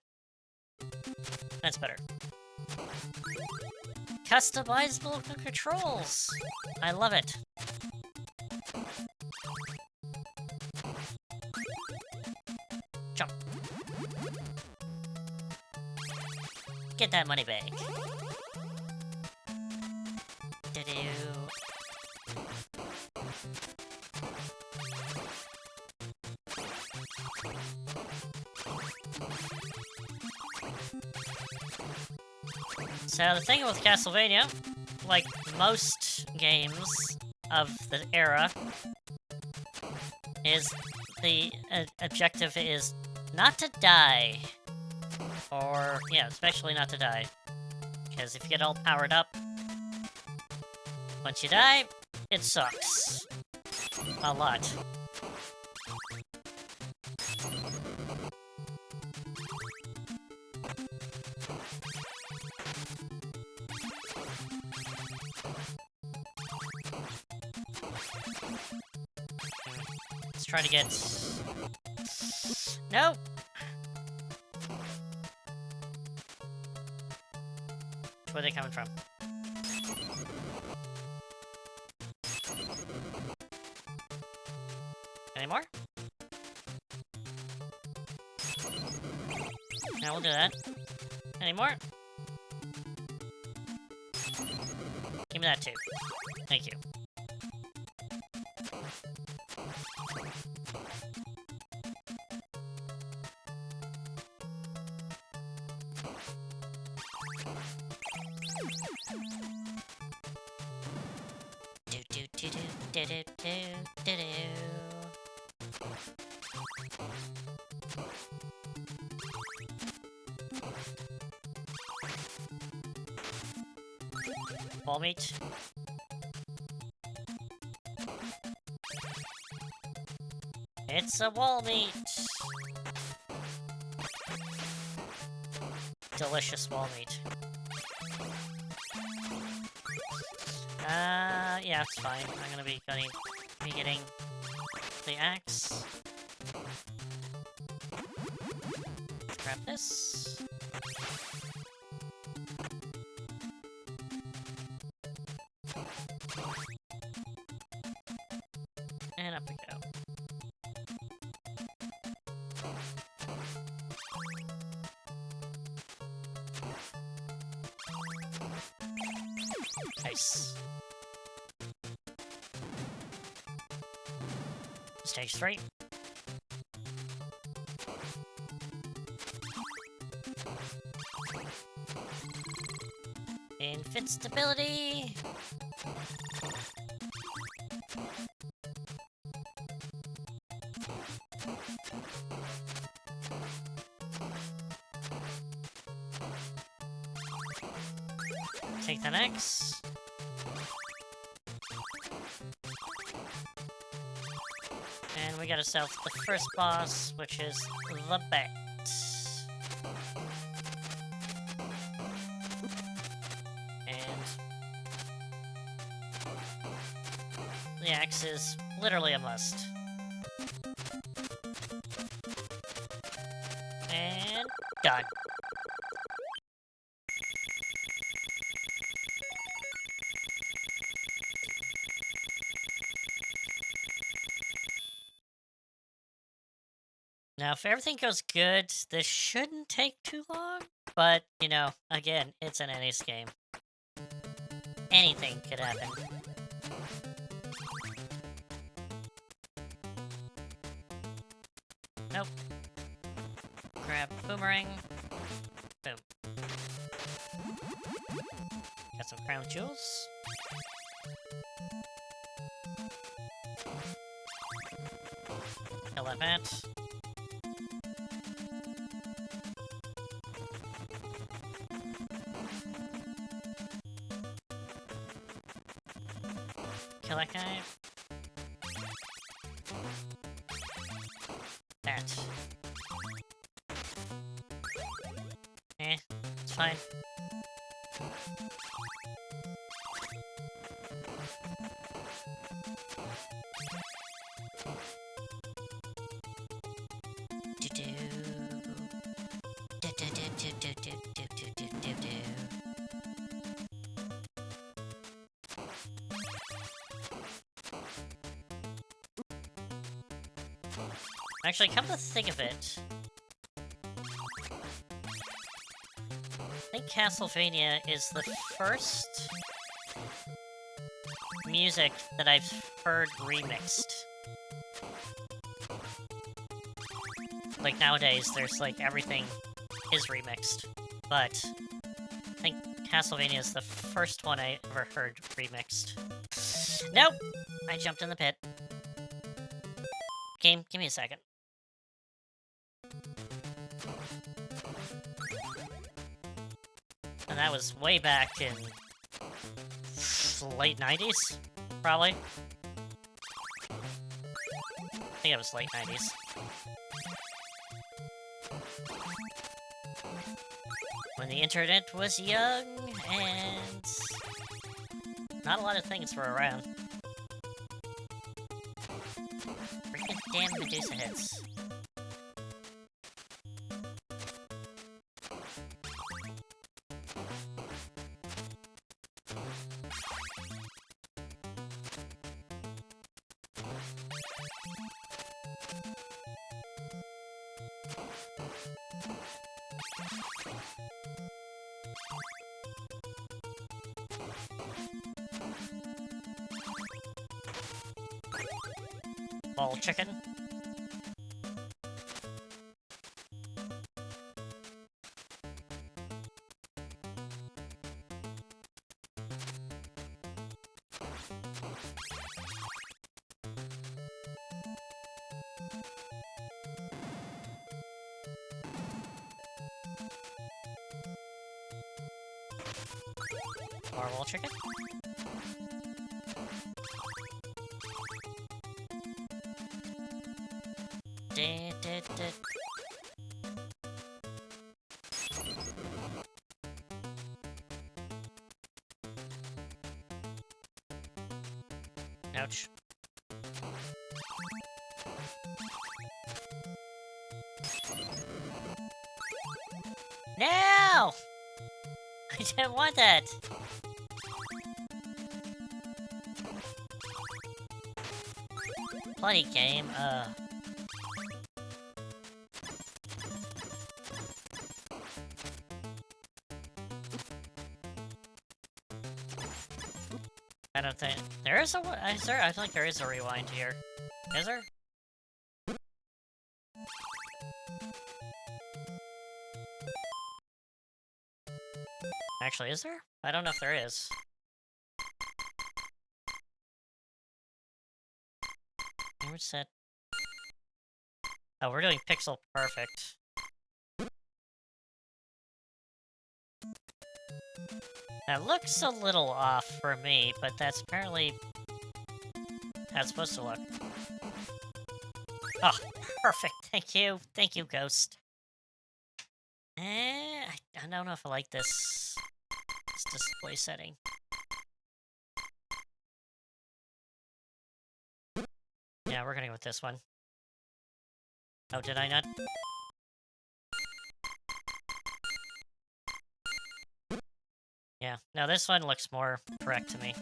That's better. Customizable controls! I love it. Jump. Get that money back. So the thing with Castlevania, like most games of the era, is the objective is not to die. Or, yeah, especially not to die. Because if you get all powered up, once you die, it sucks. A lot. Let's try to get... Nope! Where are they coming from? Any more? Now we'll do that. Any more? Give me that too. Thank you. Ball meat. It's a wall meat. Delicious wall meat. Yeah, it's fine. I'm gonna be getting the axe. Let's grab this. And up we go. Nice. Stage 3. Infant stability. Take the next. And we got ourselves the first boss, which is the bat. And the axe is literally a must. And done. Now, if everything goes good, this shouldn't take too long. But, you know, again, it's an NES game. Anything could happen. Nope. Grab boomerang. Boom. Got some crown jewels. Kill that bat. Kill that guy. That. It's fine. Actually, come to think of it, I think Castlevania is the first music that I've heard remixed. Like, nowadays, there's, like, everything is remixed. But I think Castlevania is the first one I ever heard remixed. Nope! I jumped in the pit. Game, give me a second. And that was way back in late 90s, probably. I think it was late 90s. When the internet was young and not a lot of things were around. Freaking damn Medusa hits. Ball chicken. Marble chicken. Ouch. No! I didn't want that! Bloody game, I don't think... There is a... Is there? I feel like there is a rewind here. Is there? Actually, is there? I don't know if there is. Image set. Oh, we're doing pixel perfect. That looks a little off for me, but that's apparently how it's supposed to look. Oh, perfect. Thank you. Thank you, Ghost. I don't know if I like this display setting. Yeah, we're gonna go with this one. Oh, did I not? Yeah, no, this one looks more correct to me.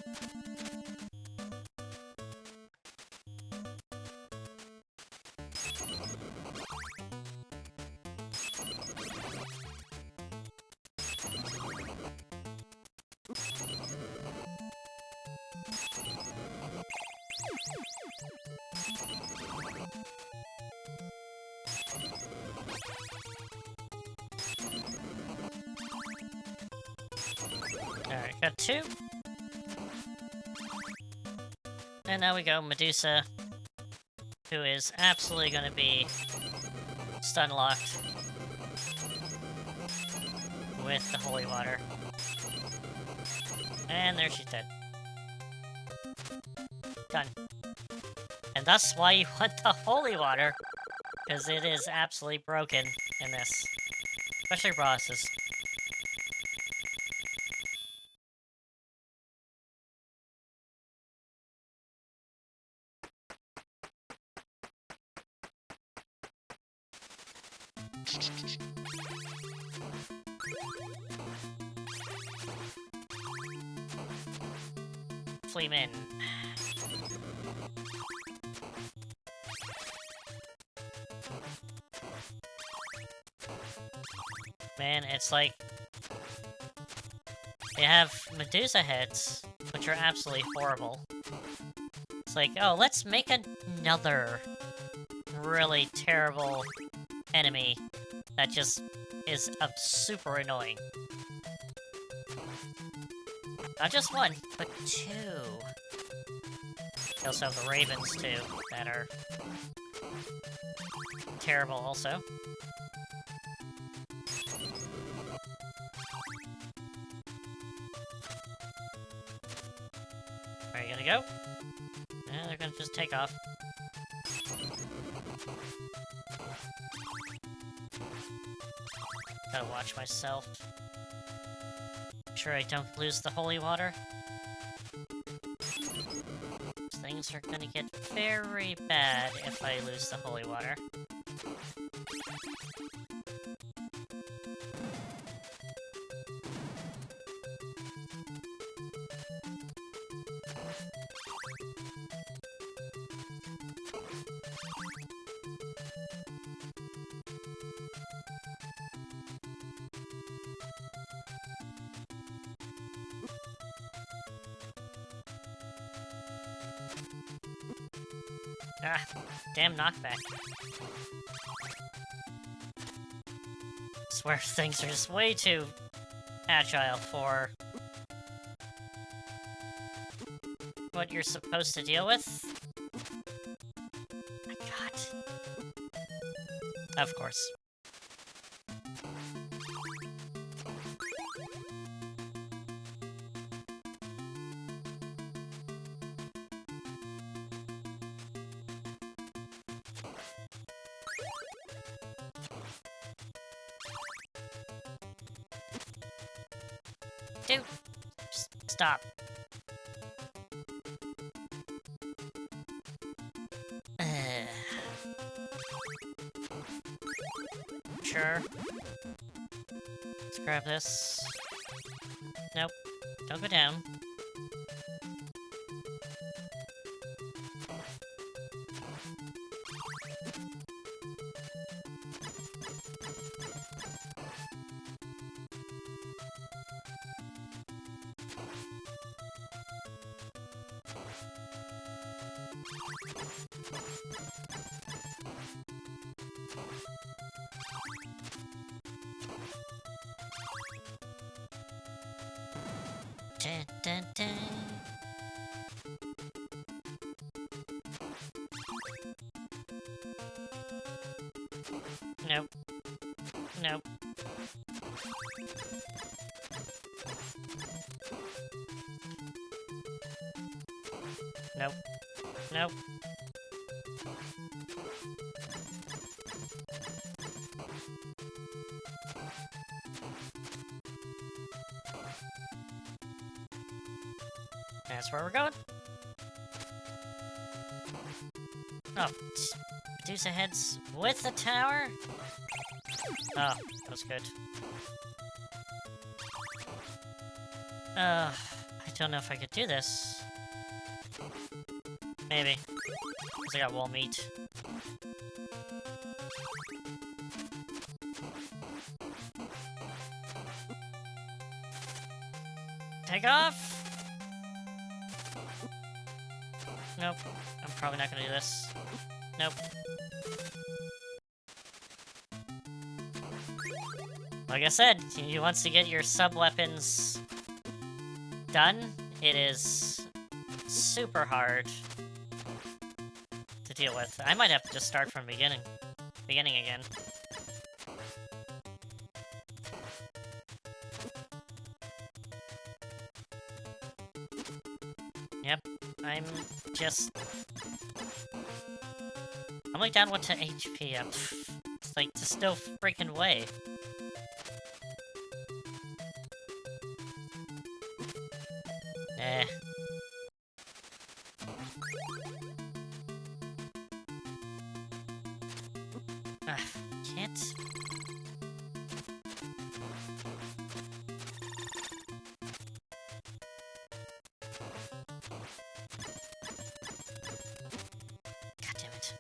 Alright, got two. And now we go Medusa, who is absolutely going to be stun locked with the holy water. And there she's dead. Done. And that's why you want the holy water, because it is absolutely broken in this. Especially bosses. Fleeman. Man, it's like they have Medusa heads, which are absolutely horrible. It's like, oh, let's make another really terrible enemy that just is super annoying. Not just one, but two. We also have the ravens, too, that are terrible also. Alright, you gonna go? Yeah, they're gonna just take off. Gotta watch myself. Make sure I don't lose the holy water. Things are gonna get very bad if I lose the holy water. Ah, damn knockback. Swear things are just way too agile for what you're supposed to deal with. My god. Of course. Dude, stop. sure. Let's grab this. Nope. Don't go down. Dun, dun, dun. Nope. Nope. Nope. Nope. That's where we're going. Oh, Medusa heads with the tower? Oh, that was good. I don't know if I could do this. Maybe. Because I got wall meat. Take off! Nope. I'm probably not gonna do this. Nope. Like I said, once you get your sub-weapons done, it is super hard to deal with. I might have to just start from beginning again. Yep, I'm like down 1 to HP. It's like just no freaking way. Eh. Can't. God damn it.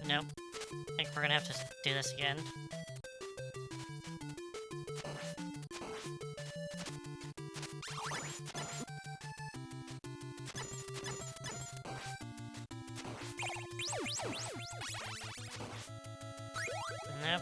Nope. I think we're gonna have to do this again. Nope.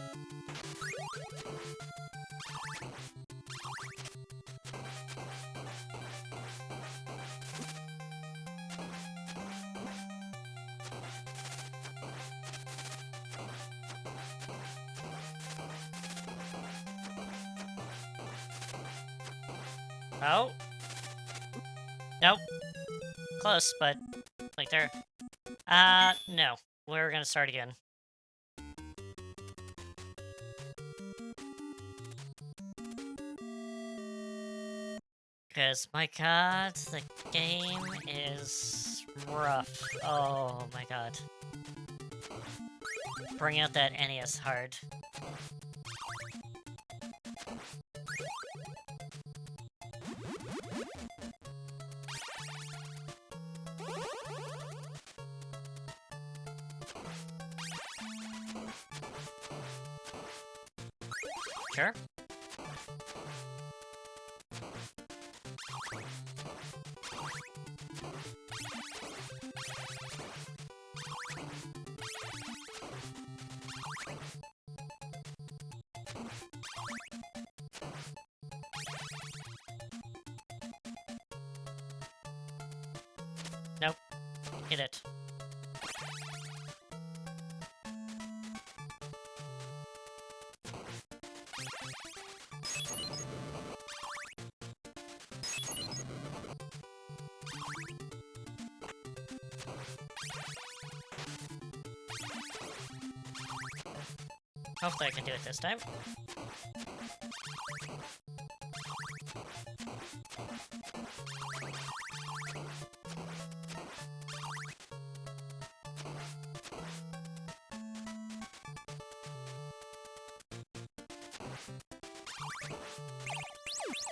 Oh. Nope. Close, but like there. No. We're gonna start again. Because, my god, the game is rough. Oh my god. Bring out that NES hard. Sure. Nope. Hit it. Hopefully I can do it this time.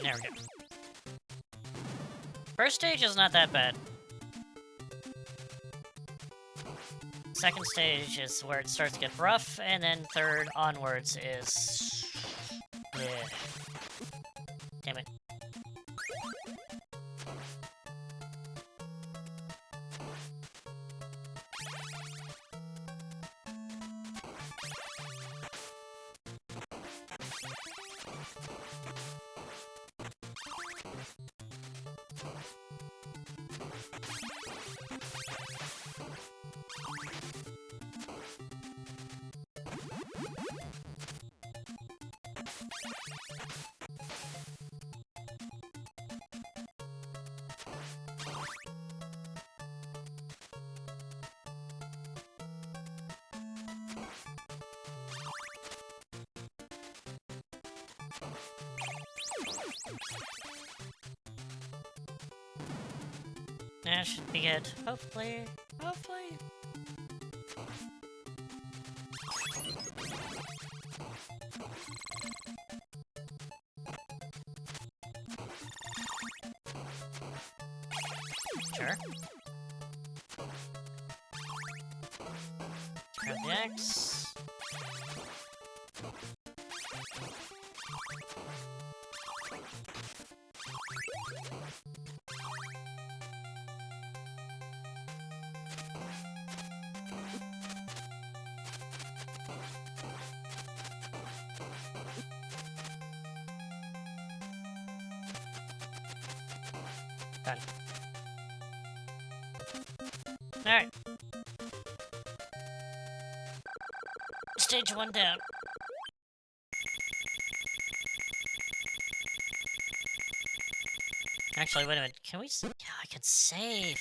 There we go. First stage is not that bad. Second stage is where it starts to get rough, and then third onwards is... Ugh. Damn it. That should be good. Hopefully. Hopefully. Sure. Grab the X. Done. Alright. Stage 1 down. Actually, wait a minute. Can we... Yeah, I can save.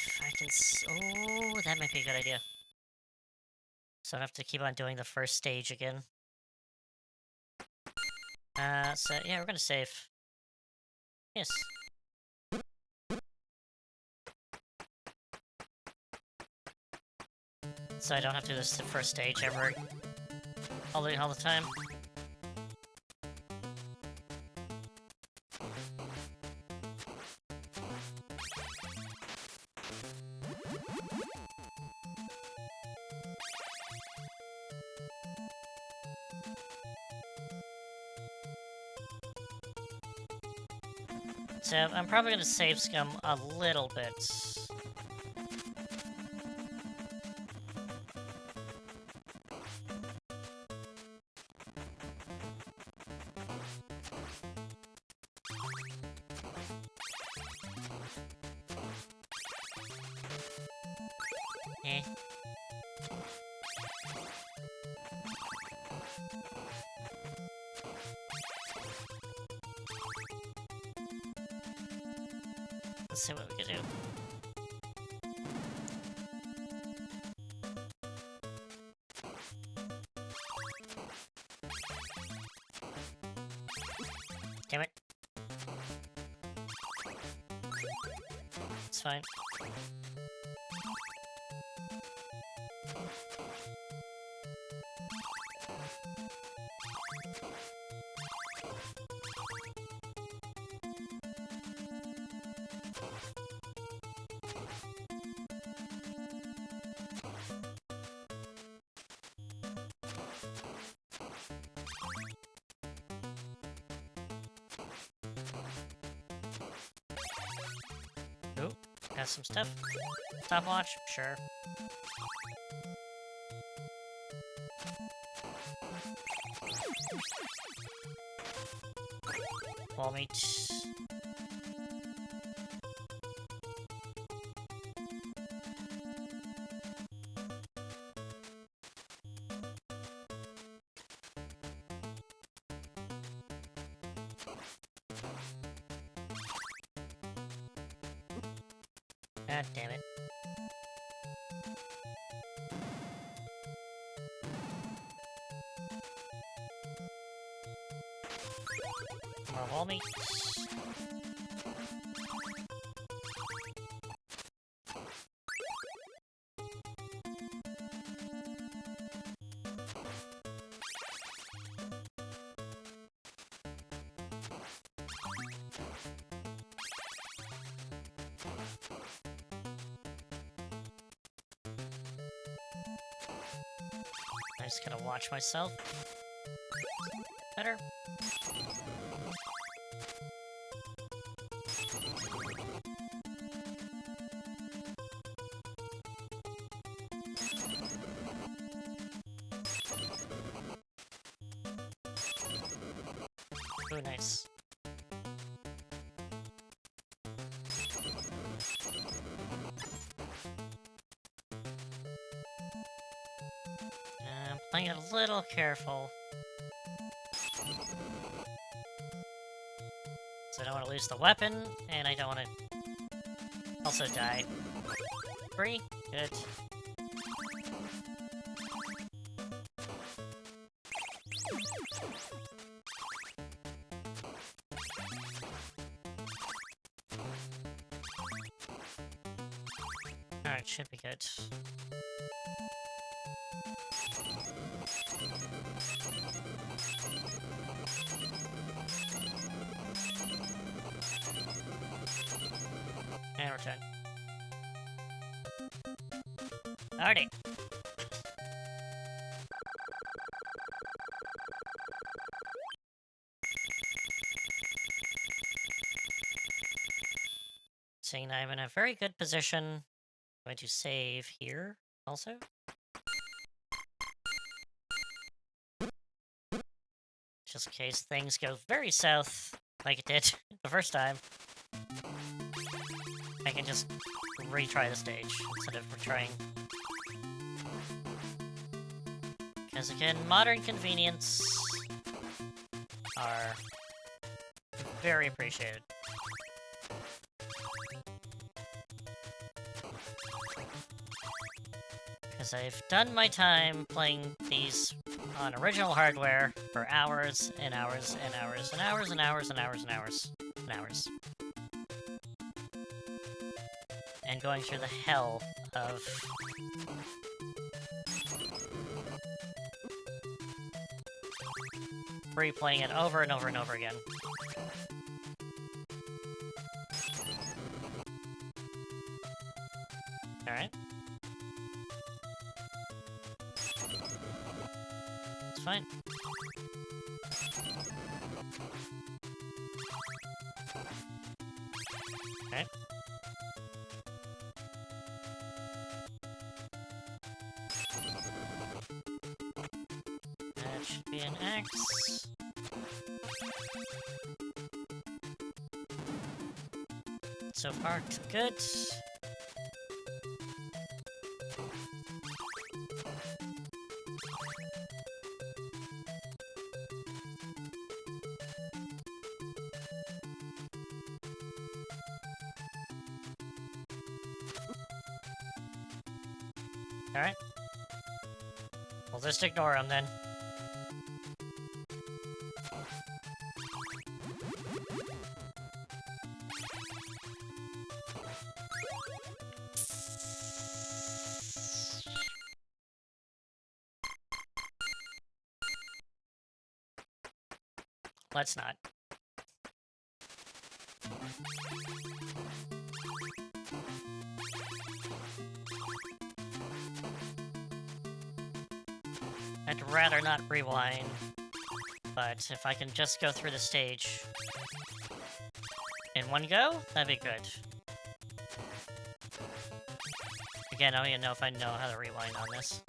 Oh, that might be a good idea. So I don't have to keep on doing the first stage again. So, yeah, we're gonna save. Yes. So I don't have to do this the first stage ever. All the time. So I'm probably gonna save scum a little bit. Eh. Let's see what we can do. Damn it. It's fine. Oh, got some stuff. Stopwatch, sure. Wall meat. God damn it. More wall meat. I just gotta watch myself better. Oh, nice. I'm playing it a little careful. So I don't want to lose the weapon, and I don't want to also die. 3? Good. Alright, should be good. And we're done. Alrighty. Seeing that I'm in a very good position, I'm going to save here also. Just in case things go very south, like it did the first time. I can just retry the stage instead of retrying. Because again, modern convenience are very appreciated. Because I've done my time playing these on original hardware for hours and hours and hours and hours and hours and hours and hours and hours. And going through the hell of replaying it over and over and over again. Alright. It's fine. Okay. That should be an X. So far, good. Alright. We'll just ignore him then. Let's not. I'd rather not rewind, but if I can just go through the stage in one go, that'd be good. Again, I don't even know if I know how to rewind on this.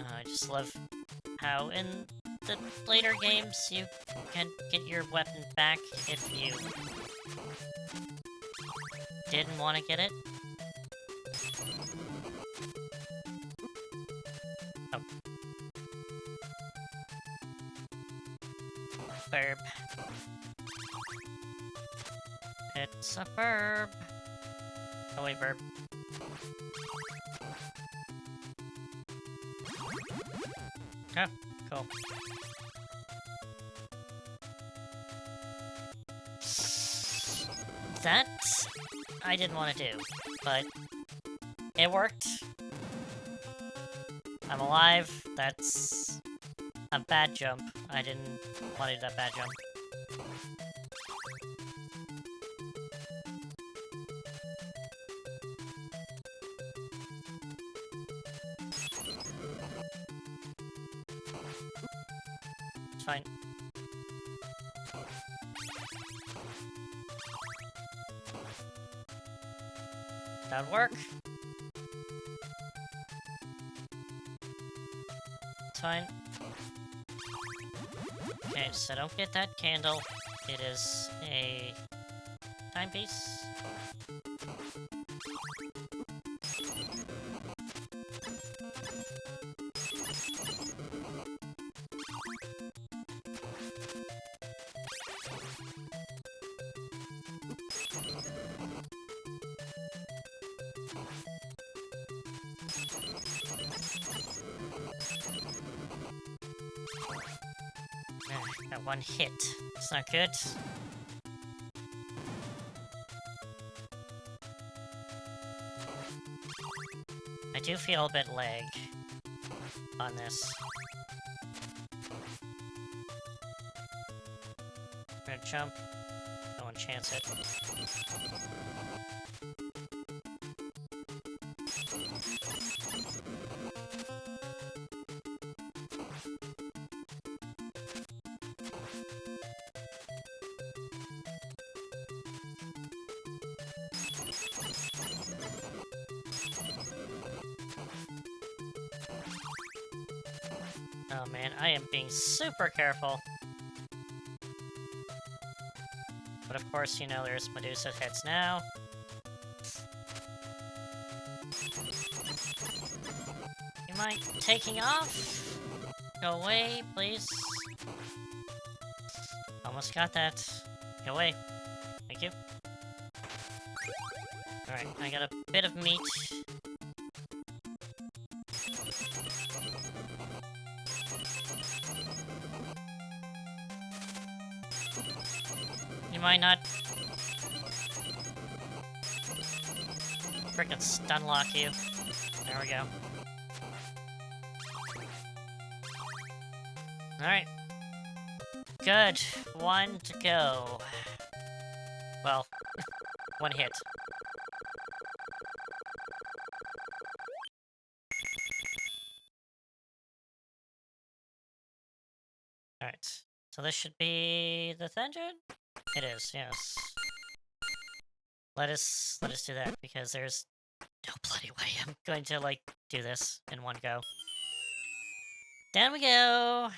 I just love how in the later games you can get your weapon back if you didn't want to get it. Oh. Burb. It's a burb. Oh wait, burp. Oh, cool. That I didn't want to do, but it worked. I'm alive. That's a bad jump. I didn't want to do that bad jump. It's fine. That would work. It's fine. Okay, so don't get that candle. It is a timepiece. That one hit. It's not good. I do feel a bit lag on this. I'm gonna jump. No one chance it. Oh man, I am being super careful. But of course, you know, there's Medusa heads now. You mind taking off? Go away, please. Almost got that. Go away. Thank you. Alright, I got a bit of meat. You might not freaking stun lock you. There we go. Alright. Good. One to go. Well, one hit. Alright. So this should be the dungeon? It is, yes. Let us do that, because there's no bloody way I'm going to, like, do this in one go. Down we go!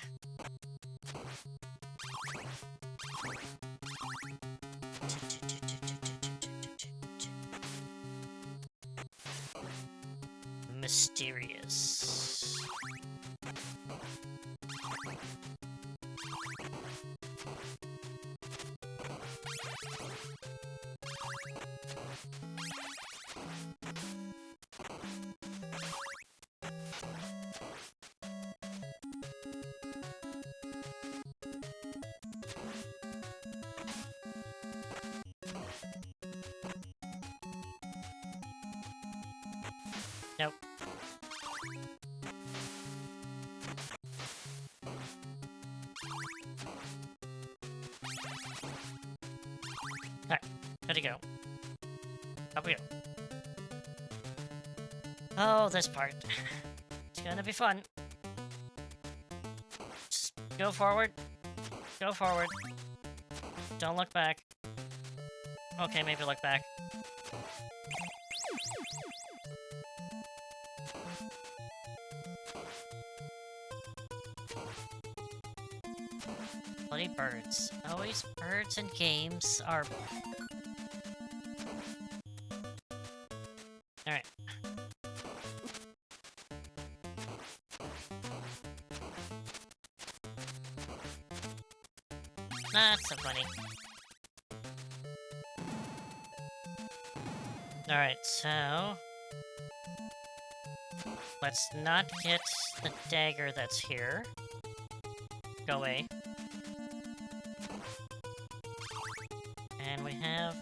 Mysterious. Nope. Alright, good to go. Up we go. Oh, this part. It's gonna be fun. Just go forward. Go forward. Don't look back. Okay, maybe look back. Bloody birds. Always birds and games are... Alright. That's so funny. Alright, so... let's not get the dagger that's here. Go away. And we have...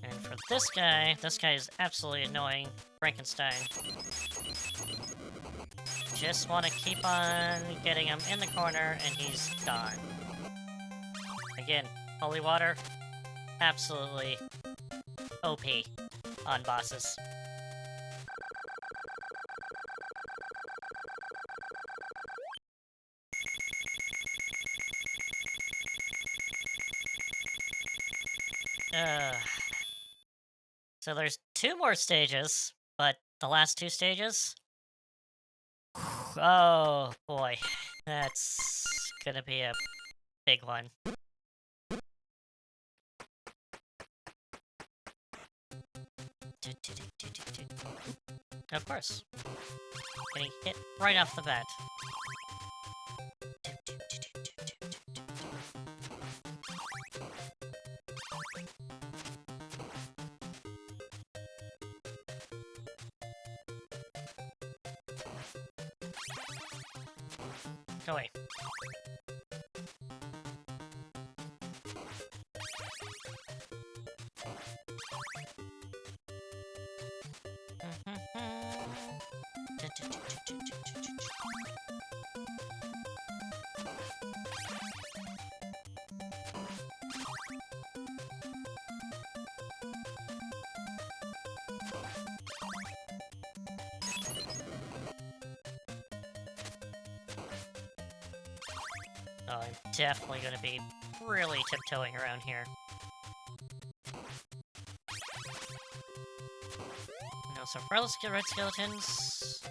and for this guy is absolutely annoying. Frankenstein. Just want to keep on getting him in the corner, and he's gone. Again, holy water, absolutely OP on bosses. So there's 2 more stages, but the last 2 stages... oh boy, that's gonna be a big one. Of course. Getting hit right off the bat. Go away. Oh, I'm definitely going to be really tiptoeing around here. No, some red skeletons.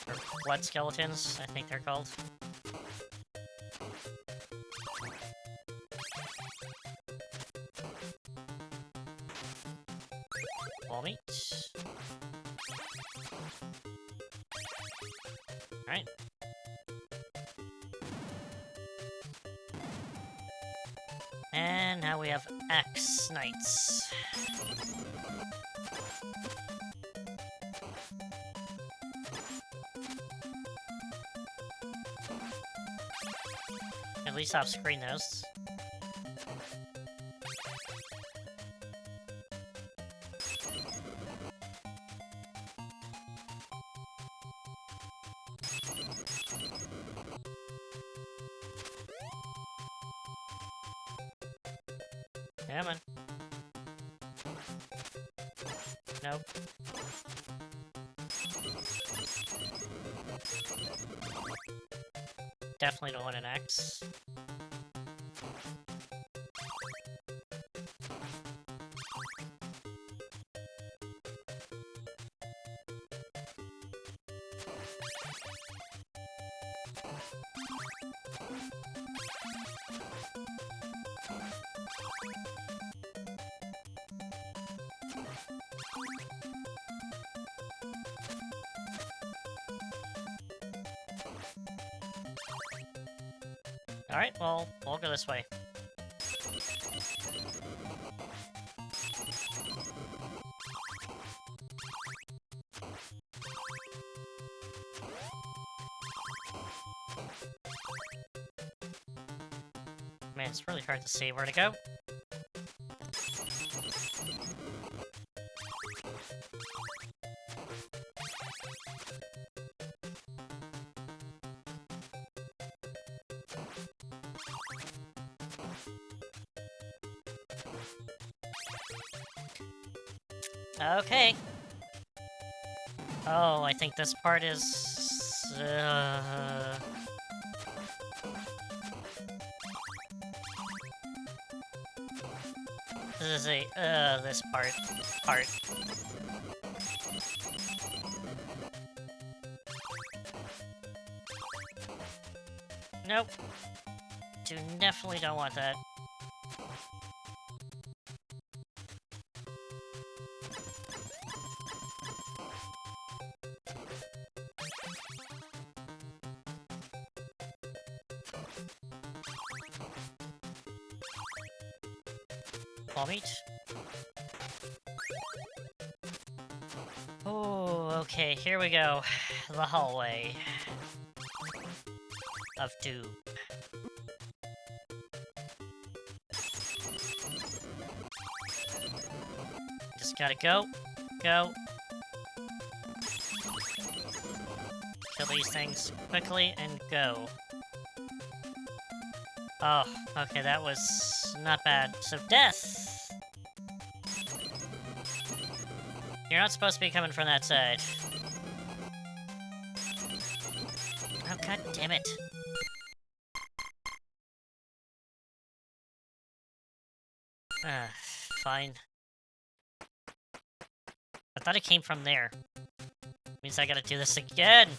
Or blood skeletons, I think they're called. Wall meat. Alright. And now we have Axe Knights. At least off screen those. Come on. Nope. Definitely don't want an axe. Alright, well, we'll go this way. Man, it's really hard to see where to go. Okay. Oh, I think this part is... This is this part. Nope. Definitely don't want that. Meat. Oh, okay, here we go. The hallway of doom. Just gotta go. Go. Kill these things quickly and go. Oh, okay, that was not bad. So, death! You're not supposed to be coming from that side. Oh, god damn it. Fine. I thought it came from there. Means I gotta do this again!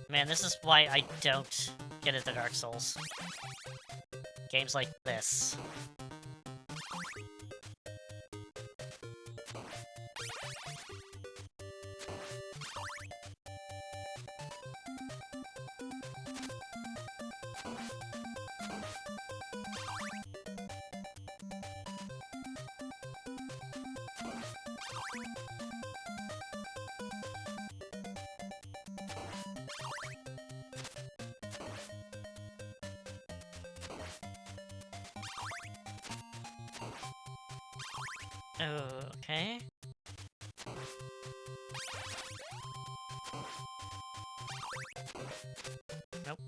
Man, this is why I don't get into Dark Souls. Games like this. Okay. Nope.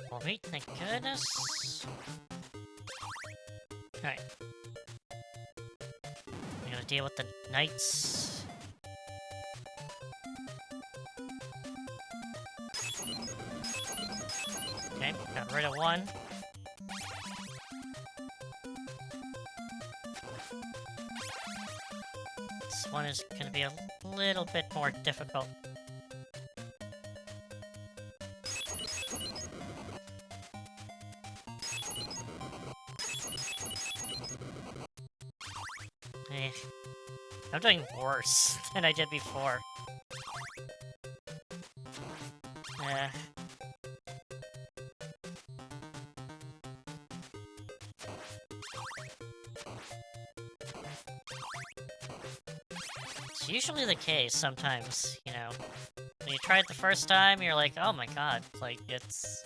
Well, wait, thank goodness. Alright. We gotta deal with the knights. Okay, got rid of one. This one is gonna be a little bit more difficult. I'm doing worse than I did before. It's usually the case sometimes, you know. When you try it the first time, you're like, oh my god, like, it's...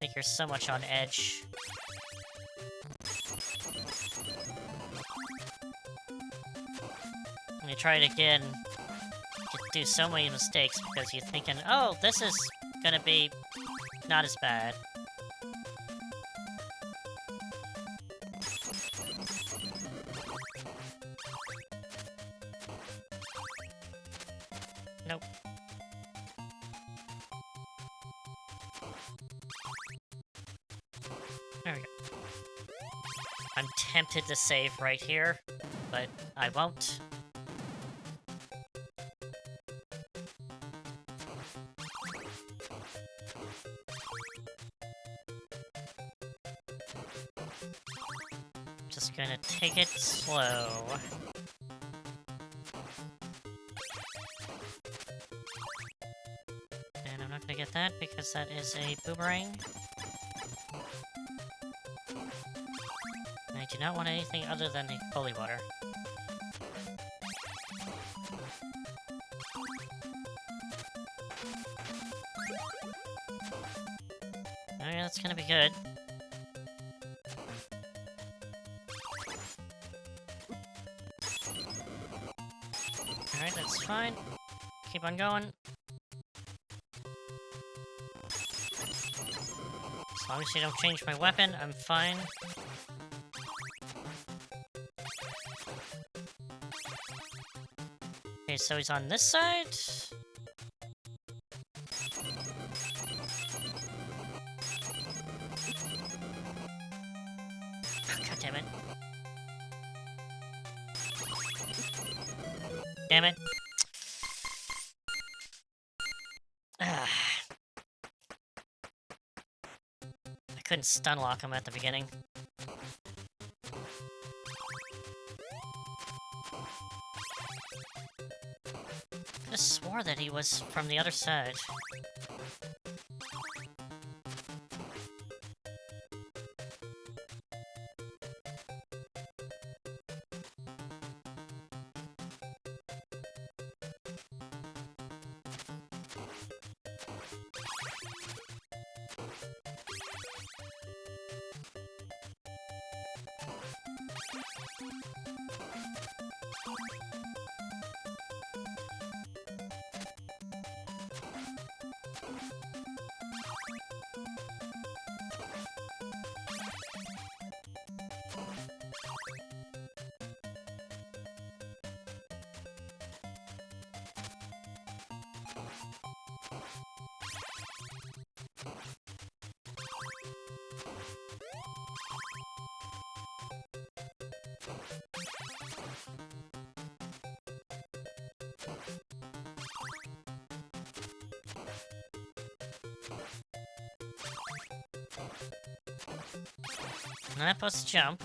like you're so much on edge. When you try it again, you do so many mistakes because you're thinking, oh, this is gonna be not as bad. Nope. There we go. I'm tempted to save right here, but I won't. Just gonna take it slow. And I'm not gonna get that because that is a boomerang. And I do not want anything other than the holy water. Okay, that's gonna be good. Alright, that's fine. Keep on going. As long as you don't change my weapon, I'm fine. Okay, so he's on this side. God damn it. Damn it. I couldn't stun lock him at the beginning. I just swore that he was from the other side. I'm not supposed to jump.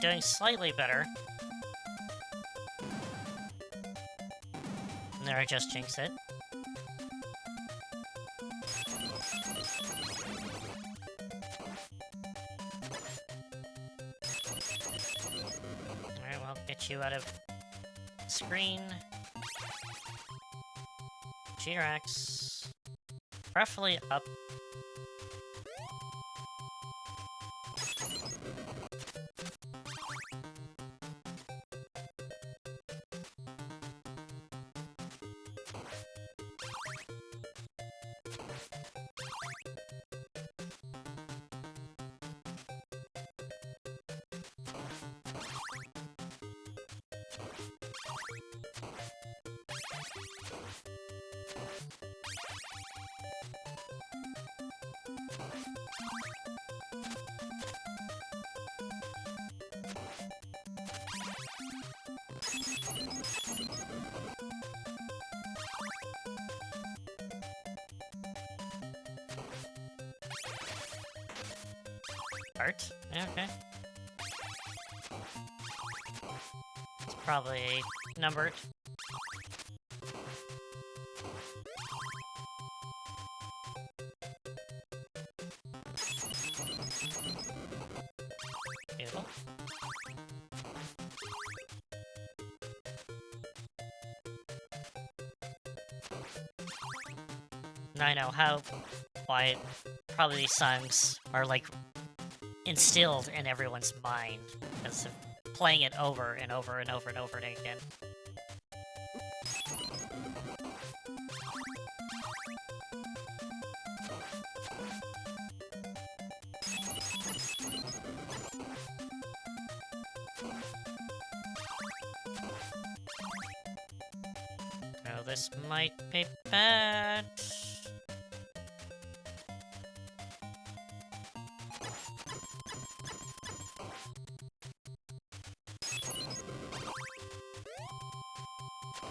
Doing slightly better. And there, I just jinxed it. Alright, well, get you out of screen. G-Rex. Preferably up. Art? Okay. It's probably numbered. Beautiful. I know why probably these songs are like instilled in everyone's mind because of playing it over and over and over and over again. Oh, this might be bad.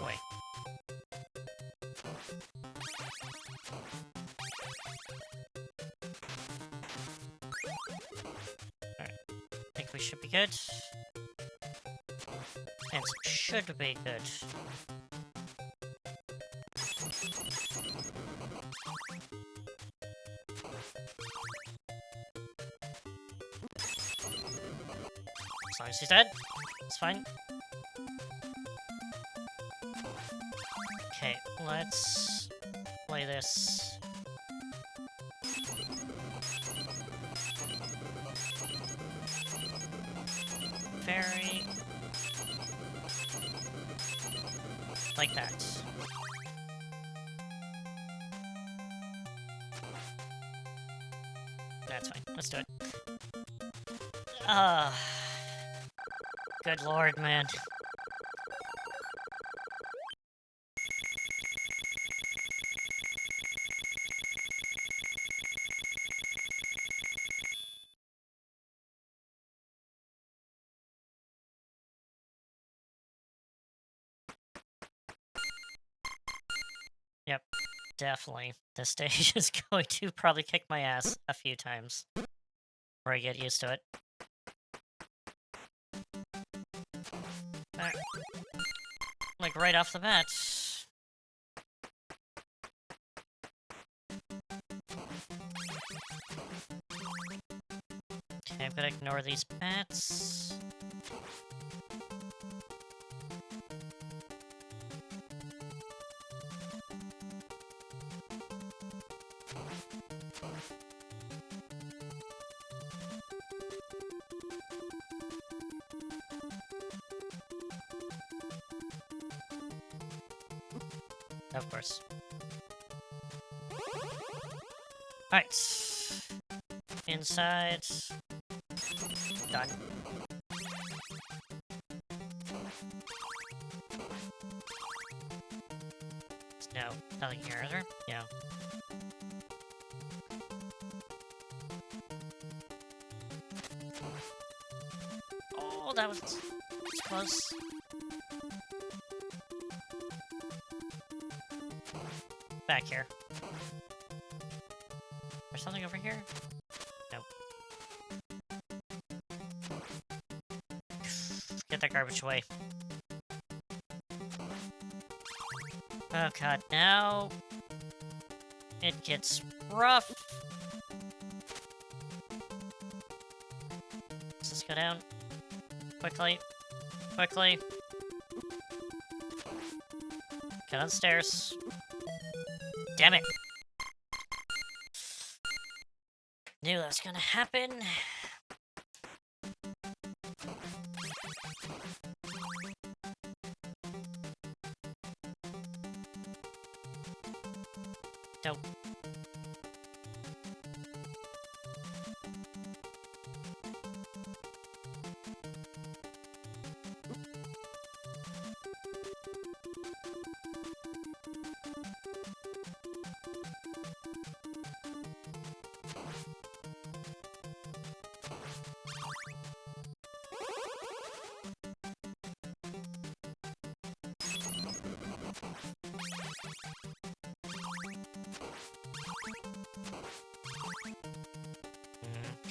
Wait. Alright. I think we should be good. And should be good. As long as he's dead, it's fine. Okay, let's play this. Very... like that. That's fine. Let's do it. Good lord, man. Yep, definitely. This stage is going to probably kick my ass a few times before I get used to it. Alright. Like, right off the bat. Okay, I'm gonna ignore these bats. Of course. Alright. Inside. Done. No, nothing here, is there? Yeah. Oh, that was close. Back here. There's something over here? Nope. Get that garbage away. Oh god, now it gets rough. Let's just go down. Quickly. Quickly. Get downstairs. Damn it. Knew that was gonna happen. Nope.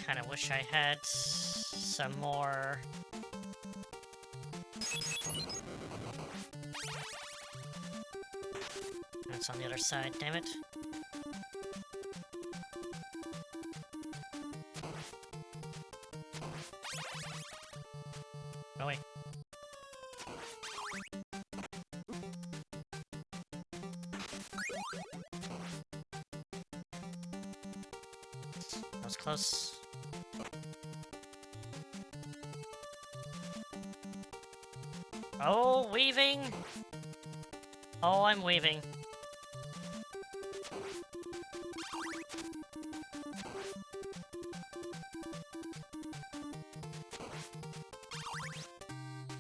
Kinda wish I had some more... That's on the other side, damn it. Oh wait. That was close. Oh, weaving! Oh, I'm weaving.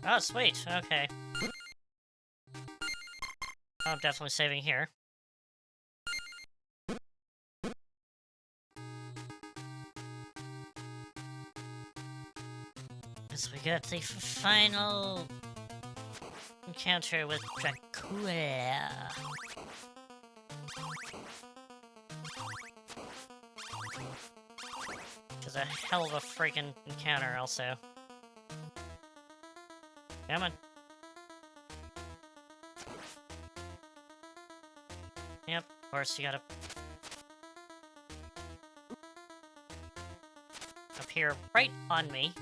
Oh, sweet. Okay. I'm definitely saving here. As we get the final encounter with Dracula. Which is a hell of a freaking encounter, also. Come on. Yep, of course, you gotta... appear right on me.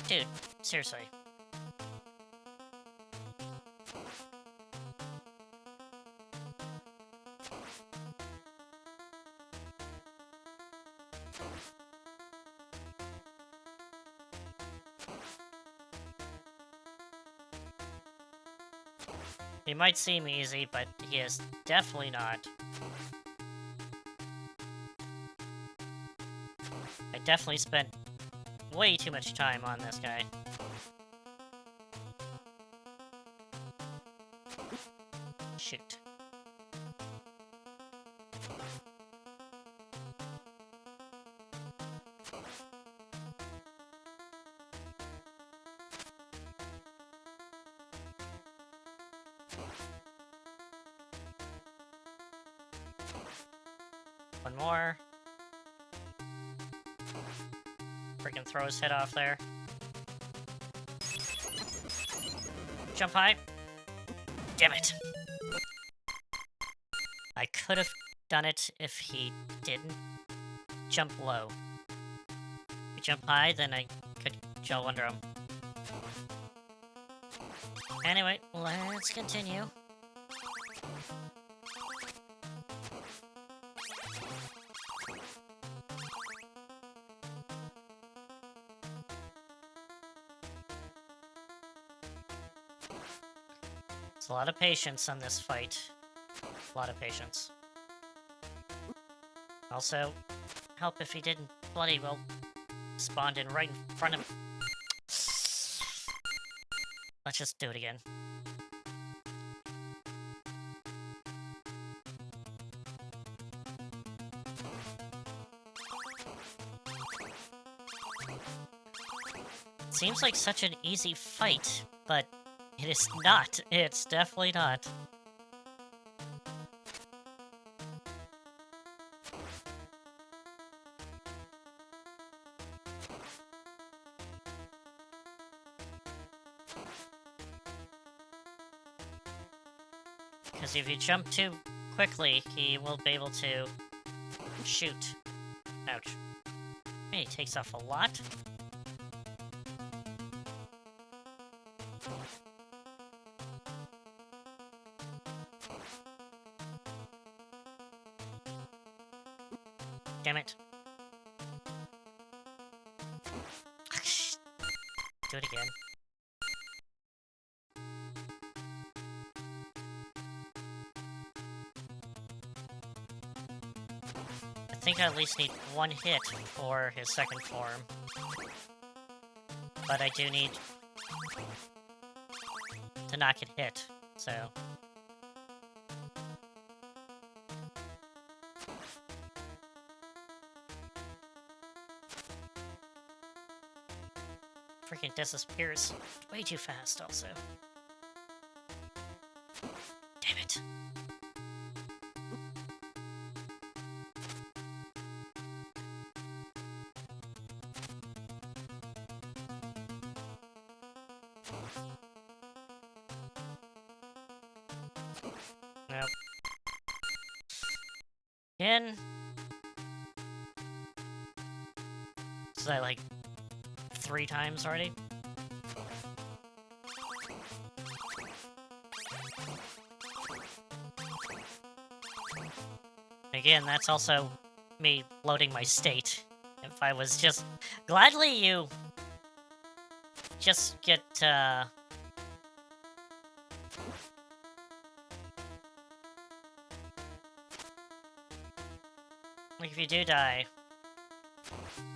Dude, seriously. He might seem easy, but he is definitely not. I definitely spent way too much time on this guy. Shoot. One more. Freaking throw his head off there. Jump high. Damn it. I could have done it if he didn't jump low. If he jump high, then I could jump under him. Anyway, let's continue. It's a lot of patience on this fight. A lot of patience. Also, help if he didn't bloody well spawned in right in front of him. Let's just do it again. It seems like such an easy fight, but it is not. It's definitely not. Because if you jump too quickly, he will be able to shoot. Ouch. He takes off a lot. Damn it. Do it again. I think I at least need one hit for his second form. But I do need to not get hit, so... Freaking disappears way too fast, also. Damn it. Nope. Again. Is that like 3 times already? Again, that's also me loading my state. If I was just... Gladly you... just get, like, if you do die,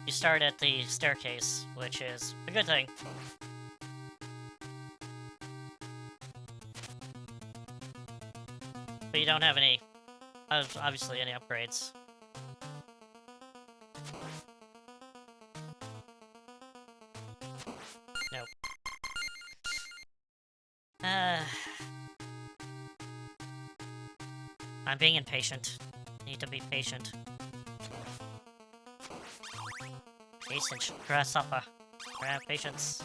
you start at the staircase, which is a good thing. But you don't have any, obviously, any upgrades. Nope. I'm being impatient. Need to be patient. Patient, grasshopper. Have patience.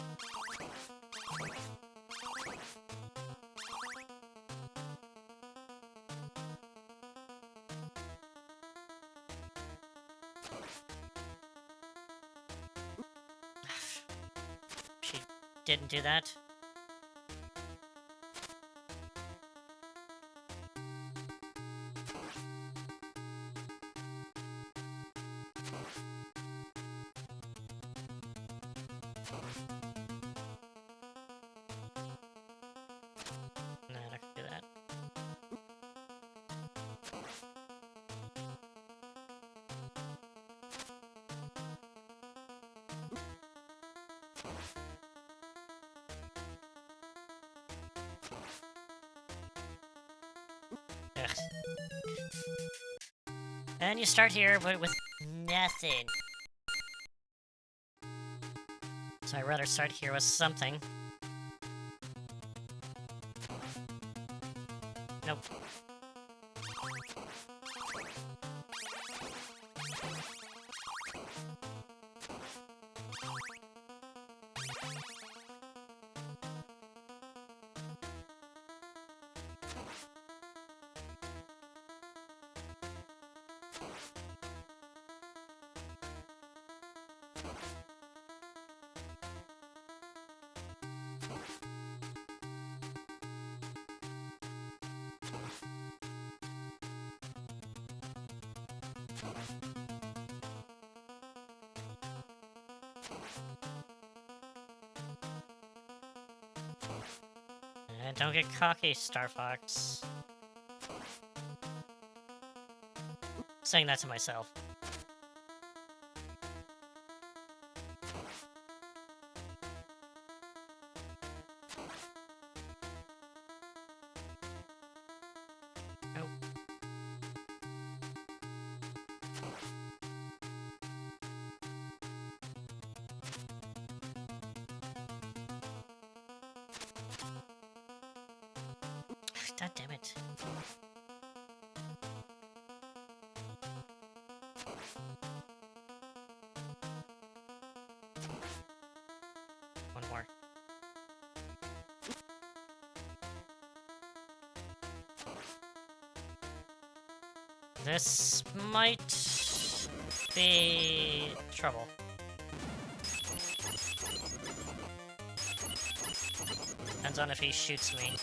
didn't do that. No, I'm not gonna do that. Ugh. And you start here, but with nothing. So I'd rather start here with something. Nope. And don't get cocky, Star Fox. Saying that to myself. Nope. God damn it. One more. This might be trouble. Depends on if he shoots me.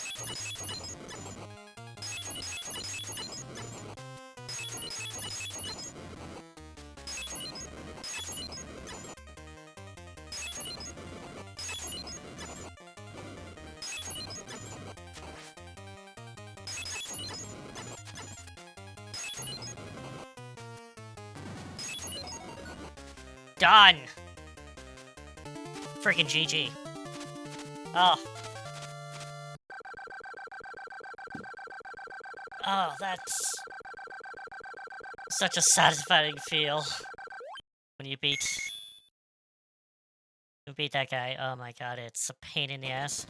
Done! Freaking GG. Oh. Oh, that's such a satisfying feel when you beat that guy. Oh my god, it's a pain in the ass.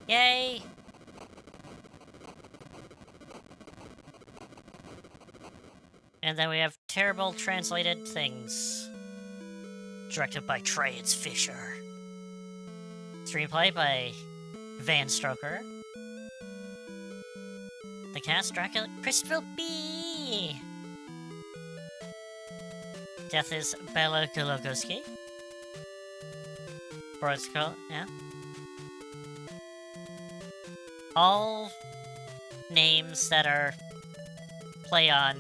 Yay! And then we have terrible translated things. Directed by Trades Fisher. Screenplay by Van Stroker. The cast: Dracula, Christopher B. Death is Bela Lugosi. Yeah. All names that are play on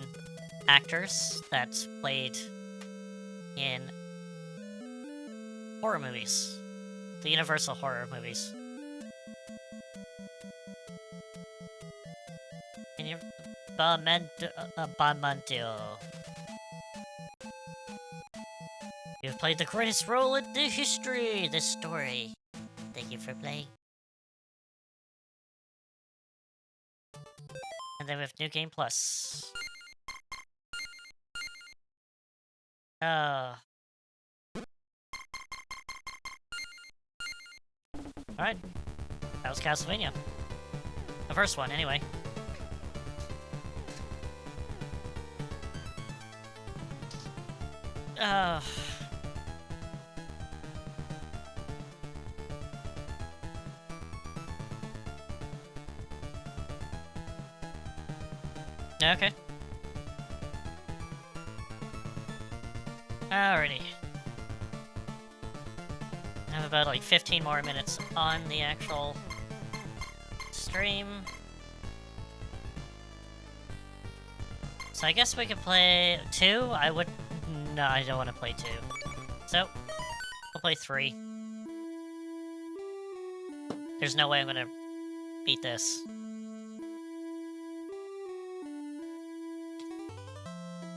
actors that played in horror movies. The Universal horror movies. And you Bamantil. You've played the greatest role in the history of this story. Thank you for playing. And then we have New Game Plus. Alright. That was Castlevania. The first one, anyway. Okay. Alrighty. have about like 15 more minutes on the actual stream. So I guess we could play 2. No, I don't want to play 2. So, we'll play 3. There's no way I'm gonna beat this.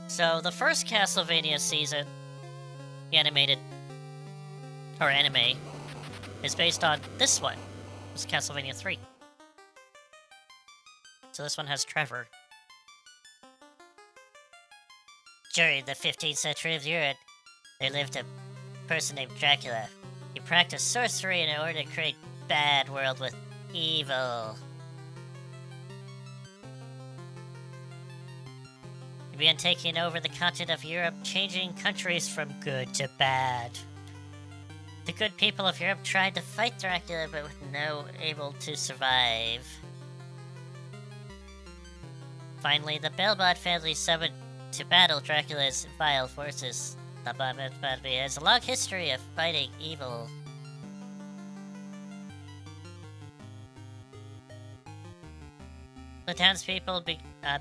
So, the first Castlevania season, the animated, or anime, is based on this one. It's Castlevania 3. So this one has Trevor. During the 15th century of Europe, there lived a person named Dracula. He practiced sorcery in order to create a bad world with evil. He began taking over the continent of Europe, changing countries from good to bad. The good people of Europe tried to fight Dracula, but were no able to survive. Finally, the Buh-Bye family summoned to battle Dracula's vile forces. The Buh-Bye family has a long history of fighting evil. The townspeople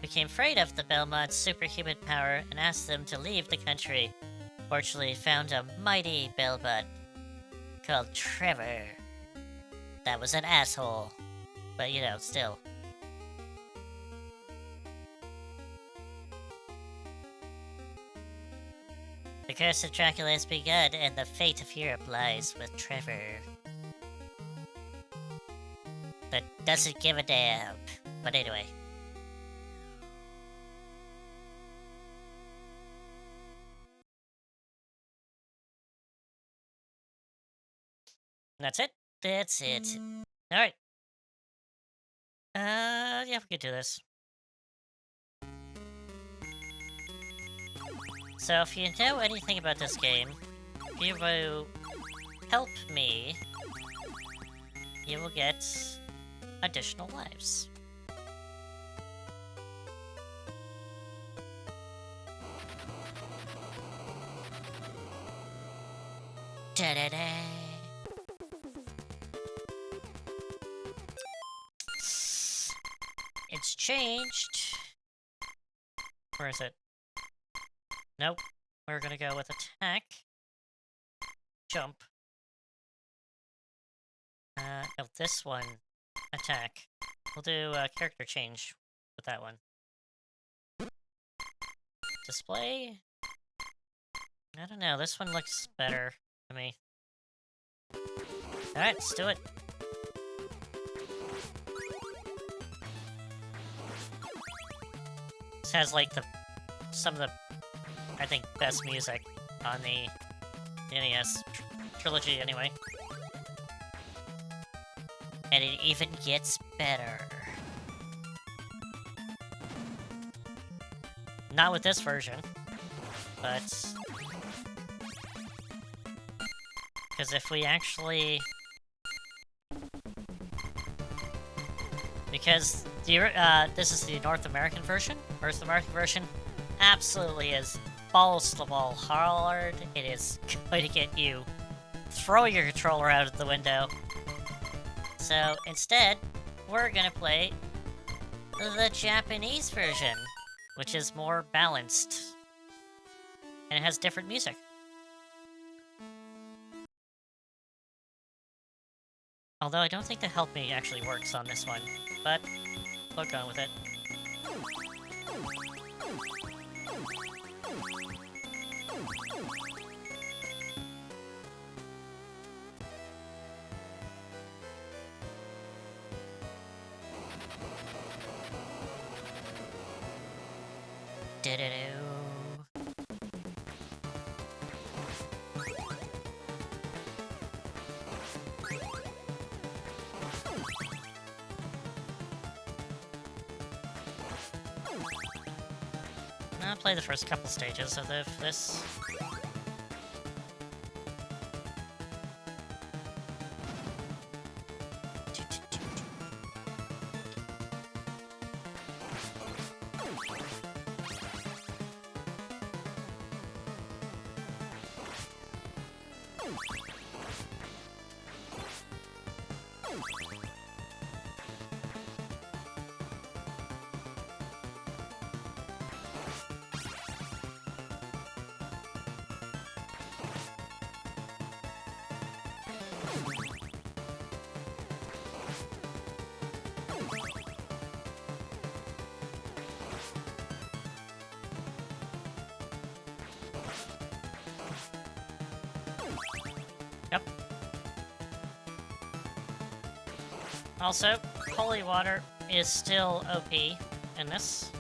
became afraid of the Belmont's superhuman power and asked them to leave the country. Fortunately, found a mighty Belmont called Trevor. That was an asshole. But, you know, still. The curse of Dracula has begun, and the fate of Europe lies with Trevor. That doesn't give a damn. But anyway. That's it. That's it. Alright. Yeah, we could do this. So if you know anything about this game, if you will help me, you will get additional lives. Da-da-da. It's changed. Where is it? Nope. We're gonna go with attack. Jump. No, this one. Attack. We'll do character change with that one. Display? I don't know, this one looks better to me. Alright, let's do it. This has like some of the, I think, best music on the NES trilogy anyway. And it even gets better. Not with this version, but because if we actually, because this is the North American version. North American version absolutely is balls to the wall hard. It is going to get you throwing your controller out of the window. So instead, we're gonna play the Japanese version, which is more balanced. And it has different music. Although I don't think the help me actually works on this one, but we'll go with it. I'll play the first couple stages of this. Yep. Also, holy water is still OP in this.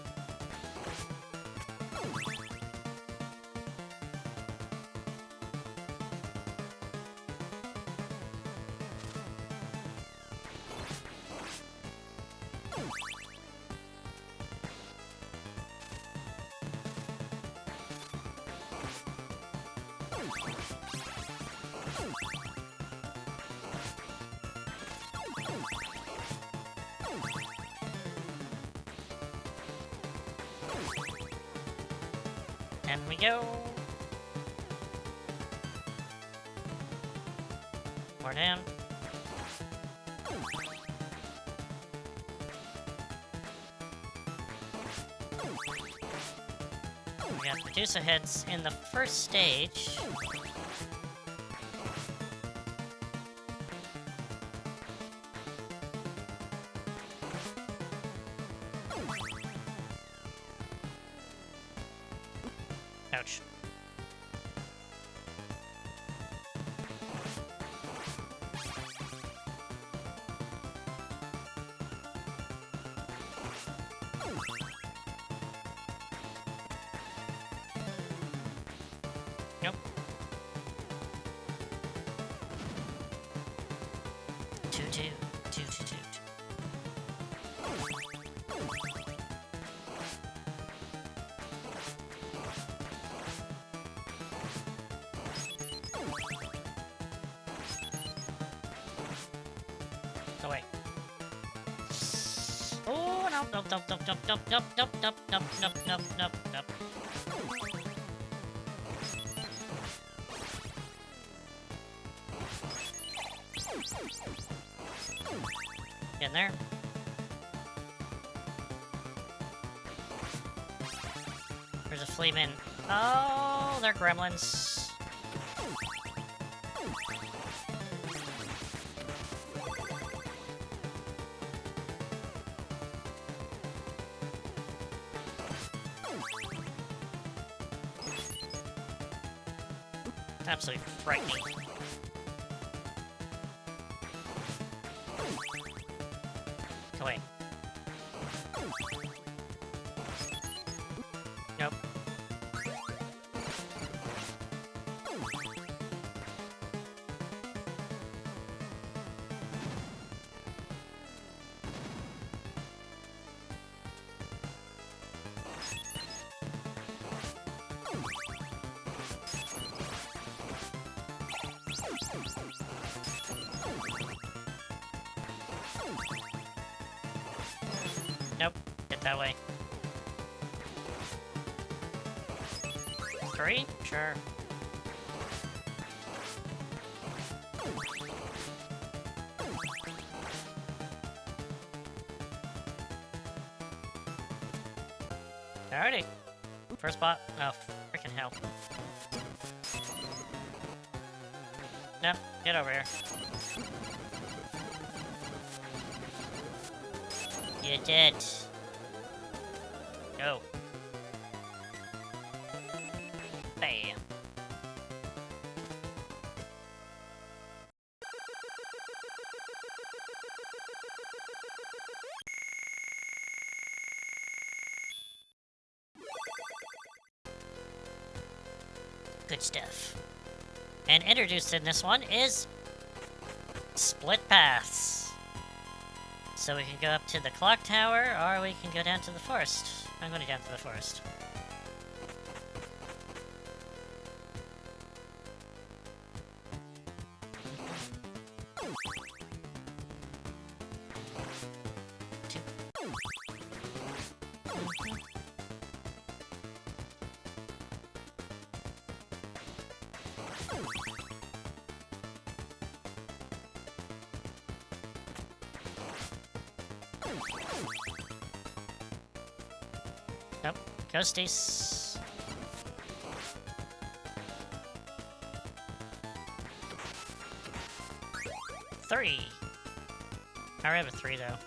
And we go. More down. We got Medusa heads in the first stage. Ouch. Nope. Two. Oh wait. Oh no! Nope. In there. There's a fleaman. Oh, they're gremlins. Absolutely frightening. Go away. Nope. Nope. Get that way. 3? Sure. Alrighty. First spot. Oh, freaking hell. Nope. Get over here. You're dead. Go. Bam. Good stuff. And introduced in this one is split paths. So we can go up to the clock tower, or we can go down to the forest. I'm going down to the forest. Nope. Ghosties. 3. I already have a 3 though.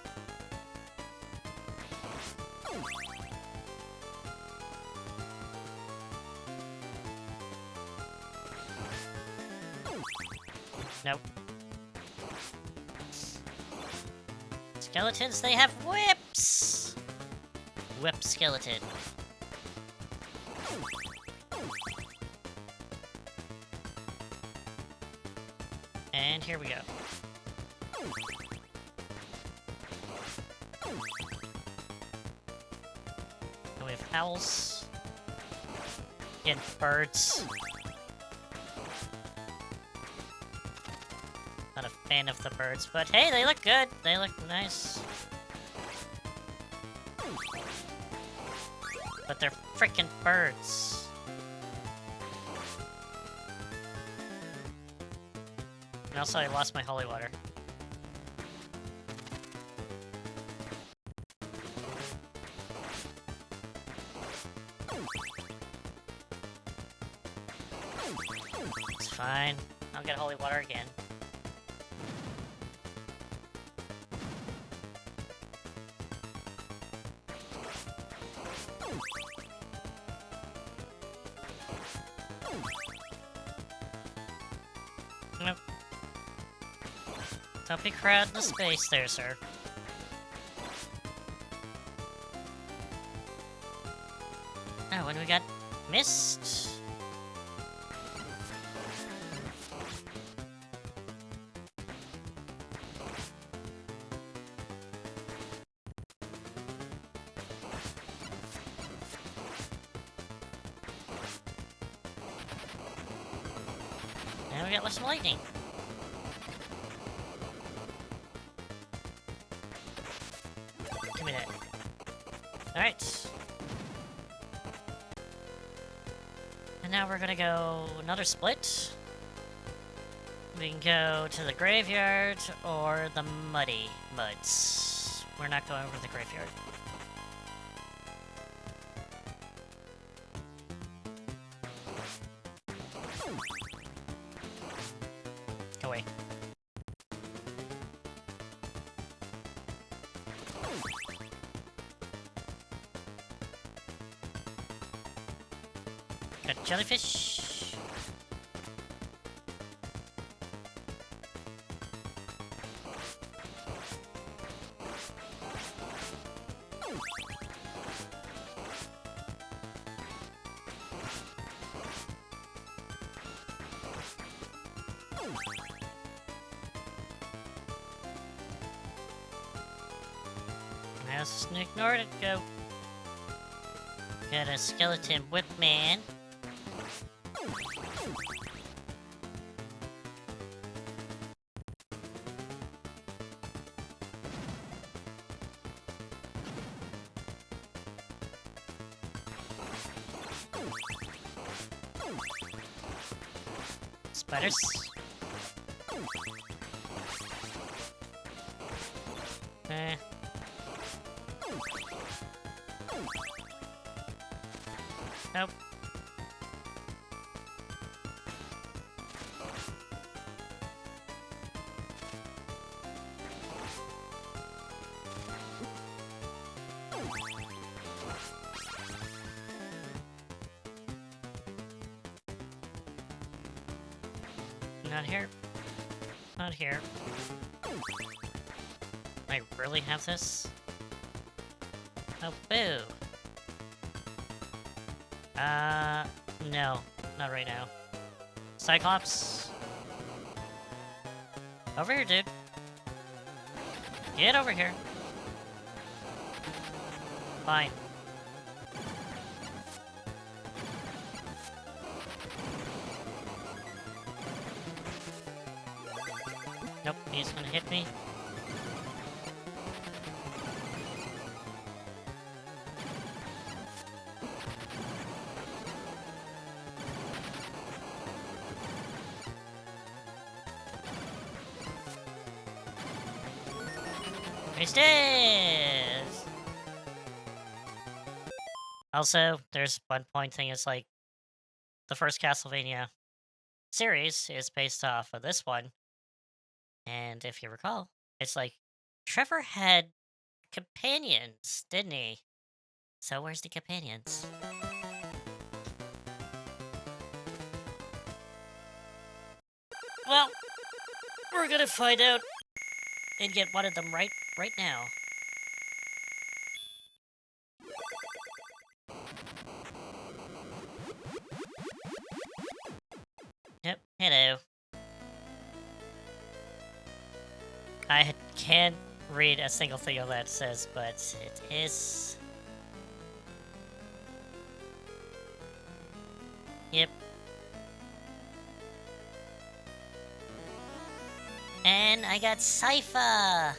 Nope. Skeletons, they have whips! Whip skeleton. And here we go. And we have owls. And birds. Not a fan of the birds, but hey, they look good. They look nice. But they're freaking birds. And also, I lost my holy water. It's fine. I'll get holy water again. Nope. Don't be crowding the space there, sir. Oh, when we got mist. And we got some lightning. Give me that. Alright. And now we're gonna go another split. We can go to the graveyard or the muddy muds. We're not going over the graveyard. Go away. Got jellyfish. I just ignored it. Go. Got a skeleton whip man. Spiders. Eh. Nope. Not here. Not here. I really have this? Oh, boo. No. Not right now. Cyclops. Over here, dude. Get over here. Fine. Nope, he's gonna hit me. He is. Also, there's one point thing is like the first Castlevania series is based off of this one. And if you recall, it's like Trevor had companions, didn't he? So where's the companions? Well, we're gonna find out and get one of them right now. Yep, hello. Can't read a single thing of that says, but it is... Yep. And I got Sypha!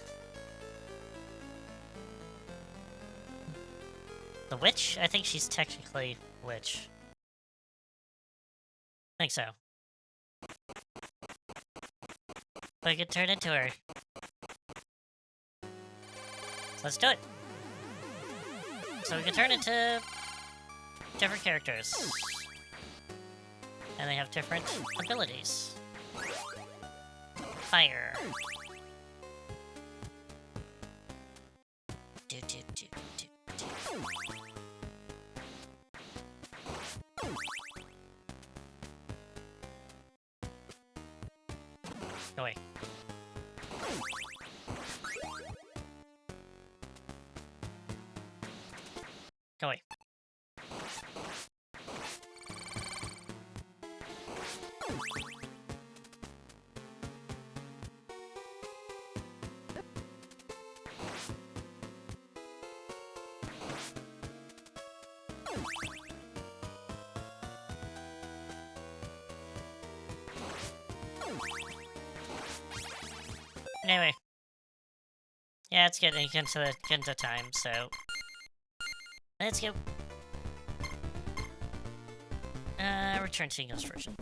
The witch? I think she's technically witch. I think so. But I could turn into her. So let's do it. So we can turn into different characters. And they have different abilities. Fire. Do do do do do. Go away. Go away. Anyway. Yeah, it's getting into time, so... Let's go. Return to English version.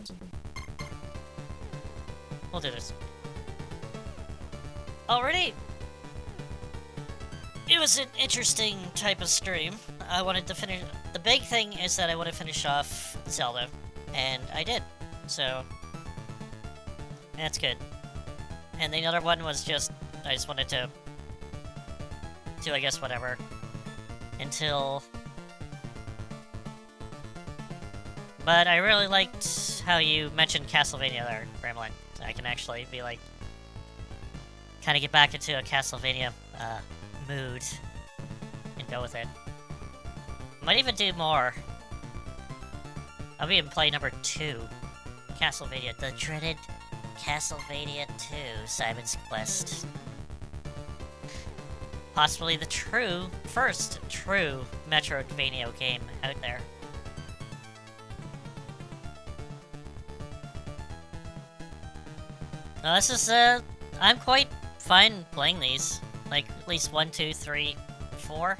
We'll do this. Already! It was an interesting type of stream. I wanted to finish... The big thing is that I want to finish off Zelda. And I did. So... That's good. And the other one was just... I just wanted to... do, I guess, whatever. Until... But I really liked how you mentioned Castlevania there, Gremlin. I can actually be like... kind of get back into a Castlevania mood and go with it. Might even do more. I'll even play number 2. Castlevania, the dreaded Castlevania 2, Simon's Quest. Possibly the first true Metroidvania game out there. Now this is, I'm quite fine playing these. Like, at least 1, 2, 3, 4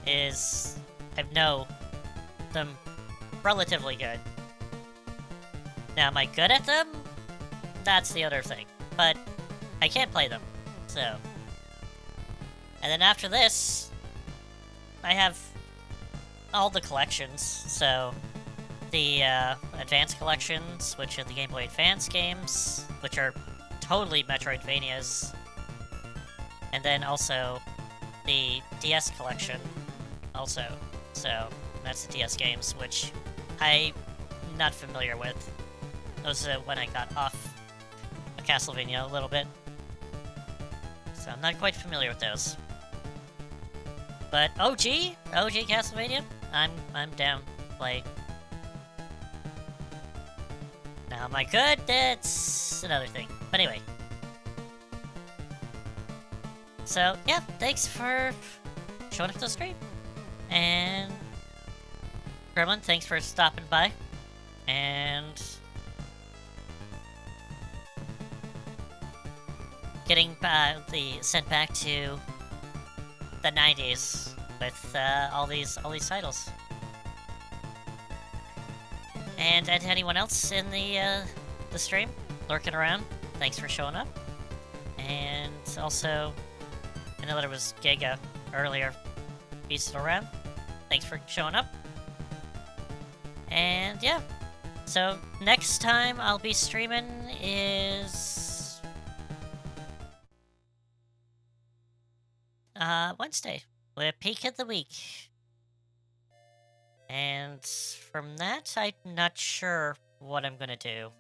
is... I know them relatively good. Now, am I good at them? That's the other thing. But I can't play them, so... And then after this, I have all the collections, so... The, Advanced Collections, which are the Game Boy Advance games, which are totally Metroidvanias. And then also the DS Collection, also. So, that's the DS games, which I'm not familiar with. Those are when I got off of Castlevania a little bit. So I'm not quite familiar with those. But OG Castlevania, I'm down to play. Now, am I good? That's another thing. But anyway. So, yeah, thanks for showing up to the stream. And Gremlin, thanks for stopping by. And getting sent back to the 90s with all these titles. And to anyone else in the stream, lurking around, thanks for showing up. And also, I know there was Giga earlier, beasting around. Thanks for showing up. And yeah, so next time I'll be streaming is Wednesday. With peak of the week. And from that, I'm not sure what I'm gonna do.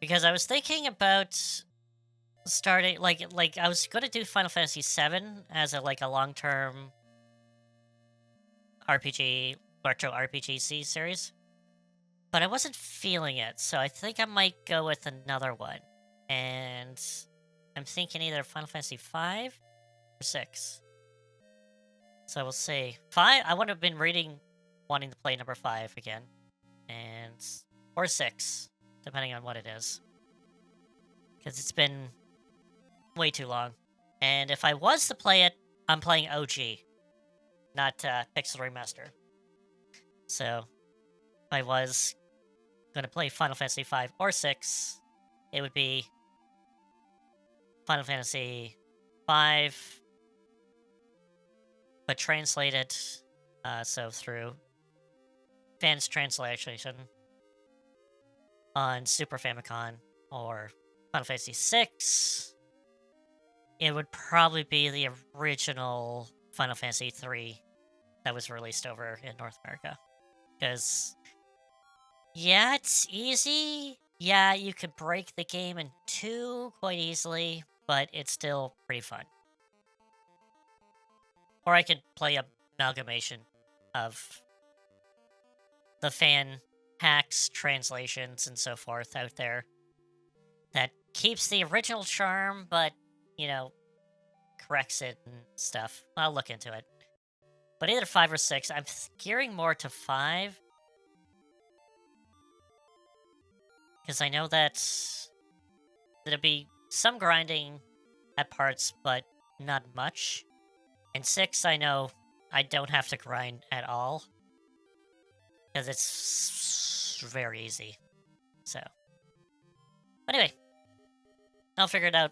Because I was thinking about starting, like I was gonna do Final Fantasy VII as a long-term RPG, retro RPG series. But I wasn't feeling it, so I think I might go with another one. And I'm thinking either Final Fantasy 5 or 6. So we'll see. 5, I would have been wanting to play number 5 again. And or 6, depending on what it is. Because it's been way too long. And if I was to play it, I'm playing OG, not Pixel Remaster. So if I was going to play Final Fantasy 5 or 6, it would be Final Fantasy 5, but translated, so through fans translation on Super Famicom, or Final Fantasy 6. It would probably be the original Final Fantasy 3 that was released over in North America. Because, yeah, it's easy. Yeah, you could break the game in two quite easily, but it's still pretty fun. Or I could play a amalgamation of the fan hacks, translations, and so forth out there that keeps the original charm, but, you know, corrects it and stuff. I'll look into it. But either 5 or 6, I'm gearing more to 5. Because I know that there'll be some grinding at parts, but not much. And 6, I know I don't have to grind at all. Because it's very easy. So. But anyway. I'll figure it out.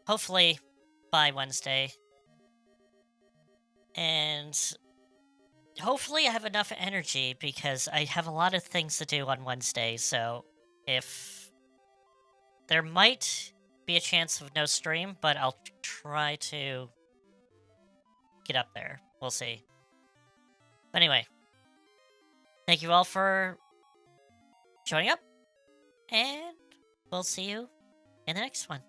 Hopefully by Wednesday. And hopefully I have enough energy, because I have a lot of things to do on Wednesday. So if there might be a chance of no stream, but I'll try to get up there. We'll see. But anyway, thank you all for joining up, and we'll see you in the next one,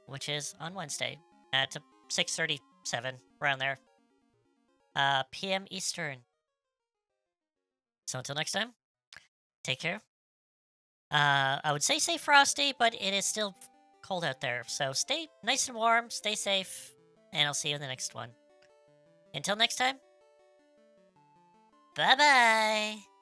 which is on Wednesday at 6:37, around there, p.m. Eastern. So until next time, take care. I would say stay frosty, but it is still cold out there, so stay nice and warm, stay safe, and I'll see you in the next one. Until next time, bye-bye!